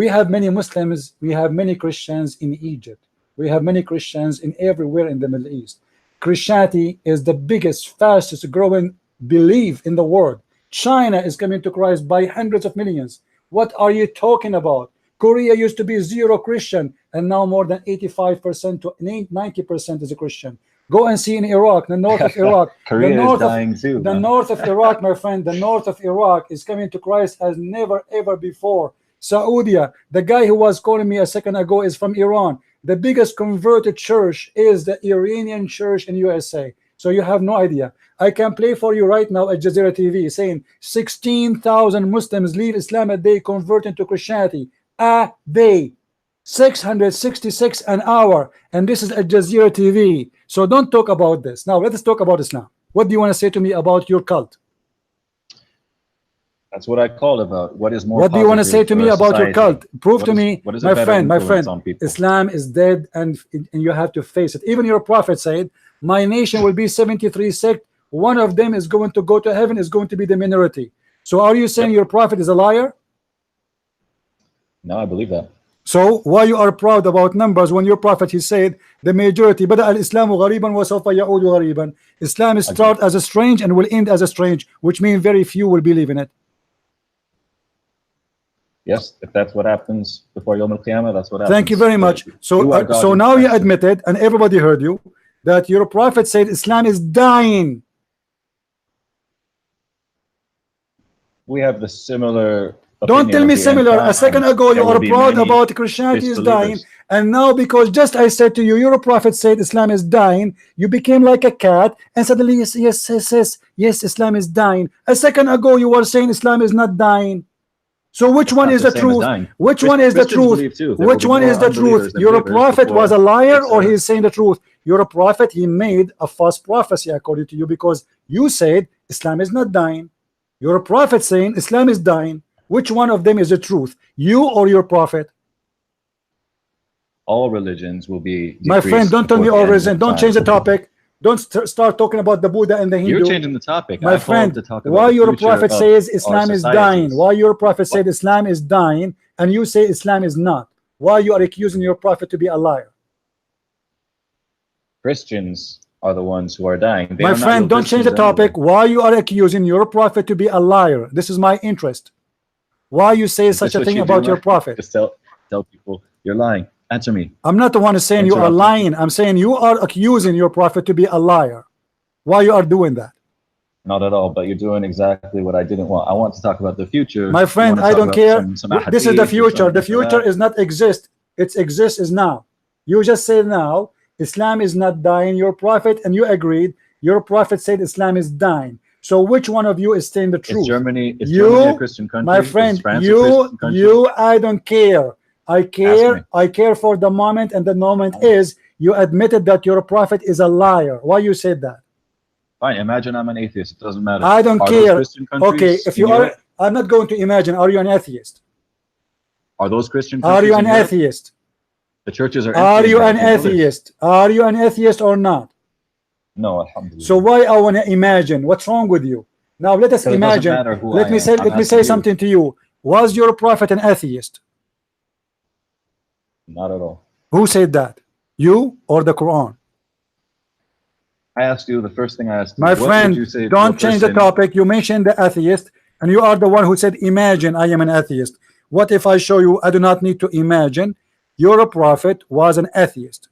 We have many Muslims, we have many Christians in Egypt. We have many Christians in everywhere in the Middle East. Christianity is the biggest, fastest growing belief in the world. China is coming to Christ by hundreds of millions. What are you talking about? Korea used to be 0 Christian, and now more than 85% to 90% is a Christian. Go and see in Iraq, the north of Iraq. Korea the is north dying too. The man. north of Iraq, my friend, the north of Iraq is coming to Christ as never ever before. Saudi, the guy who was calling me a second ago is from Iran. The biggest converted church is the Iranian church in USA. So you have no idea. I can play for you right now at Jazeera TV saying 16,000 Muslims leave Islam a day converting to Christianity a day. 666 an hour, and this is at Jazeera TV. So don't talk about this. Now let us talk about Islam. What do you want to say to me about your cult? That's what I called about. What is more? What do you want to say positive to for me a about your society? cult? Prove What to is- me, what is a my better friend, influence on people? Islam is dead, and you have to face it. Even your prophet said, my nation will be 73 sects. One of them is going to go to heaven, is going to be the minority. So are you saying your prophet is a liar? No, I believe that. So why you are proud about numbers when your prophet he said the majority بدأ الإسلام غريبا وسوف يعود غريبا. Islam is start as a strange and will end as a strange, which means very few will believe in it. Yes, if that's what happens before Yom Al Qiyamah, that's what happens. Thank you very much. So You are God so in now you person. admitted, and everybody heard you, that your prophet said Islam is dying. We have the similar. Don't tell opinion me of the similar. end A second times. ago you There will are be proud many about Christianity is dying, disbelievers. and now because just I said to you, your prophet said Islam is dying, you became like a cat, and suddenly yes, Islam is dying. A second ago you were saying Islam is not dying. So which one not is the the same as truth? dying. Which one is the Christians truth? believe too. There Which will be one more is the unbelievers truth? than Your believers prophet before was a liar, it's, or he is saying the truth? Your prophet, he made a false prophecy according to you, because you said Islam is not dying. Your prophet saying Islam is dying. Which one of them is the truth? You or your prophet? all religions will be. My friend, decreased don't tell me before the all end of religion. Don't time. change the topic. Don't start talking about the Buddha and the Hindu. You're changing the topic. My I called friend, to talk about why the your future prophet of says our Islam is societies. dying? Why your prophet said Islam is dying, and you say Islam is not? Why you are accusing your prophet to be a liar? Christians are the ones who are dying. They My are not friend, real don't change the Christians topic. anyway. Why you are accusing your prophet to be a liar? This is my interest. Why you say Is such this a what thing you about do, your Mark? prophet? Just tell people you're lying. Answer me. I'm not the one who's saying you are Interrupt. lying. I'm saying you are accusing your prophet to be a liar. Why you are doing that? Not at all, but you're doing exactly what I didn't want. I want to talk about the future. My You friend, want to I talk don't about care. some This is the ahadith or future. The something like future that. is not exist. It exists is now. You just said now Islam is not dying. Your prophet and you agreed your prophet said Islam is dying. So which one of you is saying the truth? Is Germany a You, Christian country? my Is friend, France a Christian country? you, I don't care. I me. care for the moment, and the moment is you admitted that your prophet is a liar. Why you said that? Fine, imagine I'm an atheist. It doesn't matter. I don't Are those care. Christian countries Okay, if in you are, Europe? I'm not going to imagine. Are you an atheist? Are those Christian countries Are you in an Europe? atheist? The churches are Are empty you in an Europe. atheist? Are you an atheist or not? No, alhamdulillah. So why I want to imagine? What's wrong with you? Now let us So it doesn't imagine. matter who Let I me am. say. I'm Let me asking say you. something to you. Was your prophet an atheist? Not at all. Who said that? You or the Quran? I asked you, the first thing I asked you, My what friend, would you say to don't a change the person- topic. You mentioned the atheist, and you are the one who said, imagine I am an atheist. What if I show you I do not need to imagine? Your prophet was an atheist.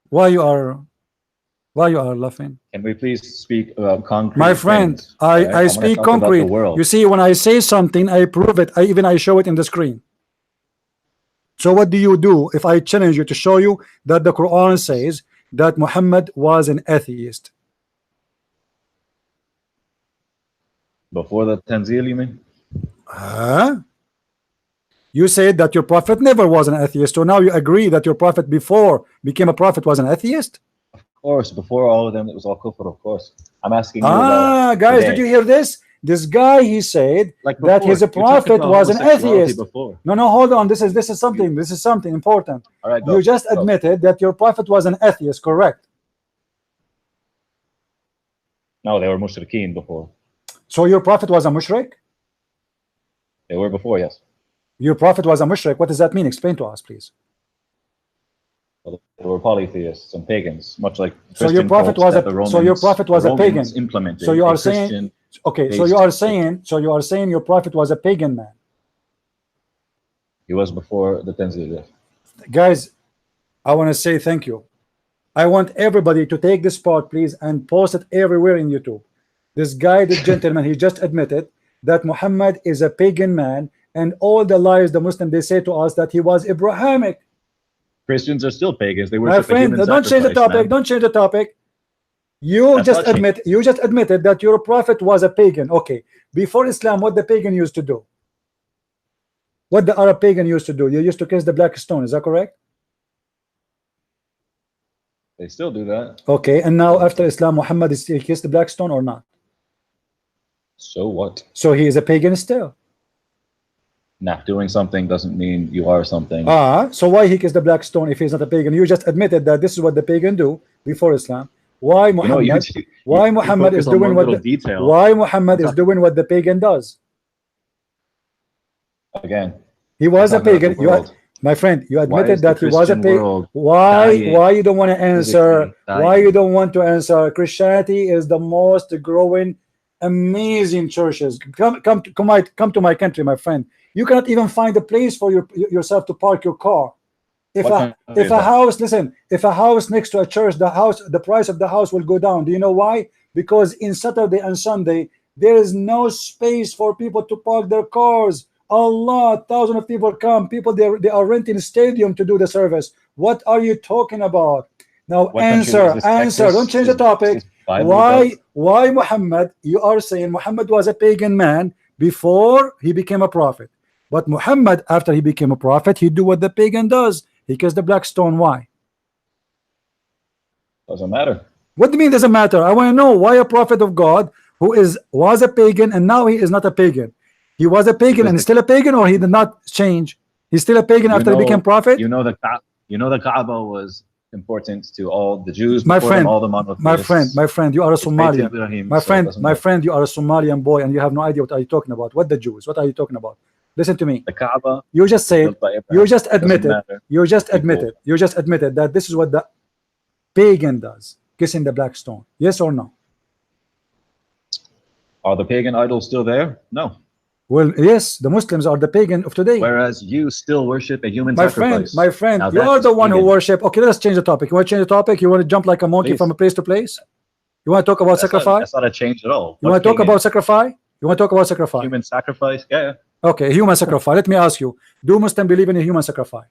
Why you are laughing? Can we please speak about concrete My friend, things, right? I wanna speak talk about the concrete. world. You see, when I say something, I prove it. I show it in the screen. So what do you do if I challenge you to show you that the Quran says that Muhammad was an atheist? Before the Tanzil, you mean? Huh? You said that your prophet never was an atheist, so now you agree that your prophet before became a prophet was an atheist? Of course, before all of them, it was all kufr, of course. I'm asking you about Guys, today. did you hear this? This guy, he said Like that before, his you talked prophet about was an homosexuality atheist. Before. No, hold on. This is something important. All right, go. You just Go. admitted that your prophet was an atheist, correct? No, they were mushrikeen before. So your prophet was a mushrik? They were before, yes. Your prophet was a mushrik. What does that mean? Explain to us, please. Well, they were polytheists and pagans, much like So your Christian prophet cults was that a the Romans, so your prophet was the a pagan. Romans implemented. So you a are saying Christian- okay. So based you are saying your prophet was a pagan man. he was before the Tanzil. Yes. Guys, I want to say thank you. I want everybody to take this part, please, and post it everywhere in YouTube. This guy, this gentleman, he just admitted that Muhammad is a pagan man, and all the lies the Muslim they say to us that he was Abrahamic. Christians are still pagans. They My worship a friend, human don't change the sacrifice, topic. man. Don't change the topic. You That's just not admitted that your prophet was a pagan. Okay, before Islam, what the pagan used to do? What the Arab pagan used to do? You used to kiss the black stone. Is that correct? They still do that. Okay, and now after Islam, Muhammad is he kissed the black stone or not? So what? So he is a pagan still. Nah, doing something doesn't mean you are something. So why he kissed the black stone if he's not a pagan? You just admitted that this is what the pagan do before Islam. Why You know, Muhammad? you Why Muhammad focus is on doing one what? little detail. Why Muhammad is doing what the pagan does? Again, He was a talking about the pagan. world. My friend, you Why admitted is the that he was a Christian pagan. world Why? dying? Why you don't want to answer? Physically Why dying? you don't want to answer? Christianity is the most growing, amazing churches. Come to my country, my friend. You cannot even find a place for yourself to park your car. If What a country if is a that? house, listen, if a house next to a church, the price of the house will go down. Do you know why? Because in Saturday and Sunday there is no space for people to park their cars. Allah, thousands of people come. People they are renting a stadium to do the service. What are you talking about? Now What country is answer. this? Don't change the Is topic. this Bible Why Belt? Muhammad? You are saying Muhammad was a pagan man before he became a prophet, but Muhammad after he became a prophet, he do what the pagan does. He kissed the black stone. Why? Doesn't matter. What do you mean doesn't matter? I want to know why a prophet of God who was a pagan and now he is not a pagan. He was a pagan and still a pagan, or he did not change? He's still a pagan after he became prophet. You know the Kaaba was important to all the Jews. My before friend, them, all the monotheists. my friend, you are a It's Beit Somalian. Ibrahim, My so it friend, doesn't my matter. friend, you are a Somalian boy and you have no idea what are you talking about. What the Jews? What are you talking about? Listen to me. The Kaaba. You just said, built by Abraham. you just Doesn't admitted, matter. you just People. admitted that this is what the pagan does, kissing the black stone. Yes or no? Are the pagan idols still there? No. Well, yes, the Muslims are the pagan of today. Whereas you still worship a human My sacrifice. friend, Now you that are is the one who pagan. worship. Okay, let's change the topic. You want to change the topic? You want to jump like a monkey Please. from a place to place? You want to talk about sacrifice? That's not a change at all. You want to talk about sacrifice? You want to talk about sacrifice? human sacrifice? Yeah. Okay, human sacrifice. Let me ask you: do Muslims believe in a human sacrifice?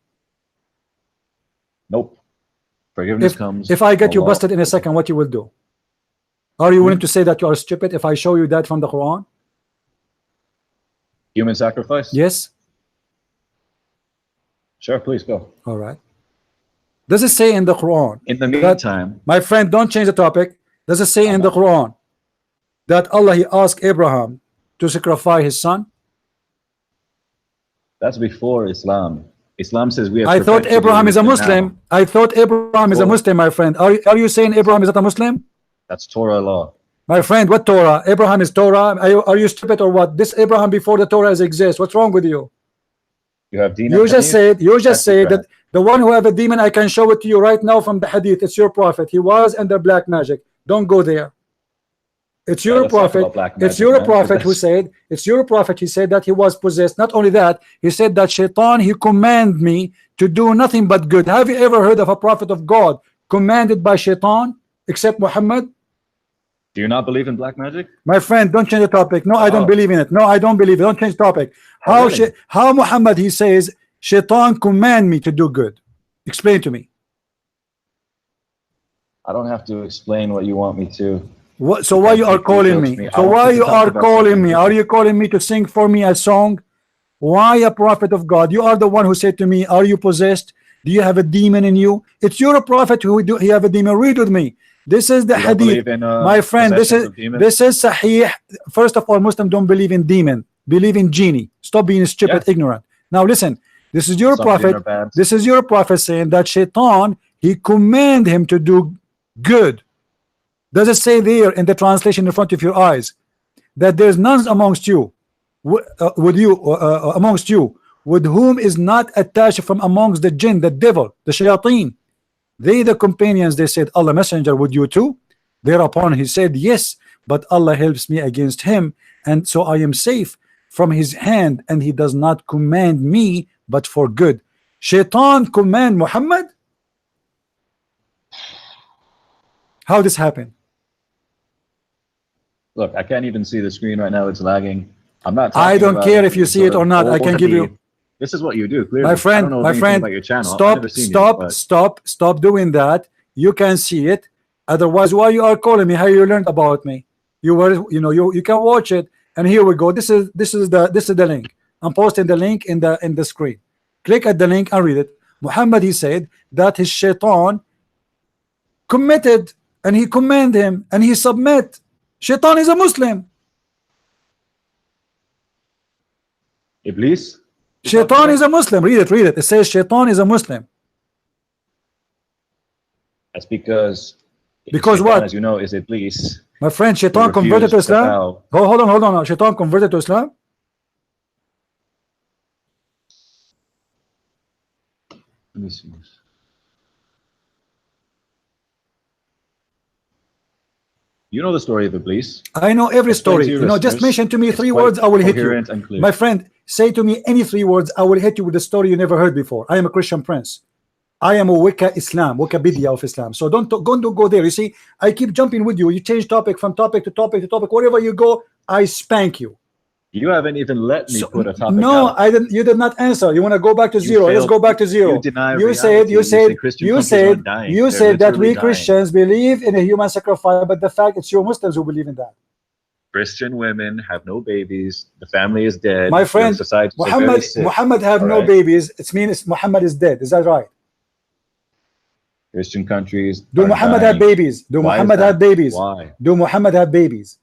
Nope. Forgiveness comes. If I get you Allah. busted in a second, what you will do? Are you willing to say that you are stupid if I show you that from the Quran? Human sacrifice? Yes. Sure, please go. All right. Does it say in the Quran? In the that- meantime, my friend, don't change the topic. Does it say in the Quran that Allah he asked Abraham to sacrifice his son? that's before Islam. Islam says we have I thought perfected Abraham is a religion Muslim. now. I thought Abraham is a Torah. Muslim, my friend. Are you saying Abraham is not a Muslim? That's Torah law. My friend, what Torah? Abraham is Torah. Are you stupid or what? This Abraham before the Torah exists. What's wrong with you? You have Deen You and just Hadith? said That's that correct. the one who have a demon, I can show it to you right now from the hadith. It's your prophet. He was under black magic. Don't go there. It's your let's talk prophet. about black It's magic, your man, 'cause prophet who that's- said. It's your prophet. He said that he was possessed. Not only that, he said that Shaitan he command me to do nothing but good. Have you ever heard of a prophet of God commanded by Shaitan except Muhammad? Do you not believe in black magic? My friend, don't change the topic. No, I don't Oh. believe in it. No, I don't believe it. Don't change the topic. How really? how Muhammad he says Shaitan command me to do good? Explain to me. I don't have to explain what you want me to. What, so why you are Because calling he me? tells me I So want why to you talk are about calling something me? Are you calling me to sing for me a song? Why a prophet of God? You are the one who said to me, "Are you possessed? Do you have a demon in you?" It's your prophet who do he have a demon. Read with me. This is the You don't hadith, believe in, my friend. This possessions is of demons? this is sahih. First of all, Muslims don't believe in demon. Believe in genie. Stop being stupid, ignorant. Now listen. This is your Some prophet. dinner bands. This is your prophet saying that Shaitan he command him to do good. Does it say there in the translation in front of your eyes that there's none amongst you amongst you with whom is not attached from amongst the jinn, the devil, the shayateen? They the companions, they said, Allah messenger, would you too? Thereupon he said, yes, but Allah helps me against him, and so I am safe from his hand, and he does not command me but for good. Shaitan command Muhammad? How this happened? Look, I can't even see the screen right now. It's lagging. I'm not. I talking don't about care if you any see it sort or of not. I can give you. wannabe. This is what you do. Clearly, My I friend, don't know my anything friend, about your channel. I've never seen you, stop doing that. You can see it. Otherwise, why you are calling me? How you learned about me? You were, you can watch it. And here we go. This is the link. I'm posting the link in the screen. Click at the link and read it. Muhammad he said that his shaitan committed and he command him and he submit. Shaitan is a Muslim. Iblis. Shaitan is a Muslim. Read it. It says Shaitan is a Muslim. That's because Because Shaitan, what? as you know, is Iblis. My friend, who Shaitan converted to refused to Islam. bow. Hold on. Shaitan converted to Islam. Let me see. You know the story of Iblis. I know every Explain story. to your You know, just listeners. mention to me It's 3 quite words, I will hit you. coherent and clear. My friend, say to me any 3 words, I will hit you with a story you never heard before. I am a Christian prince. I am a Wicca Islam, Wikipedia of Islam. So don't go there. You see, I keep jumping with you. You change topic from topic to topic to topic. Wherever you go, I spank you. You haven't even let me put a topic No, out. I didn't. You did not answer. You want to go back to You zero? Let's failed. go back to zero. You deny You reality. said You say Christian countries aren't dying. you They're said that we literally dying. Christians believe in a human sacrifice, but the fact it's your Muslims who believe in that. Christian women have no babies. The family is dead. My Your friend, societies are very sick. Muhammad have All no right? babies. It means Muhammad is dead. Is that right? Christian countries. Do are Muhammad dying. have babies? Do Why is Muhammad that? have babies? Why? Do Muhammad have babies?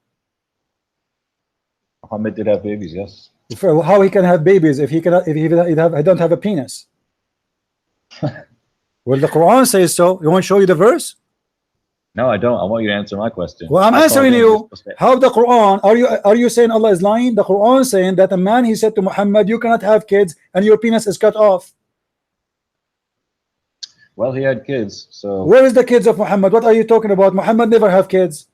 Muhammad did have babies, yes. How he can have babies if he cannot? If he don't have a penis? Well, the Quran says so. You want to show you the verse? No, I don't. I want you to answer my question. Well, I'm I answering called in you. just to say- How the Quran? Are you saying Allah is lying? The Quran saying that a man he said to Muhammad, "You cannot have kids, and your penis is cut off." Well, he had kids, so Where is the kids of Muhammad? What are you talking about? Muhammad never have kids.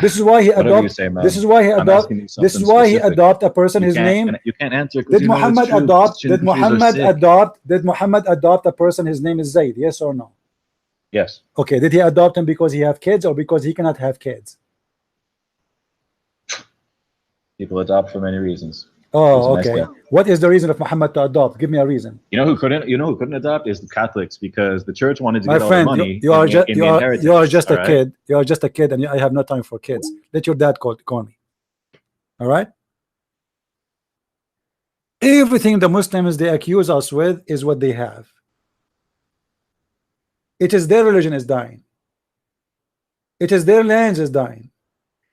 This is why he whatever you adopt. say, man. This is why he I'm adopt. asking you This is something why he specific. adopt a person. His You can't- name. You can't answer because Did you know it's Muhammad true. adopt? Christian Did countries are Muhammad sick. adopt? Did Muhammad adopt a person? His name is Zayd. Yes or no? Yes. Okay. Did he adopt him because he have kids or because he cannot have kids? People adopt for many reasons. Oh, It's a nice okay. guy. What is the reason of Muhammad to adopt? Give me a reason. You know who couldn't adopt is the Catholics, because the church wanted to My get all the friend, money you are just in the inheritance. you are just a all right? kid. You are just a kid, and I have no time for kids. Let your dad call me. All right. Everything the Muslims they accuse us with is what they have. It is their religion is dying. It is their lands is dying.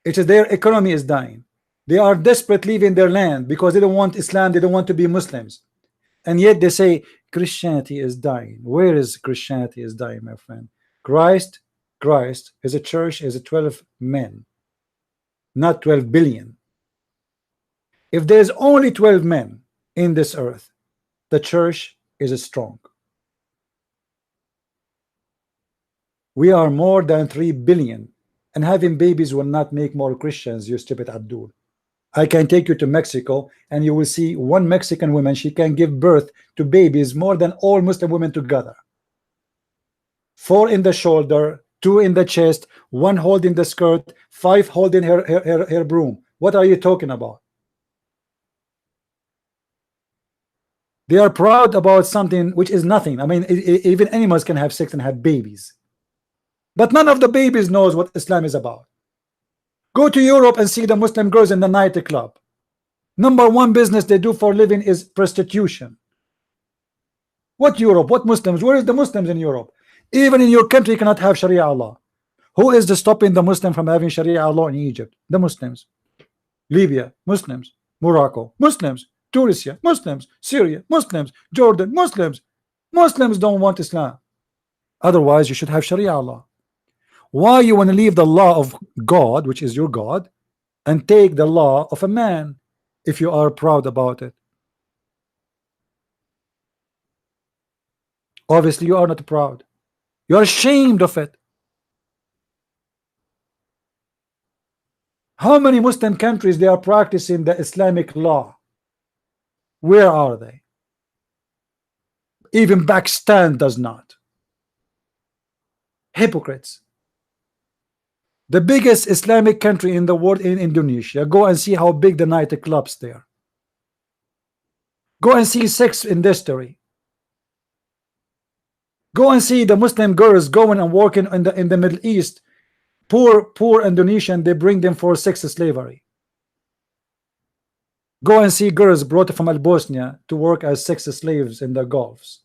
It is their economy is dying. They are desperate leaving their land because they don't want Islam. They don't want to be Muslims, and yet they say Christianity is dying. Where is Christianity is dying, my friend? Christ is a church is a 12 men, not 12 billion. If there's only 12 men in this earth, the church is strong. We are more than 3 billion, and having babies will not make more Christians, you stupid Abdul. I can take you to Mexico and you will see one Mexican woman, she can give birth to babies more than all Muslim women together. 4 in the shoulder, 2 in the chest, 1 holding the skirt, 5 holding her broom. What are you talking about? They are proud about something which is nothing. I mean, even animals can have sex and have babies, but none of the babies knows what Islam is about. Go to Europe and see the Muslim girls in the nightclub. #1 business they do for living is prostitution. What Europe? What Muslims? Where is the Muslims in Europe? Even in your country you cannot have Sharia law. Who is stopping the Muslim from having Sharia law in Egypt? The Muslims. Libya, Muslims. Morocco, Muslims. Tunisia, Muslims. Syria, Muslims. Jordan, Muslims. Muslims don't want Islam. Otherwise you should have Sharia law. Why you want to leave the law of God, which is your God, and take the law of a man if you are proud about it? Obviously you are not proud. You are ashamed of it. How many Muslim countries they are practicing the Islamic law? Where are they? Even Pakistan does not. Hypocrites. The biggest Islamic country in the world in Indonesia. Go and see how big the nightclubs there. Go and see sex industry. Go and see the Muslim girls going and working in the Middle East. Poor Indonesian, they bring them for sex slavery. Go and see girls brought from Bosnia to work as sex slaves in the Gulfs.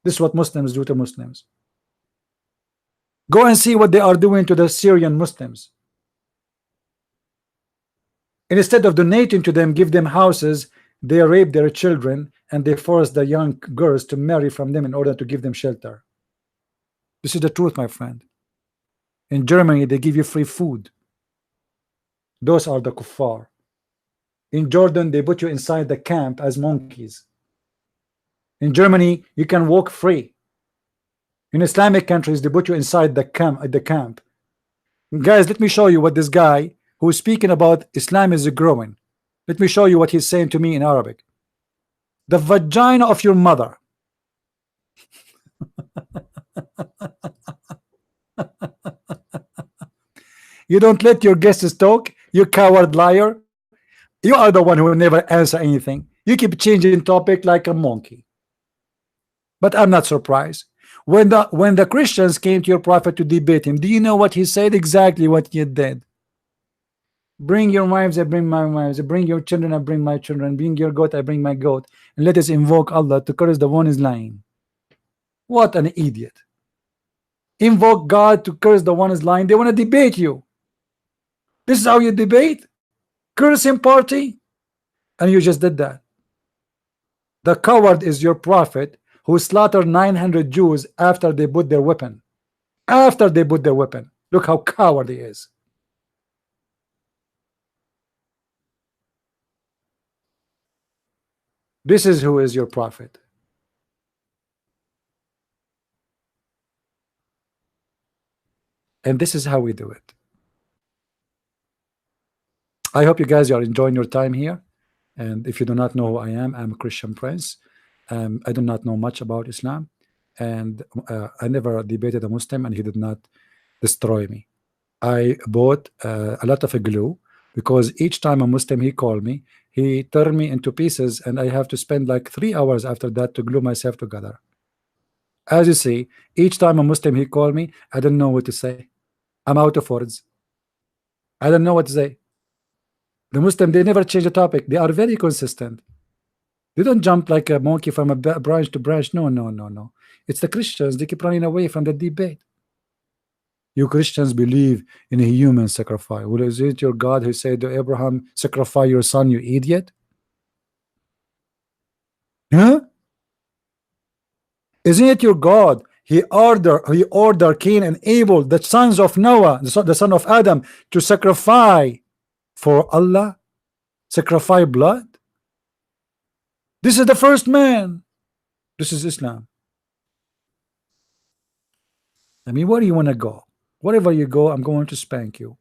This is what Muslims do to Muslims. Go and see what they are doing to the Syrian Muslims. And instead of donating to them, give them houses, they rape their children and they force the young girls to marry from them in order to give them shelter. This is the truth, my friend. In Germany, they give you free food. Those are the kuffar. In Jordan, they put you inside the camp as monkeys. In Germany, you can walk free. In Islamic countries, they put you inside the camp. Guys, let me show you what this guy who is speaking about Islam is growing. Let me show you what he's saying to me in Arabic. The vagina of your mother. You don't let your guests talk, you coward liar. You are the one who will never answer anything. You keep changing topic like a monkey. But I'm not surprised. When the Christians came to your prophet to debate him, do you know what he said? Exactly what he did. Bring your wives, I bring my wives. Bring your children, I bring my children. Bring your goat, I bring my goat. And let us invoke Allah to curse the one is lying. What an idiot. Invoke God to curse the one is lying. They want to debate you. This is how you debate? Cursing party? And you just did that. The coward is your prophet who slaughtered 900 Jews after they put their weapon. After they put their weapon. Look how coward he is. This is who is your prophet. And this is how we do it. I hope you guys are enjoying your time here. And if you do not know who I am, I'm a Christian Prince. I do not know much about Islam. And I never debated a Muslim and he did not destroy me. I bought a lot of glue because each time a Muslim he called me, he turned me into pieces, and I have to spend like 3 hours after that to glue myself together. As you see, each time a Muslim he called me, I don't know what to say. I'm out of words. I don't know what to say. The Muslim, they never change the topic. They are very consistent. They don't jump like a monkey from a branch to branch. No, no, no, no. It's the Christians. They keep running away from the debate. You Christians believe in a human sacrifice. Well, is it your God who said to Abraham, sacrifice your son, you idiot? Huh? Isn't it your God? He ordered Cain and Abel, the sons of Noah, the son of Adam, to sacrifice for Allah, sacrifice blood. This is the first man. This is Islam. I mean, where do you want to go? Wherever you go, I'm going to spank you.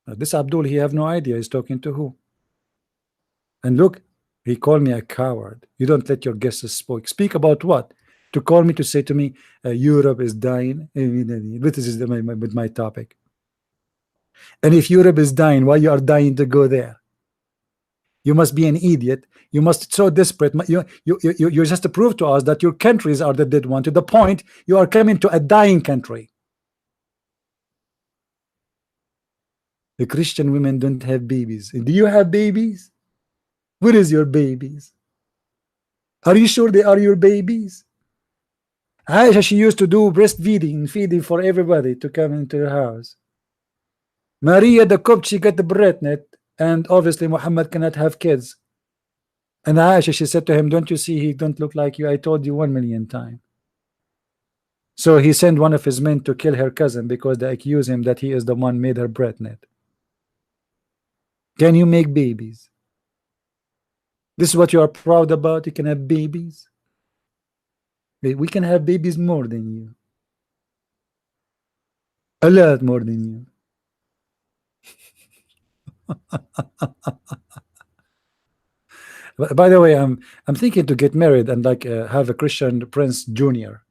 Now, this Abdul, he have no idea he's talking to who. And look, he called me a coward. You don't let your guests speak about what? To call me, to say to me, Europe is dying. This is my topic. And if Europe is dying, why you are dying to go there? You must be an idiot. You must so desperate. You just to prove to us that your countries are the dead one. To the point you are coming to a dying country. The Christian women don't have babies. Do you have babies? Where is your babies? Are you sure they are your babies? Aisha, she used to do breastfeeding, feeding for everybody to come into her house. Maria the Copt, she got the pregnant, and obviously Muhammad cannot have kids. And Aisha, she said to him, don't you see he don't look like you? I told you 1,000,000 times. So he sent one of his men to kill her cousin because they accuse him that he is the one made her pregnant. Can you make babies? This is what you are proud about? You can have babies? We can have babies more than you. A lot more than you. By the way, I'm thinking to get married and like have a Christian Prince Junior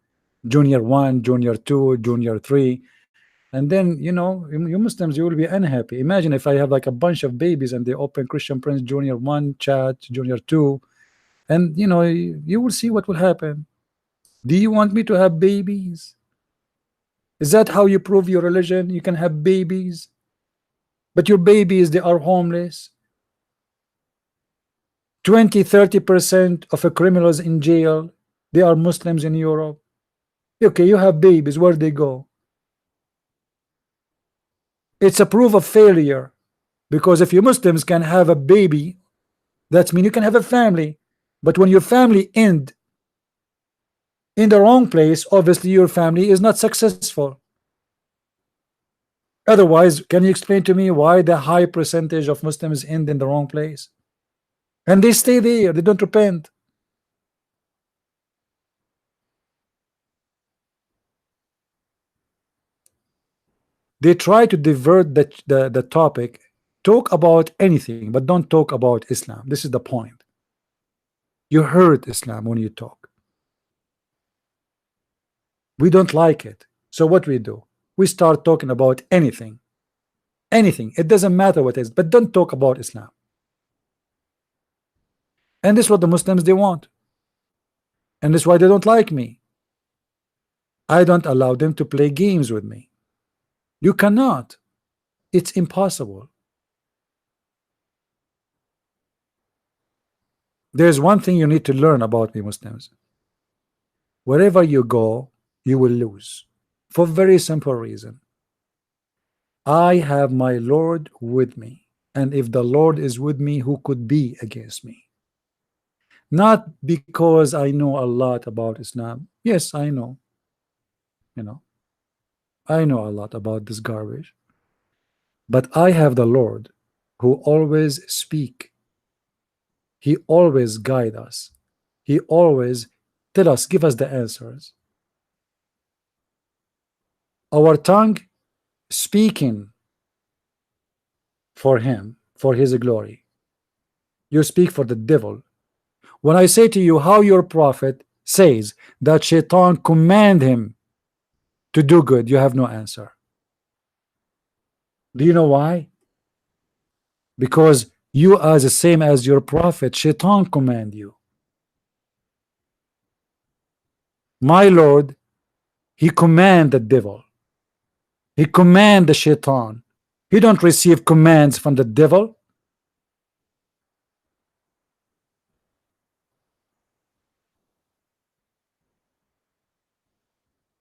1, Junior 2, Junior 3, and then you know, you Muslims, you will be unhappy. Imagine if I have like a bunch of babies and they open Christian Prince Junior 1 chat, Junior 2, and you know, you will see what will happen. Do you want me to have babies? Is that how you prove your religion? You can have babies, but your babies, they are homeless. 20-30% of the criminals in jail, they are Muslims in Europe. Okay, you have babies, where they go? It's a proof of failure, because if you Muslims can have a baby, that means you can have a family. But when your family end in the wrong place, obviously your family is not successful. Otherwise, can you explain to me why the high percentage of Muslims end in the wrong place? And they stay there, they don't repent. They try to divert the topic. Talk about anything, but don't talk about Islam. This is the point. You hurt Islam when you talk. We don't like it. So what we do? We start talking about anything. Anything. It doesn't matter what it is, but don't talk about Islam. And this is what the Muslims, they want. And this is why they don't like me. I don't allow them to play games with me. You cannot. It's impossible. There's one thing you need to learn about me, Muslims. Wherever you go, you will lose. For a very simple reason. I have my Lord with me. And if the Lord is with me, who could be against me? Not because I know a lot about Islam. Yes, I know. You know, I know a lot about this garbage. But I have the Lord who always speak. He always guide us. He always tell us, give us the answers. Our tongue speaking for him, for his glory. You speak for the devil. When I say to you how your prophet says that Shaitan command him to do good, you have no answer. Do you know why? Because you are the same as your prophet. Shaitan command you. My Lord, he command the devil. He command the shaitan. He don't receive commands from the devil.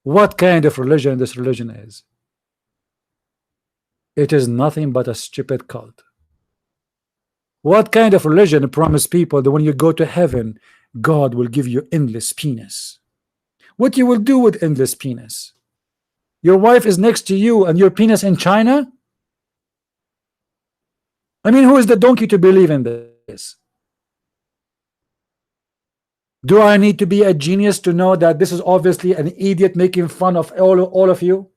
What kind of religion this religion is? It is nothing but a stupid cult. What kind of religion promise people that when you go to heaven, God will give you endless penis? What you will do with endless penis? Your wife is next to you and your penis in China? I mean, who is the donkey to believe in this? Do I need to be a genius to know that this is obviously an idiot making fun of all of you?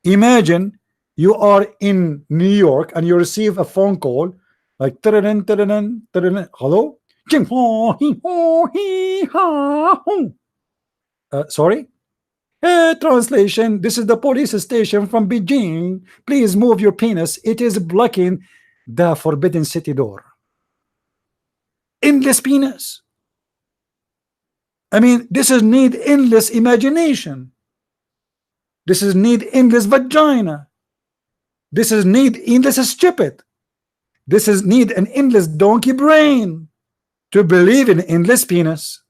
Imagine you are in New York and you receive a phone call like hello? Sorry? Translation, this is the police station from Beijing. Please move your penis. It is blocking the forbidden city door. Endless penis. I mean, this is need endless imagination. This is need endless vagina. This is need endless stupid. This is need an endless donkey brain to believe in endless penis.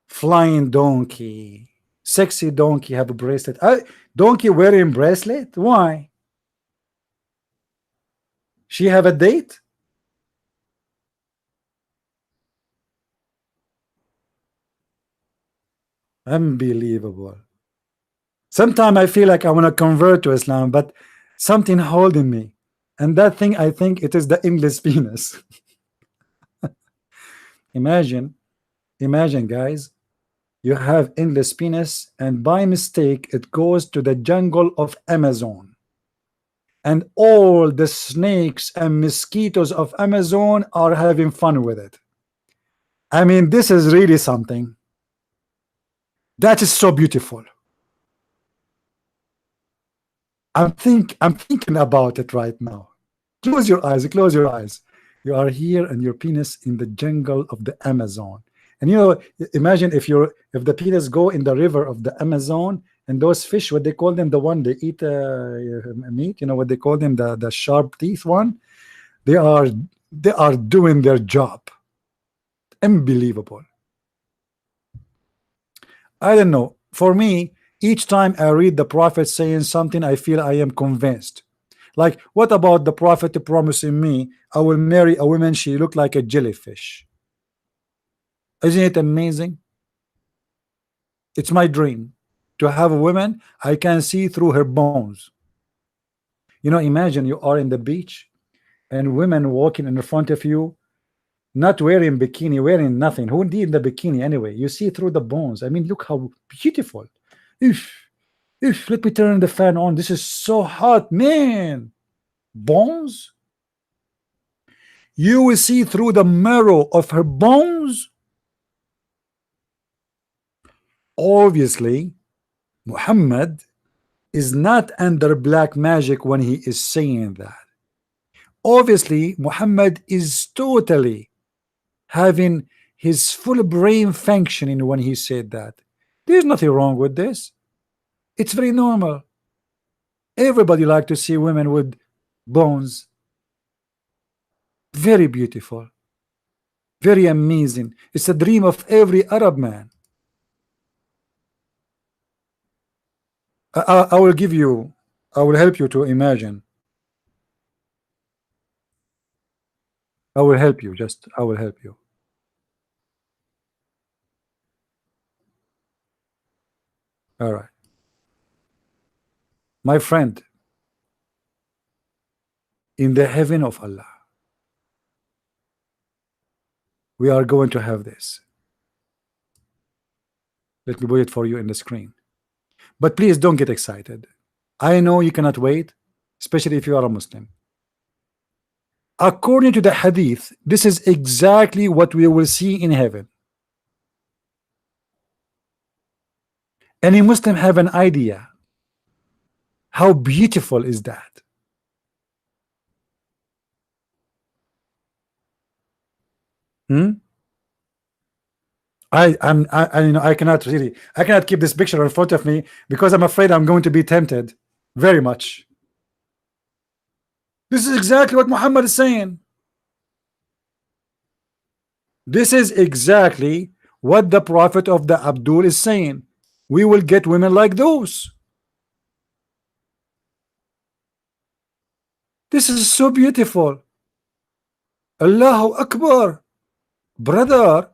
Flying donkey, sexy donkey have a bracelet. Donkey wearing bracelet? Why? She have a date? Unbelievable. Sometimes I feel like I want to convert to Islam, but something holding me, and that thing, I think it is the endless penis. Imagine guys, you have endless penis and by mistake it goes to the jungle of Amazon, and all the snakes and mosquitoes of Amazon are having fun with it. I mean, this is really something that is so beautiful. I'm thinking about it right now. Close your eyes, close your eyes. You are here and your penis in the jungle of the Amazon. And you know, imagine if the penis go in the river of the Amazon, and those fish, what they call them, the one they eat meat, you know what they call them, the sharp teeth one, they are doing their job. Unbelievable. I don't know. For me, each time I read the prophet saying something, I feel I am convinced. Like, what about the prophet promising me I will marry a woman, she looked like a jellyfish? Isn't it amazing? It's my dream to have a woman I can see through her bones. You know, imagine you are in the beach and women walking in front of you, not wearing bikini, wearing nothing. Who need the bikini anyway? You see through the bones. I mean, look how beautiful. Let me turn the fan on. This is so hot, man. Bones? You will see through the marrow of her bones. Obviously, Muhammad is not under black magic when he is saying that. Obviously, Muhammad is totally having his full brain functioning when he said that. There's nothing wrong with this. It's very normal. Everybody like to see women with bones. Very beautiful. Very amazing. It's a dream of every Arab man. I will help you to imagine. I will help you. All right. My friend, in the heaven of Allah, we are going to have this. Let me put it for you in the screen. But please don't get excited. I know you cannot wait, especially if you are a Muslim. According to the hadith, this is exactly what we will see in heaven. Any Muslim have an idea how beautiful is that? I cannot really, I cannot keep this picture in front of me because I'm afraid I'm going to be tempted very much. This is exactly what Muhammad is saying. This is exactly what the Prophet of the Abdul is saying. We will get women like those. This is so beautiful. Allahu Akbar. Brother,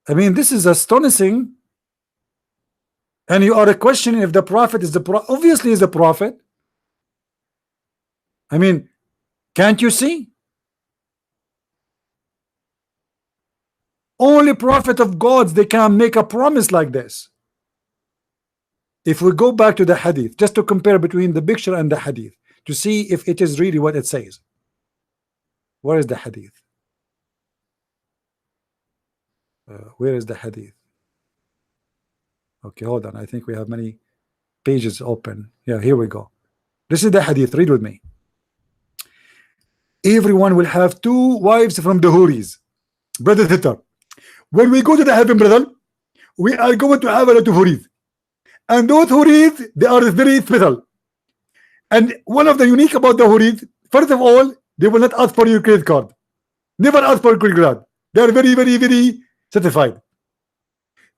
I mean, this is astonishing. And you are questioning if the Prophet is the Prophet. Obviously, is the Prophet. I mean, can't you see? Only prophet of gods, they can make a promise like this. If we go back to the hadith, just to compare between the picture and the hadith, to see if it is really what it says. Where is the hadith? Where is the hadith? Okay, hold on. I think we have many pages open. Yeah, here we go. This is the hadith. Read with me. Everyone will have 2 wives from the Huris. Brother Thitter, when we go to the heaven, brother, we are going to have a lot of Huris. And those Huris, they are very special. And one of the unique about the Huris, first of all, they will not ask for your credit card. Never ask for credit card. They are very, very, very satisfied.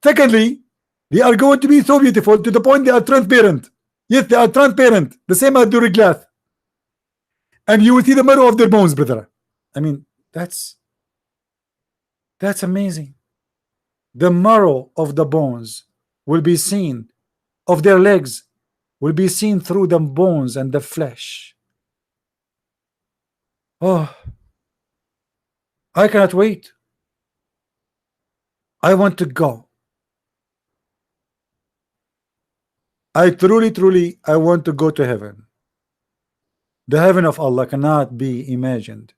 Secondly, they are going to be so beautiful to the point they are transparent. Yes, they are transparent, the same as during glass. And you will see the marrow of their bones, brother. I mean, that's amazing. The marrow of the bones will be seen, of their legs will be seen through the bones and the flesh. Oh, I cannot wait. I want to go. I truly, I want to go to heaven. The heaven of Allah cannot be imagined.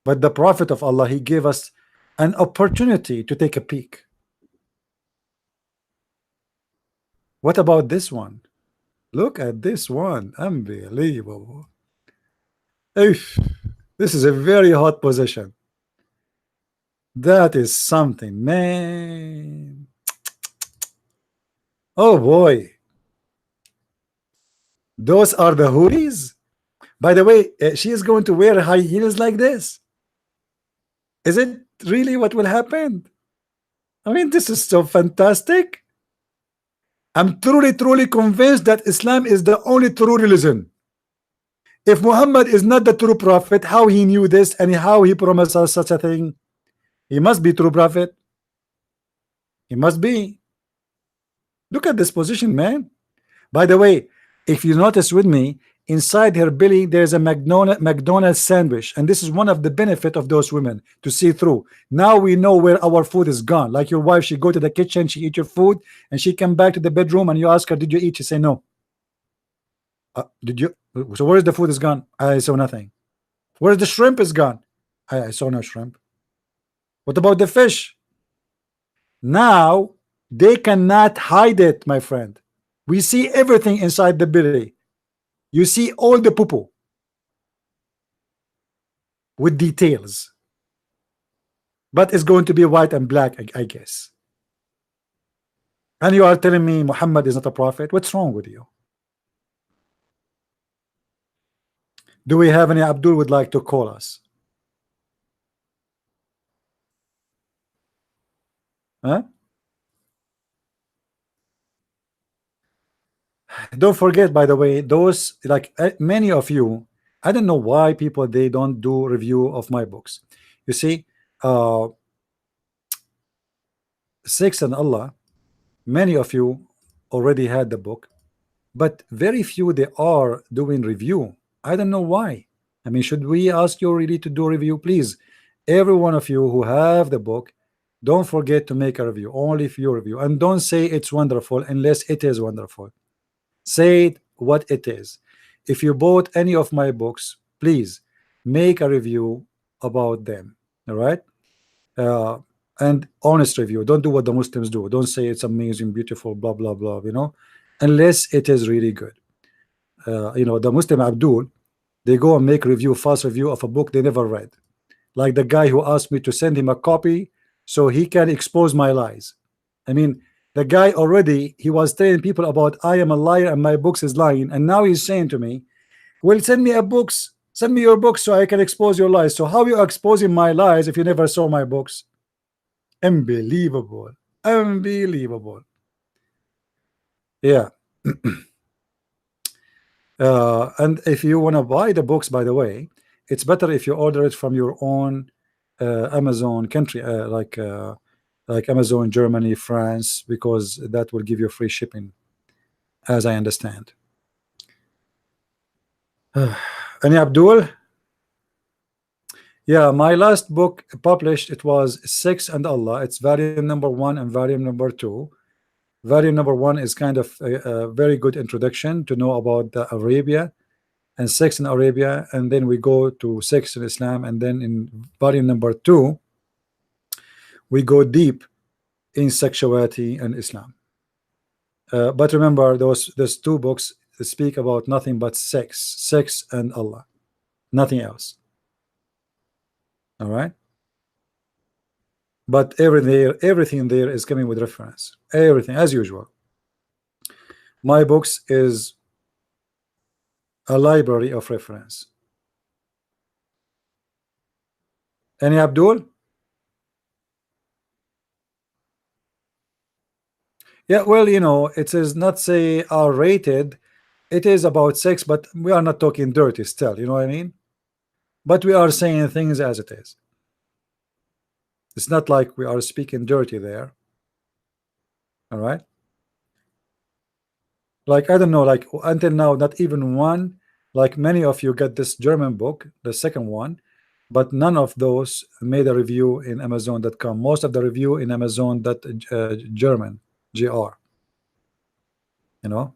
But the Prophet of Allah, he gave us an opportunity to take a peek. What about this one? Look at this one. Unbelievable. This is a very hot position. That is something, man. Oh boy. Those are the Huris. By the way, she is going to wear high heels like this. Is it really what will happen? I mean, this is so fantastic. I'm truly convinced that Islam is the only true religion. If Muhammad is not the true prophet, how he knew this and how he promised us such a thing? He must be true prophet. He must be. Look at this position, man. By the way, if you notice with me, inside her belly there's a McDonald's sandwich, and this is one of the benefit of those women, to see through. Now we know where our food is gone. Like your wife, she go to the kitchen, she eat your food, and she come back to the bedroom and you ask her, did you eat? She say no. Did you? So where is the food is gone? I saw nothing. Where's the shrimp is gone? I saw no shrimp. What about the fish? Now they cannot hide it, my friend. We see everything inside the belly. You see all the poo-poo with details, but it's going to be white and black, I guess. And you are telling me Muhammad is not a prophet? What's wrong with you? Do we have any Abdul would like to call us? Huh? Don't forget, by the way, those, like many of you, I don't know why people, they don't do review of my books. You see, Six and Allah, many of you already had the book, but very few they are doing review. I don't know why. I mean, should we ask you really to do review? Please, every one of you who have the book, don't forget to make a review. Only if you review, and don't say it's wonderful unless it is wonderful. Say it what it is. If you bought any of my books, please make a review about them. All right. and honest review. Don't do what the Muslims do. Don't say it's amazing, beautiful, blah blah blah, you know, unless it is really good. You know, the Muslim Abdul, they go and make false review of a book they never read, like the guy who asked me to send him a copy so he can expose my lies. I mean, the guy already, he was telling people about I am a liar and my books is lying, and now he's saying to me, well, send me your books so I can expose your lies. So how are you exposing my lies if you never saw my books? Unbelievable. Unbelievable. Yeah. And if you want to buy the books, by the way, it's better if you order it from your own Amazon country, like Amazon Germany, France, because that will give you free shipping, as I understand. Any Abdul? Yeah, my last book published, it was Sex and Allah. It's volume number 1 and volume number 2. Volume number 1 is kind of a very good introduction to know about the Arabia and sex in Arabia, and then we go to sex in Islam, and then in volume number 2 we go deep in sexuality and Islam. But remember, those 2 books speak about nothing but sex and Allah, nothing else. All right, but everything there is coming with reference, everything as usual. My books is a library of reference. Any Abdul? Yeah, well, you know, it is not say R-rated. It is about sex, but we are not talking dirty still, you know what I mean? But we are saying things as it is. It's not like we are speaking dirty there. All right, like I don't know, like until now not even one, like many of you get this German book, the second one, but none of those made a review in Amazon.com. Most of the review in Amazon German GR, you know.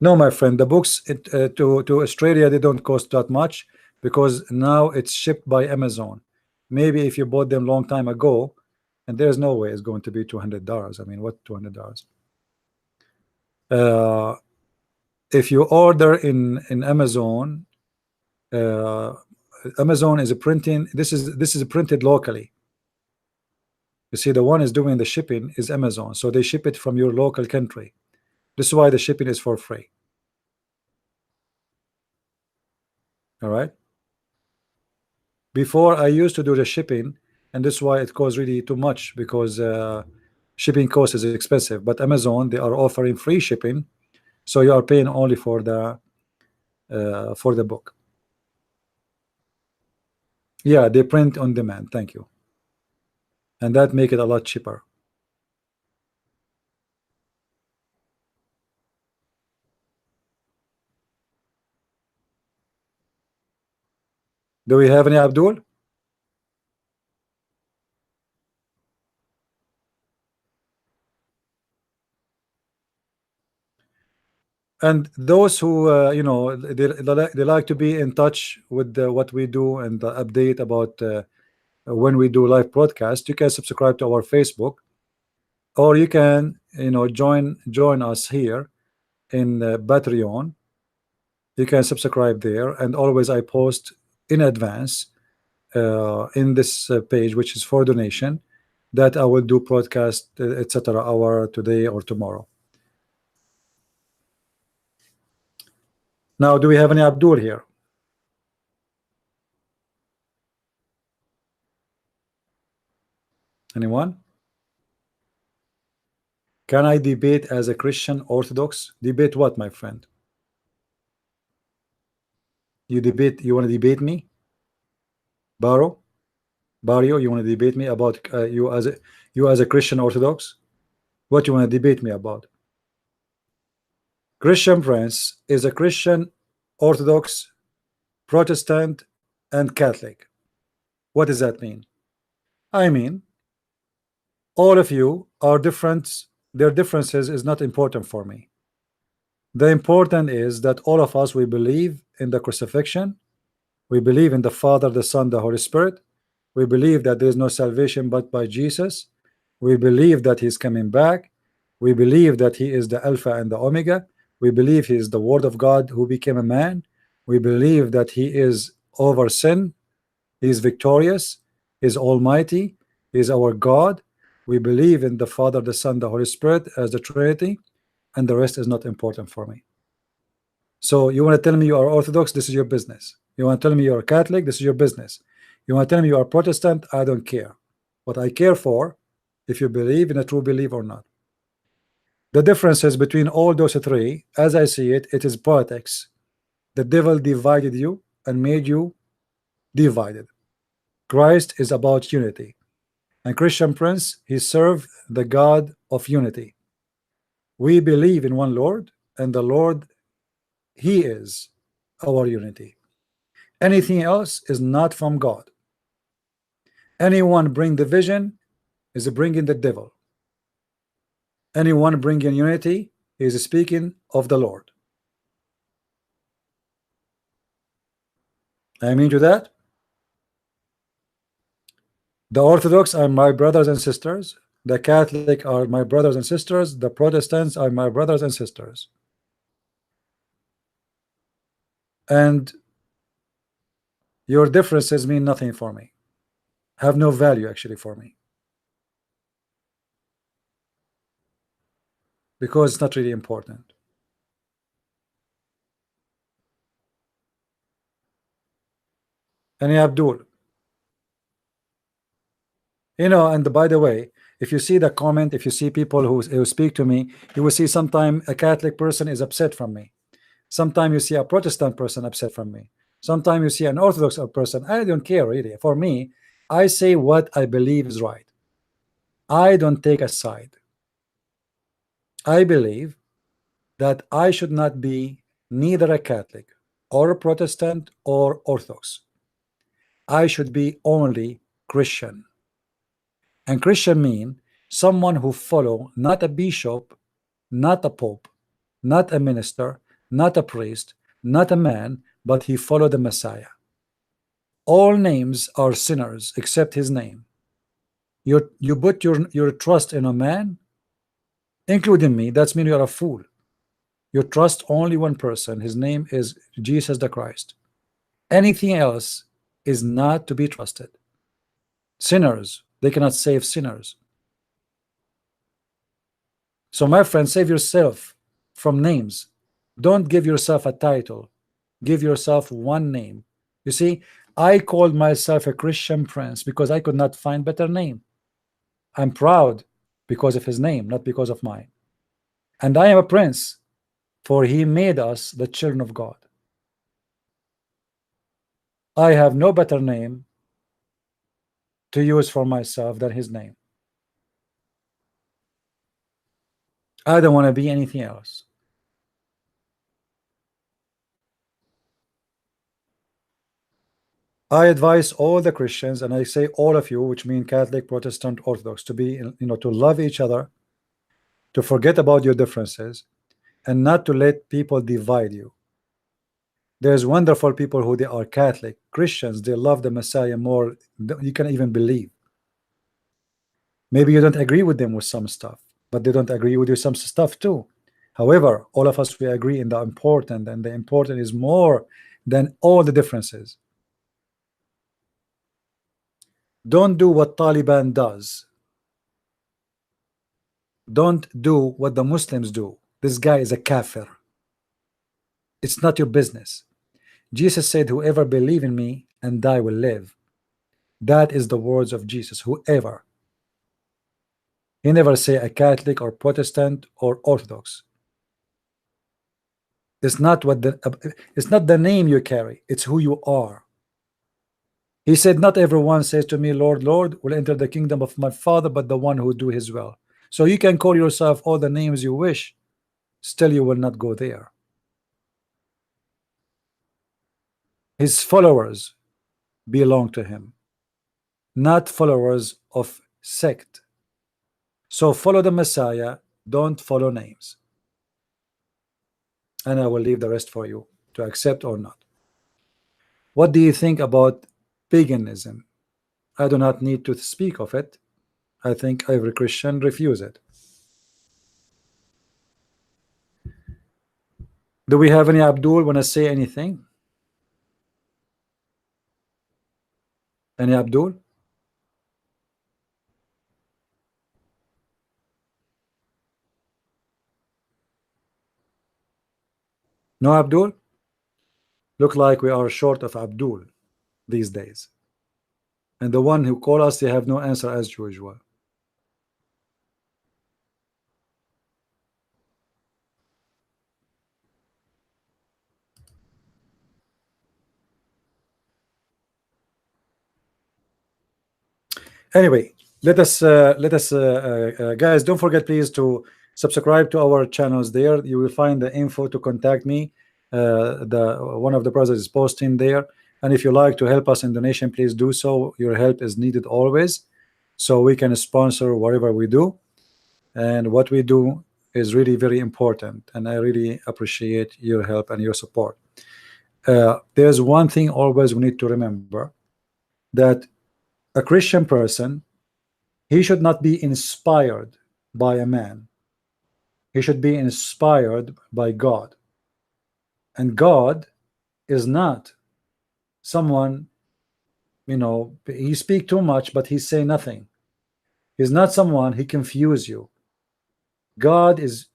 No, my friend, the books to Australia, they don't cost that much because now it's shipped by Amazon. Maybe if you bought them long time ago, and there's no way it's going to be $200. I mean, what $200? If you order in Amazon, Amazon is a printing. This is printed locally. You see, the one is doing the shipping is Amazon, so they ship it from your local country. This is why the shipping is for free. All right. Before I used to do the shipping, and this is why it costs really too much, because shipping cost is expensive. But Amazon, they are offering free shipping, so you are paying only for the book. Yeah, they print on demand. Thank you, and that make it a lot cheaper. Do we have any Abdul? And those who you know, they like to be in touch with what we do and the update about when we do live broadcast, you can subscribe to our Facebook, or you can, you know, join us here in Patreon. You can subscribe there, and always I post in advance in this page, which is for donation, that I will do broadcast, etc. hour today or tomorrow. Now, do we have any Abdul here? Anyone? Can I debate as a Christian Orthodox? Debate what, my friend? You want to debate me? Barrio, you want to debate me about you as a Christian Orthodox? What you want to debate me about? Christian Prince is a Christian, Orthodox, Protestant, and Catholic. What does that mean? I mean, all of you are different. Their differences is not important for me. The important is that all of us, we believe in the crucifixion, we believe in the Father, the Son, the Holy Spirit, we believe that there is no salvation but by Jesus, we believe that he's coming back, we believe that he is the Alpha and the Omega, we believe he is the Word of God who became a man, we believe that he is over sin, he is victorious, he is almighty, he is our God. We believe in the Father, the Son, the Holy Spirit as the Trinity, and the rest is not important for me. So you want to tell me you are Orthodox? This is your business. You want to tell me you are Catholic? This is your business. You want to tell me you are Protestant? I don't care. What I care for, if you believe in a true belief or not. The differences between all those three, as I see it, it is politics. The devil divided you and made you divided. Christ is about unity. And Christian Prince, he served the God of unity. We believe in one Lord, and the Lord, he is our unity. Anything else is not from God. Anyone bring division is bringing the devil. Anyone bringing unity is speaking of the Lord. I mean to that. The Orthodox are my brothers and sisters. The Catholic are my brothers and sisters. The Protestants are my brothers and sisters. And your differences mean nothing for me. Have no value actually for me. Because it's not really important. And Abdul, you know, and by the way, if you see the comment, if you see people who speak to me, you will see sometime a Catholic person is upset from me. Sometime you see a Protestant person upset from me. Sometime you see an Orthodox person. I don't care really. For me, I say what I believe is right. I don't take a side. I believe that I should not be neither a Catholic or a Protestant or Orthodox. I should be only Christian. And Christian mean someone who follow not a bishop, not a pope, not a minister, not a priest, not a man, but he followed the Messiah. All names are sinners except his name. You put your trust in a man, including me, that's mean you're a fool. You trust only one person. His name is Jesus the Christ. Anything else is not to be trusted. Sinners, they cannot save sinners. So my friend, save yourself from names. Don't give yourself a title. Give yourself one name. You see, I called myself a Christian Prince because I could not find better name. I'm proud because of his name, not because of mine. And I am a prince, for he made us the children of God. I have no better name to use for myself than his name. I don't want to be anything else. I advise all the Christians, and I say all of you, which mean Catholic, Protestant, Orthodox, to be, to love each other, to forget about your differences, and not to let people divide you. There's wonderful people who they are Catholic, Christians, they love the Messiah more than you can even believe. Maybe you don't agree with them with some stuff, but they don't agree with you some stuff too. However, all of us, we agree in the important, and the important is more than all the differences. Don't do what Taliban does. Don't do what the Muslims do. This guy is a kafir. It's not your business. Jesus said, whoever believe in me and die will live. That is the words of Jesus, whoever. He never say a Catholic or Protestant or Orthodox. It's not the name you carry, it's who you are. He said, not everyone says to me, Lord, Lord, will enter the kingdom of my Father, but the one who do his will. So you can call yourself all the names you wish, still you will not go there. His followers belong to him, not followers of sect. So follow the Messiah, don't follow names. and I will leave the rest for you to accept or not. What do you think about paganism? I do not need to speak of it. I think every Christian refuse it. Do we have any Abdul want to say anything? Any Abdul? No Abdul? Look like we are short of Abdul these days. And the one who call us, they have no answer as usual. Anyway, let us guys, don't forget please to subscribe to our channels there. You will find the info to contact me. One of the brothers is posting there, and if you like to help us in donation, please do so. Your help is needed always, so we can sponsor whatever we do, and what we do is really very important, and I really appreciate your help and your support. There's one thing always we need to remember, that a Christian person, he should not be inspired by a man. He should be inspired by God. And God is not someone, you know, he speak too much, but he say nothing. He's not someone, he confuse you. God is,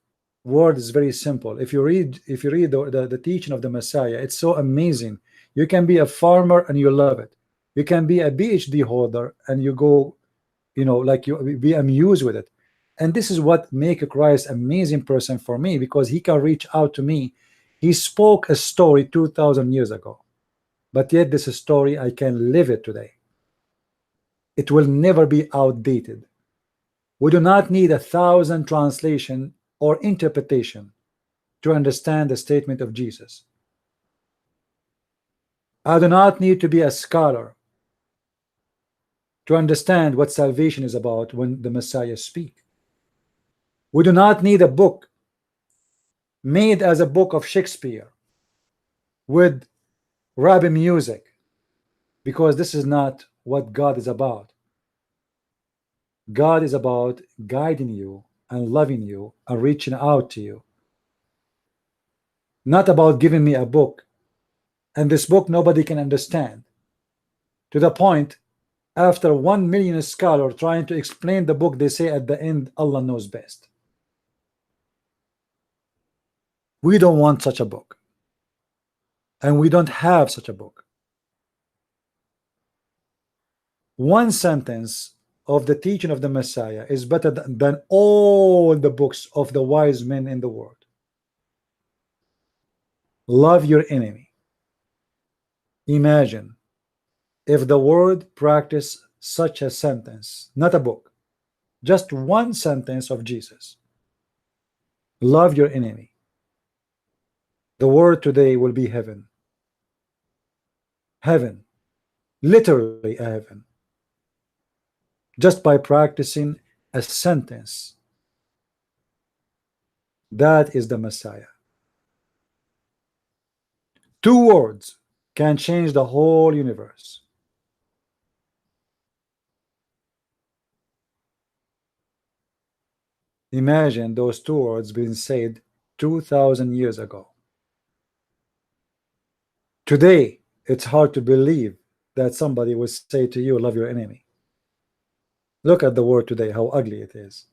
word is very simple. If you read the teaching of the Messiah, it's so amazing. You can be a farmer and you love it. You can be a PhD holder and you go, you know, like you be amused with it. And this is what make Christ amazing person for me, because he can reach out to me. He spoke a story 2,000 years ago, but yet this story I can live it today. It will never be outdated. We do not need 1,000 translation or interpretation to understand the statement of Jesus. I do not need to be a scholar to understand what salvation is about when the Messiah speaks. We do not need a book made as a book of Shakespeare with rabbi music, because this is not what God is about. God is about guiding you and loving you and reaching out to you, not about giving me a book, and this book nobody can understand, to the point after 1 million scholars trying to explain the book, they say at the end, Allah knows best. We don't want such a book, and we don't have such a book. One sentence of the teaching of the Messiah is better than all the books of the wise men in the world. Love your enemy. Imagine if the world practiced such a sentence, not a book, just one sentence of Jesus. Love your enemy. The word today will be heaven. Heaven, literally a heaven, just by practicing a sentence. That is the Messiah. 2 words can change the whole universe. Imagine those 2 words being said 2,000 years ago. Today, it's hard to believe that somebody would say to you, love your enemy. Look at the world today, how ugly it is.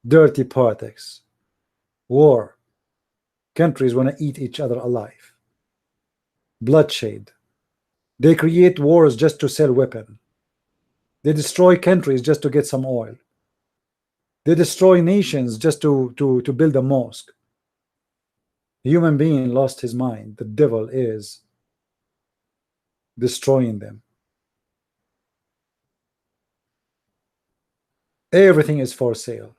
Dirty politics, war, countries want to eat each other alive, bloodshed. They create wars just to sell weapons. They destroy countries just to get some oil. They destroy nations just to build a mosque. A human being lost his mind. The devil is destroying them. Everything is for sale.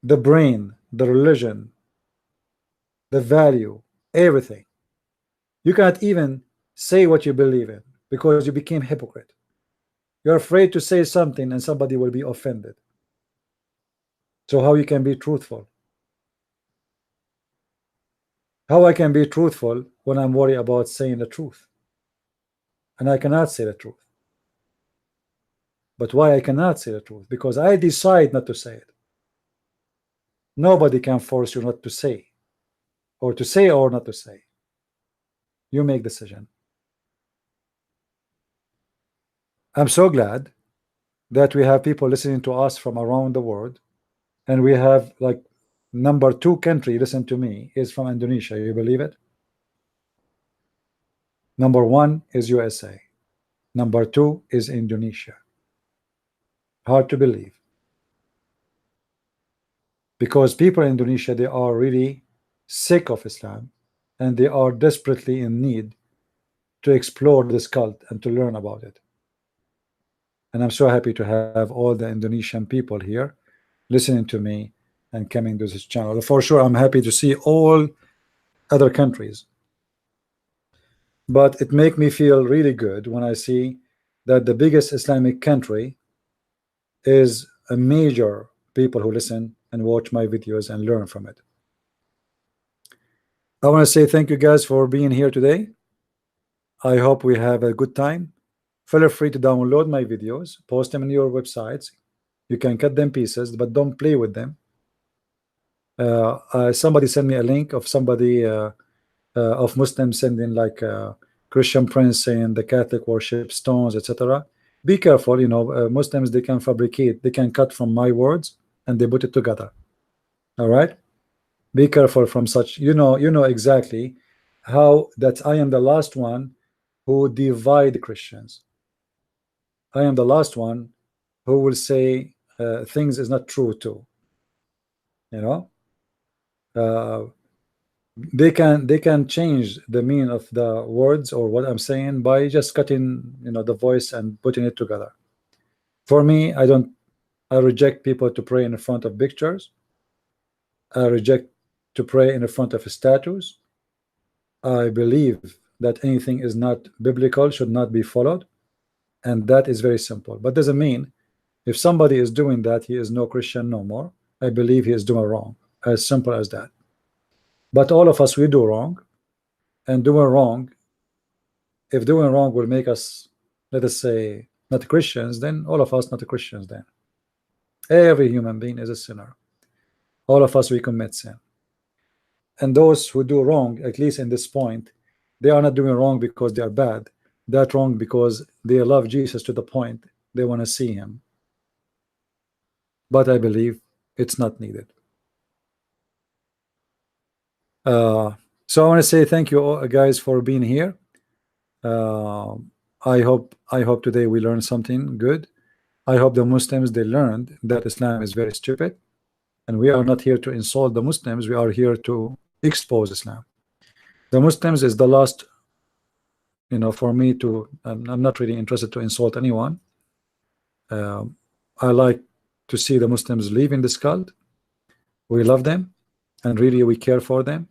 The brain, the religion, the value, everything. You cannot even say what you believe in because you became hypocrite. You're afraid to say something and somebody will be offended. So how you can be truthful? How I can be truthful when I'm worried about saying the truth? And I cannot say the truth. But why I cannot say the truth? Because I decide not to say it. Nobody can force you not to say, or to say or not to say. You make decision. I'm so glad that we have people listening to us from around the world, and we have like #2 country listen to me is from Indonesia. You believe it? #1 is USA. #2 is Indonesia. Hard to believe, because people in Indonesia, they are really sick of Islam, and they are desperately in need to explore this cult and to learn about it. And I'm so happy to have all the Indonesian people here listening to me and coming to this channel. For sure, I'm happy to see all other countries, but it makes me feel really good when I see that the biggest Islamic country is a major people who listen and watch my videos and learn from it. I want to say thank you guys for being here today. I hope we have a good time. Feel free to download my videos, post them in your websites. You can cut them pieces, but don't play with them. Somebody sent me a link of somebody of Muslims sending like Christian prince saying the Catholic worship stones, etc. Be careful, you know, Muslims, they can fabricate, they can cut from my words and they put it together. All right, be careful from such. You know exactly how that I am the last one who divide Christians. I am the last one who will say things is not true too. You know, they can change the meaning of the words or what I'm saying by just cutting, you know, the voice and putting it together. For me, I reject people to pray in front of pictures. I reject to pray in front of statues. I believe that anything is not biblical should not be followed, and that is very simple. But doesn't mean if somebody is doing that, he is no Christian no more. I believe he is doing wrong. As simple as that. But all of us, we do wrong, and doing wrong, if doing wrong will make us, let us say, not Christians, then all of us not Christians then. Every human being is a sinner. All of us, we commit sin. And those who do wrong, at least in this point, they are not doing wrong because they are bad. They're wrong because they love Jesus to the point they want to see him. But I believe it's not needed. So I want to say thank you all, guys, for being here. I hope today we learned something good. I hope the Muslims, they learned that Islam is very stupid, and we are not here to insult the Muslims. We are here to expose Islam. The Muslims is the last, you know, for me to, I'm not really interested to insult anyone. I like to see the Muslims leaving this cult. We love them, and really we care for them,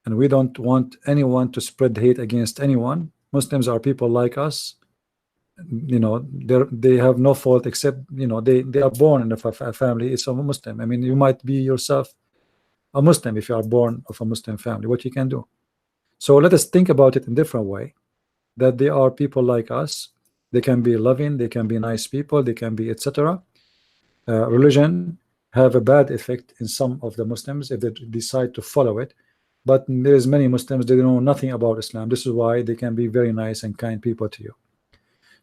and we don't want anyone to spread hate against anyone. Muslims are people like us. You know, they have no fault except, you know, they are born in a family. It's a Muslim. I mean, you might be yourself a Muslim if you are born of a Muslim family. What you can do? So let us think about it in a different way, that they are people like us. They can be loving, they can be nice people, they can be etc. Religion have a bad effect in some of the Muslims if they decide to follow it, but there's many Muslims, they know nothing about Islam. This is why they can be very nice and kind people to you.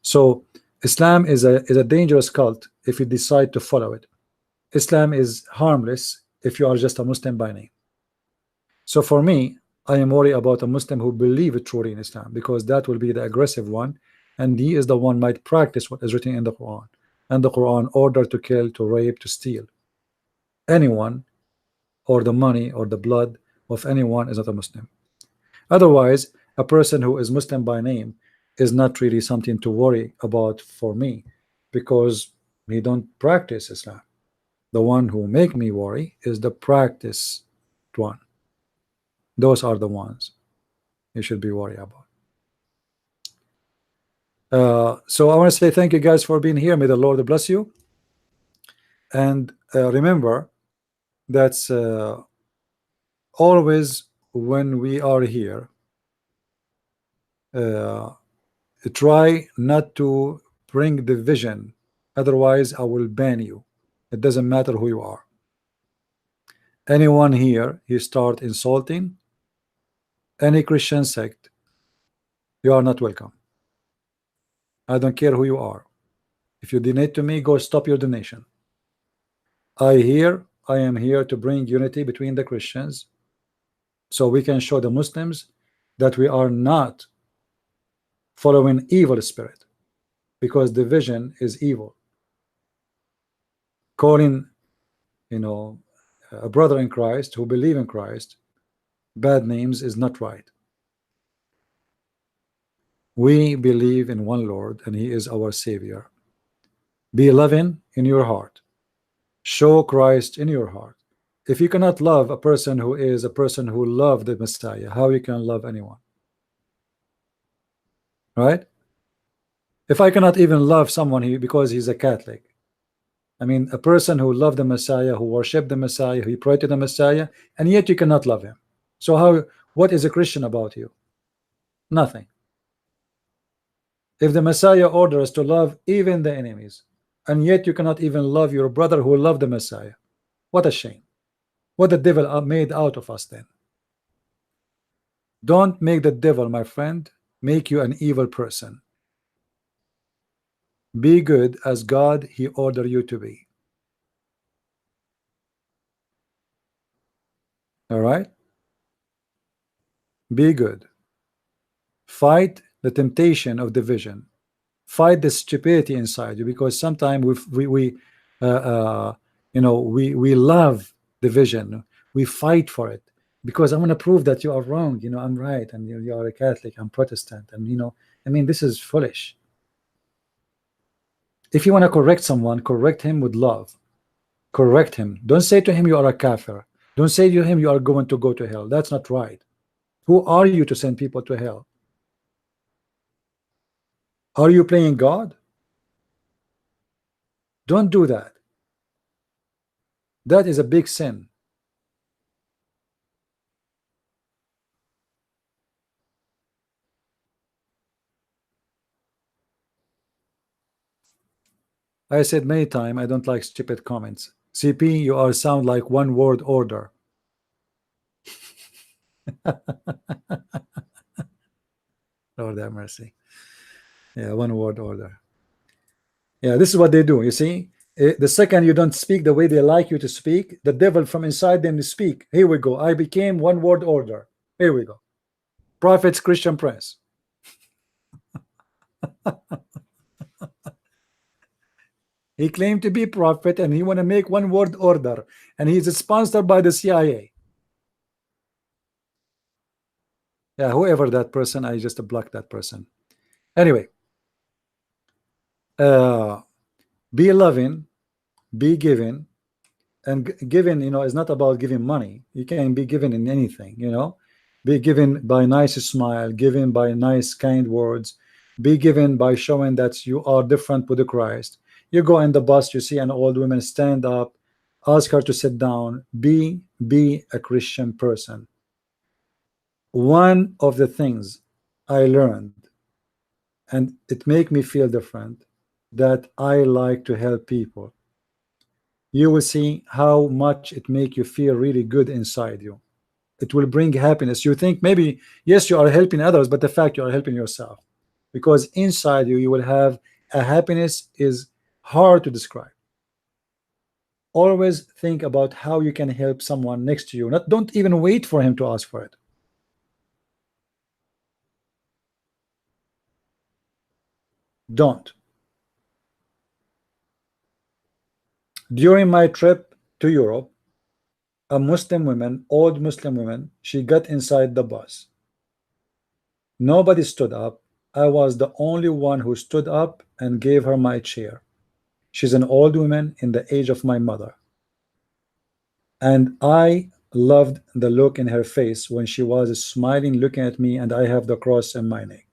So Islam is a dangerous cult if you decide to follow it. Islam is harmless if you are just a Muslim by name. So for me, I am worried about a Muslim who believes truly in Islam, because that will be the aggressive one, and he is the one might practice what is written in the Quran. And the Quran order to kill, to rape, to steal anyone, or the money or the blood of anyone is not a Muslim. Otherwise, a person who is Muslim by name is not really something to worry about for me, because he don't practice Islam. The one who make me worry is the practiced one. Those are the ones you should be worried about. So I want to say thank you guys for being here. May the Lord bless you. And remember, that's always when we are here, try not to bring division, otherwise I will ban you. It doesn't matter who you are. Anyone here, you start insulting any Christian sect, you are not welcome. I don't care who you are. If you donate to me, go stop your donation. I am here to bring unity between the Christians, so we can show the Muslims that we are not following evil spirit, because division is evil. Calling, a brother in Christ who believe in Christ bad names is not right. We believe in one Lord, and He is our Savior. Be loving in your heart. Show Christ in your heart. If you cannot love a person who is a person who loved the Messiah, how you can love anyone? Right? If I cannot even love someone because he's a Catholic, I mean, a person who loved the Messiah, who worshiped the Messiah, who prayed to the Messiah, and yet you cannot love him. So what is a Christian about you? Nothing. If the Messiah orders us to love even the enemies, and yet you cannot even love your brother who loved the Messiah, what a shame. What the devil made out of us then. Don't make the devil, my friend, make you an evil person. Be good as God He ordered you to be. All right? Be good. Fight the temptation of division. Fight the stupidity inside you, because sometimes we love division. We fight for it because I want to prove that you are wrong. I'm right, and you are a Catholic, I'm Protestant, and I mean, this is foolish. If you want to correct someone, correct him with love. Correct him. Don't say to him you are a kafir. Don't say to him you are going to go to hell. That's not right. Who are you to send people to hell? Are you playing God? Don't do that. That is a big sin. I said many times, I don't like stupid comments. CP, you sound like one word order. Lord have mercy. Yeah, one word order. Yeah, this is what they do. You see, the second you don't speak the way they like you to speak, the devil from inside them to speak. Here we go. I became one word order. Here we go. Prophets Christian Press. He claimed to be prophet, and he want to make one word order, and he's sponsored by the CIA. Yeah, whoever that person, I just blocked that person. Anyway, be loving, be giving, and giving, is not about giving money. You can be given in anything, be given by nice smile, given by nice kind words, be given by showing that you are different with the Christ. You go in the bus, you see an old woman, stand up, ask her to sit down. Be a Christian person. One of the things I learned, and it make me feel different, that I like to help people. You will see how much it make you feel really good inside you. It will bring happiness. You think maybe, yes, you are helping others, but the fact you are helping yourself, because inside you, you will have a happiness is hard to describe. Always think about how you can help someone next to you. Don't even wait for him to ask for it. Don't. During my trip to Europe, a Muslim woman, old Muslim woman, she got inside the bus. Nobody stood up. I was the only one who stood up and gave her my chair. She's an old woman in the age of my mother. And I loved the look in her face when she was smiling, looking at me, and I have the cross in my neck.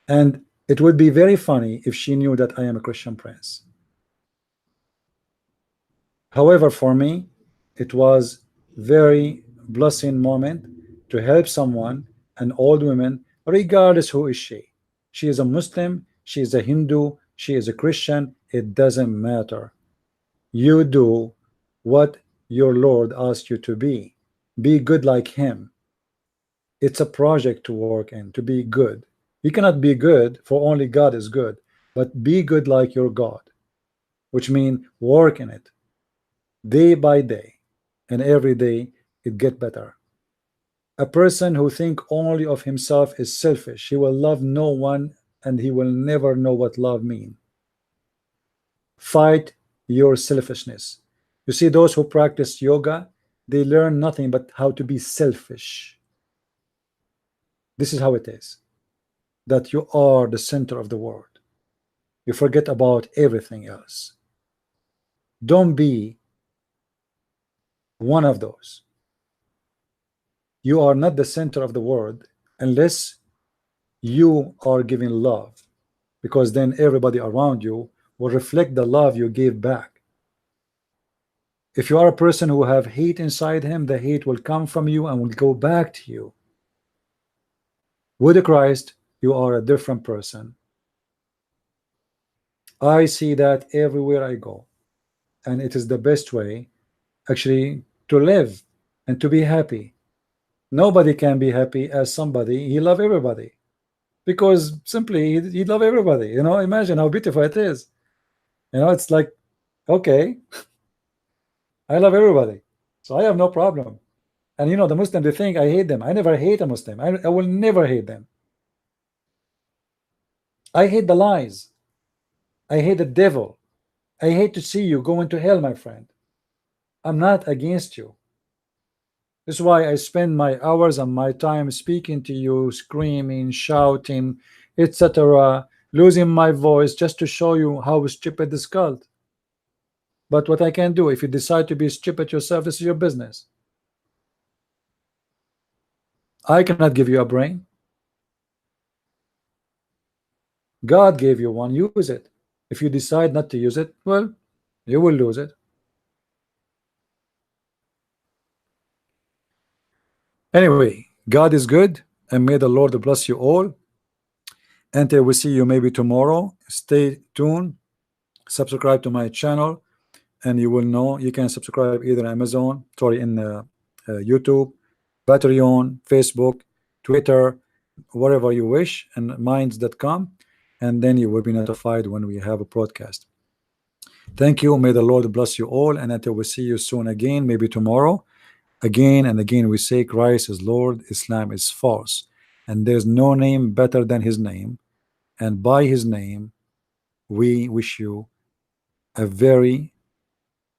And it would be very funny if she knew that I am a Christian Prince. However, for me, it was very blessing moment to help someone, an old woman, regardless who is she. She is a Muslim, she is a Hindu, she is a Christian, it doesn't matter. You do what your Lord asked you to be. Be good like him. It's a project to work in, to be good. You cannot be good, for only God is good, but be good like your God, which means work in it day by day, and every day it get better. A person who think only of himself is selfish. He will love no one, and he will never know what love means. Fight your selfishness. You see, those who practice yoga, they learn nothing but how to be selfish. This is how it is, that you are the center of the world. You forget about everything else. Don't be one of those. You are not the center of the world unless you are giving love, because then everybody around you will reflect the love you gave back. If you are a person who have hate inside him, the hate will come from you and will go back to you. With Christ, you are a different person. I see that everywhere I go, and it is the best way actually to live and to be happy. Nobody can be happy as somebody he love everybody, because simply he love everybody. You know, imagine how beautiful it is. You know, it's like, okay, I love everybody, so I have no problem. And you know, the Muslim, they think I hate them. I never hate a Muslim. I will never hate them. I hate the lies. I hate the devil. I hate to see you go into hell, my friend. I'm not against you. This is why I spend my hours and my time speaking to you, screaming, shouting, etc., losing my voice just to show you how stupid this cult. But what I can do, if you decide to be stupid yourself, this is your business. I cannot give you a brain. God gave you one, use it. If you decide not to use it, well, you will lose it. Anyway, God is good, and may the Lord bless you all. Until we see you maybe tomorrow, stay tuned, subscribe to my channel, and you will know you can subscribe either Amazon, sorry, in YouTube, Patreon, Facebook, Twitter, whatever you wish, and minds.com, and then you will be notified when we have a broadcast. Thank you. May the Lord bless you all, and until we see you soon again, maybe tomorrow. Again and again we say Christ is Lord, Islam is false, and there's no name better than his name, and by his name we wish you a very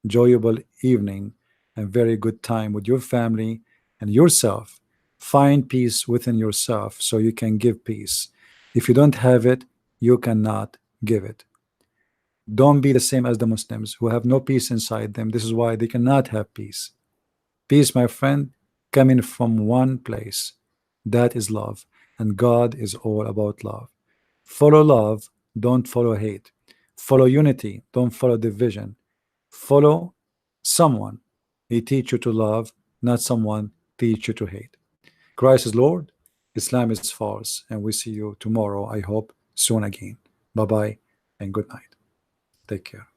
enjoyable evening and very good time with your family and yourself. Find peace within yourself so you can give peace. If you don't have it, you cannot give it. Don't be the same as the Muslims who have no peace inside them. This is why they cannot have peace. Peace, my friend, coming from one place, that is love, and God is all about love. Follow love, don't follow hate. Follow unity, don't follow division. Follow someone, he teach you to love, not someone teach you to hate. Christ is Lord, Islam is false, and we see you tomorrow, I hope soon again. Bye bye and good night. Take care.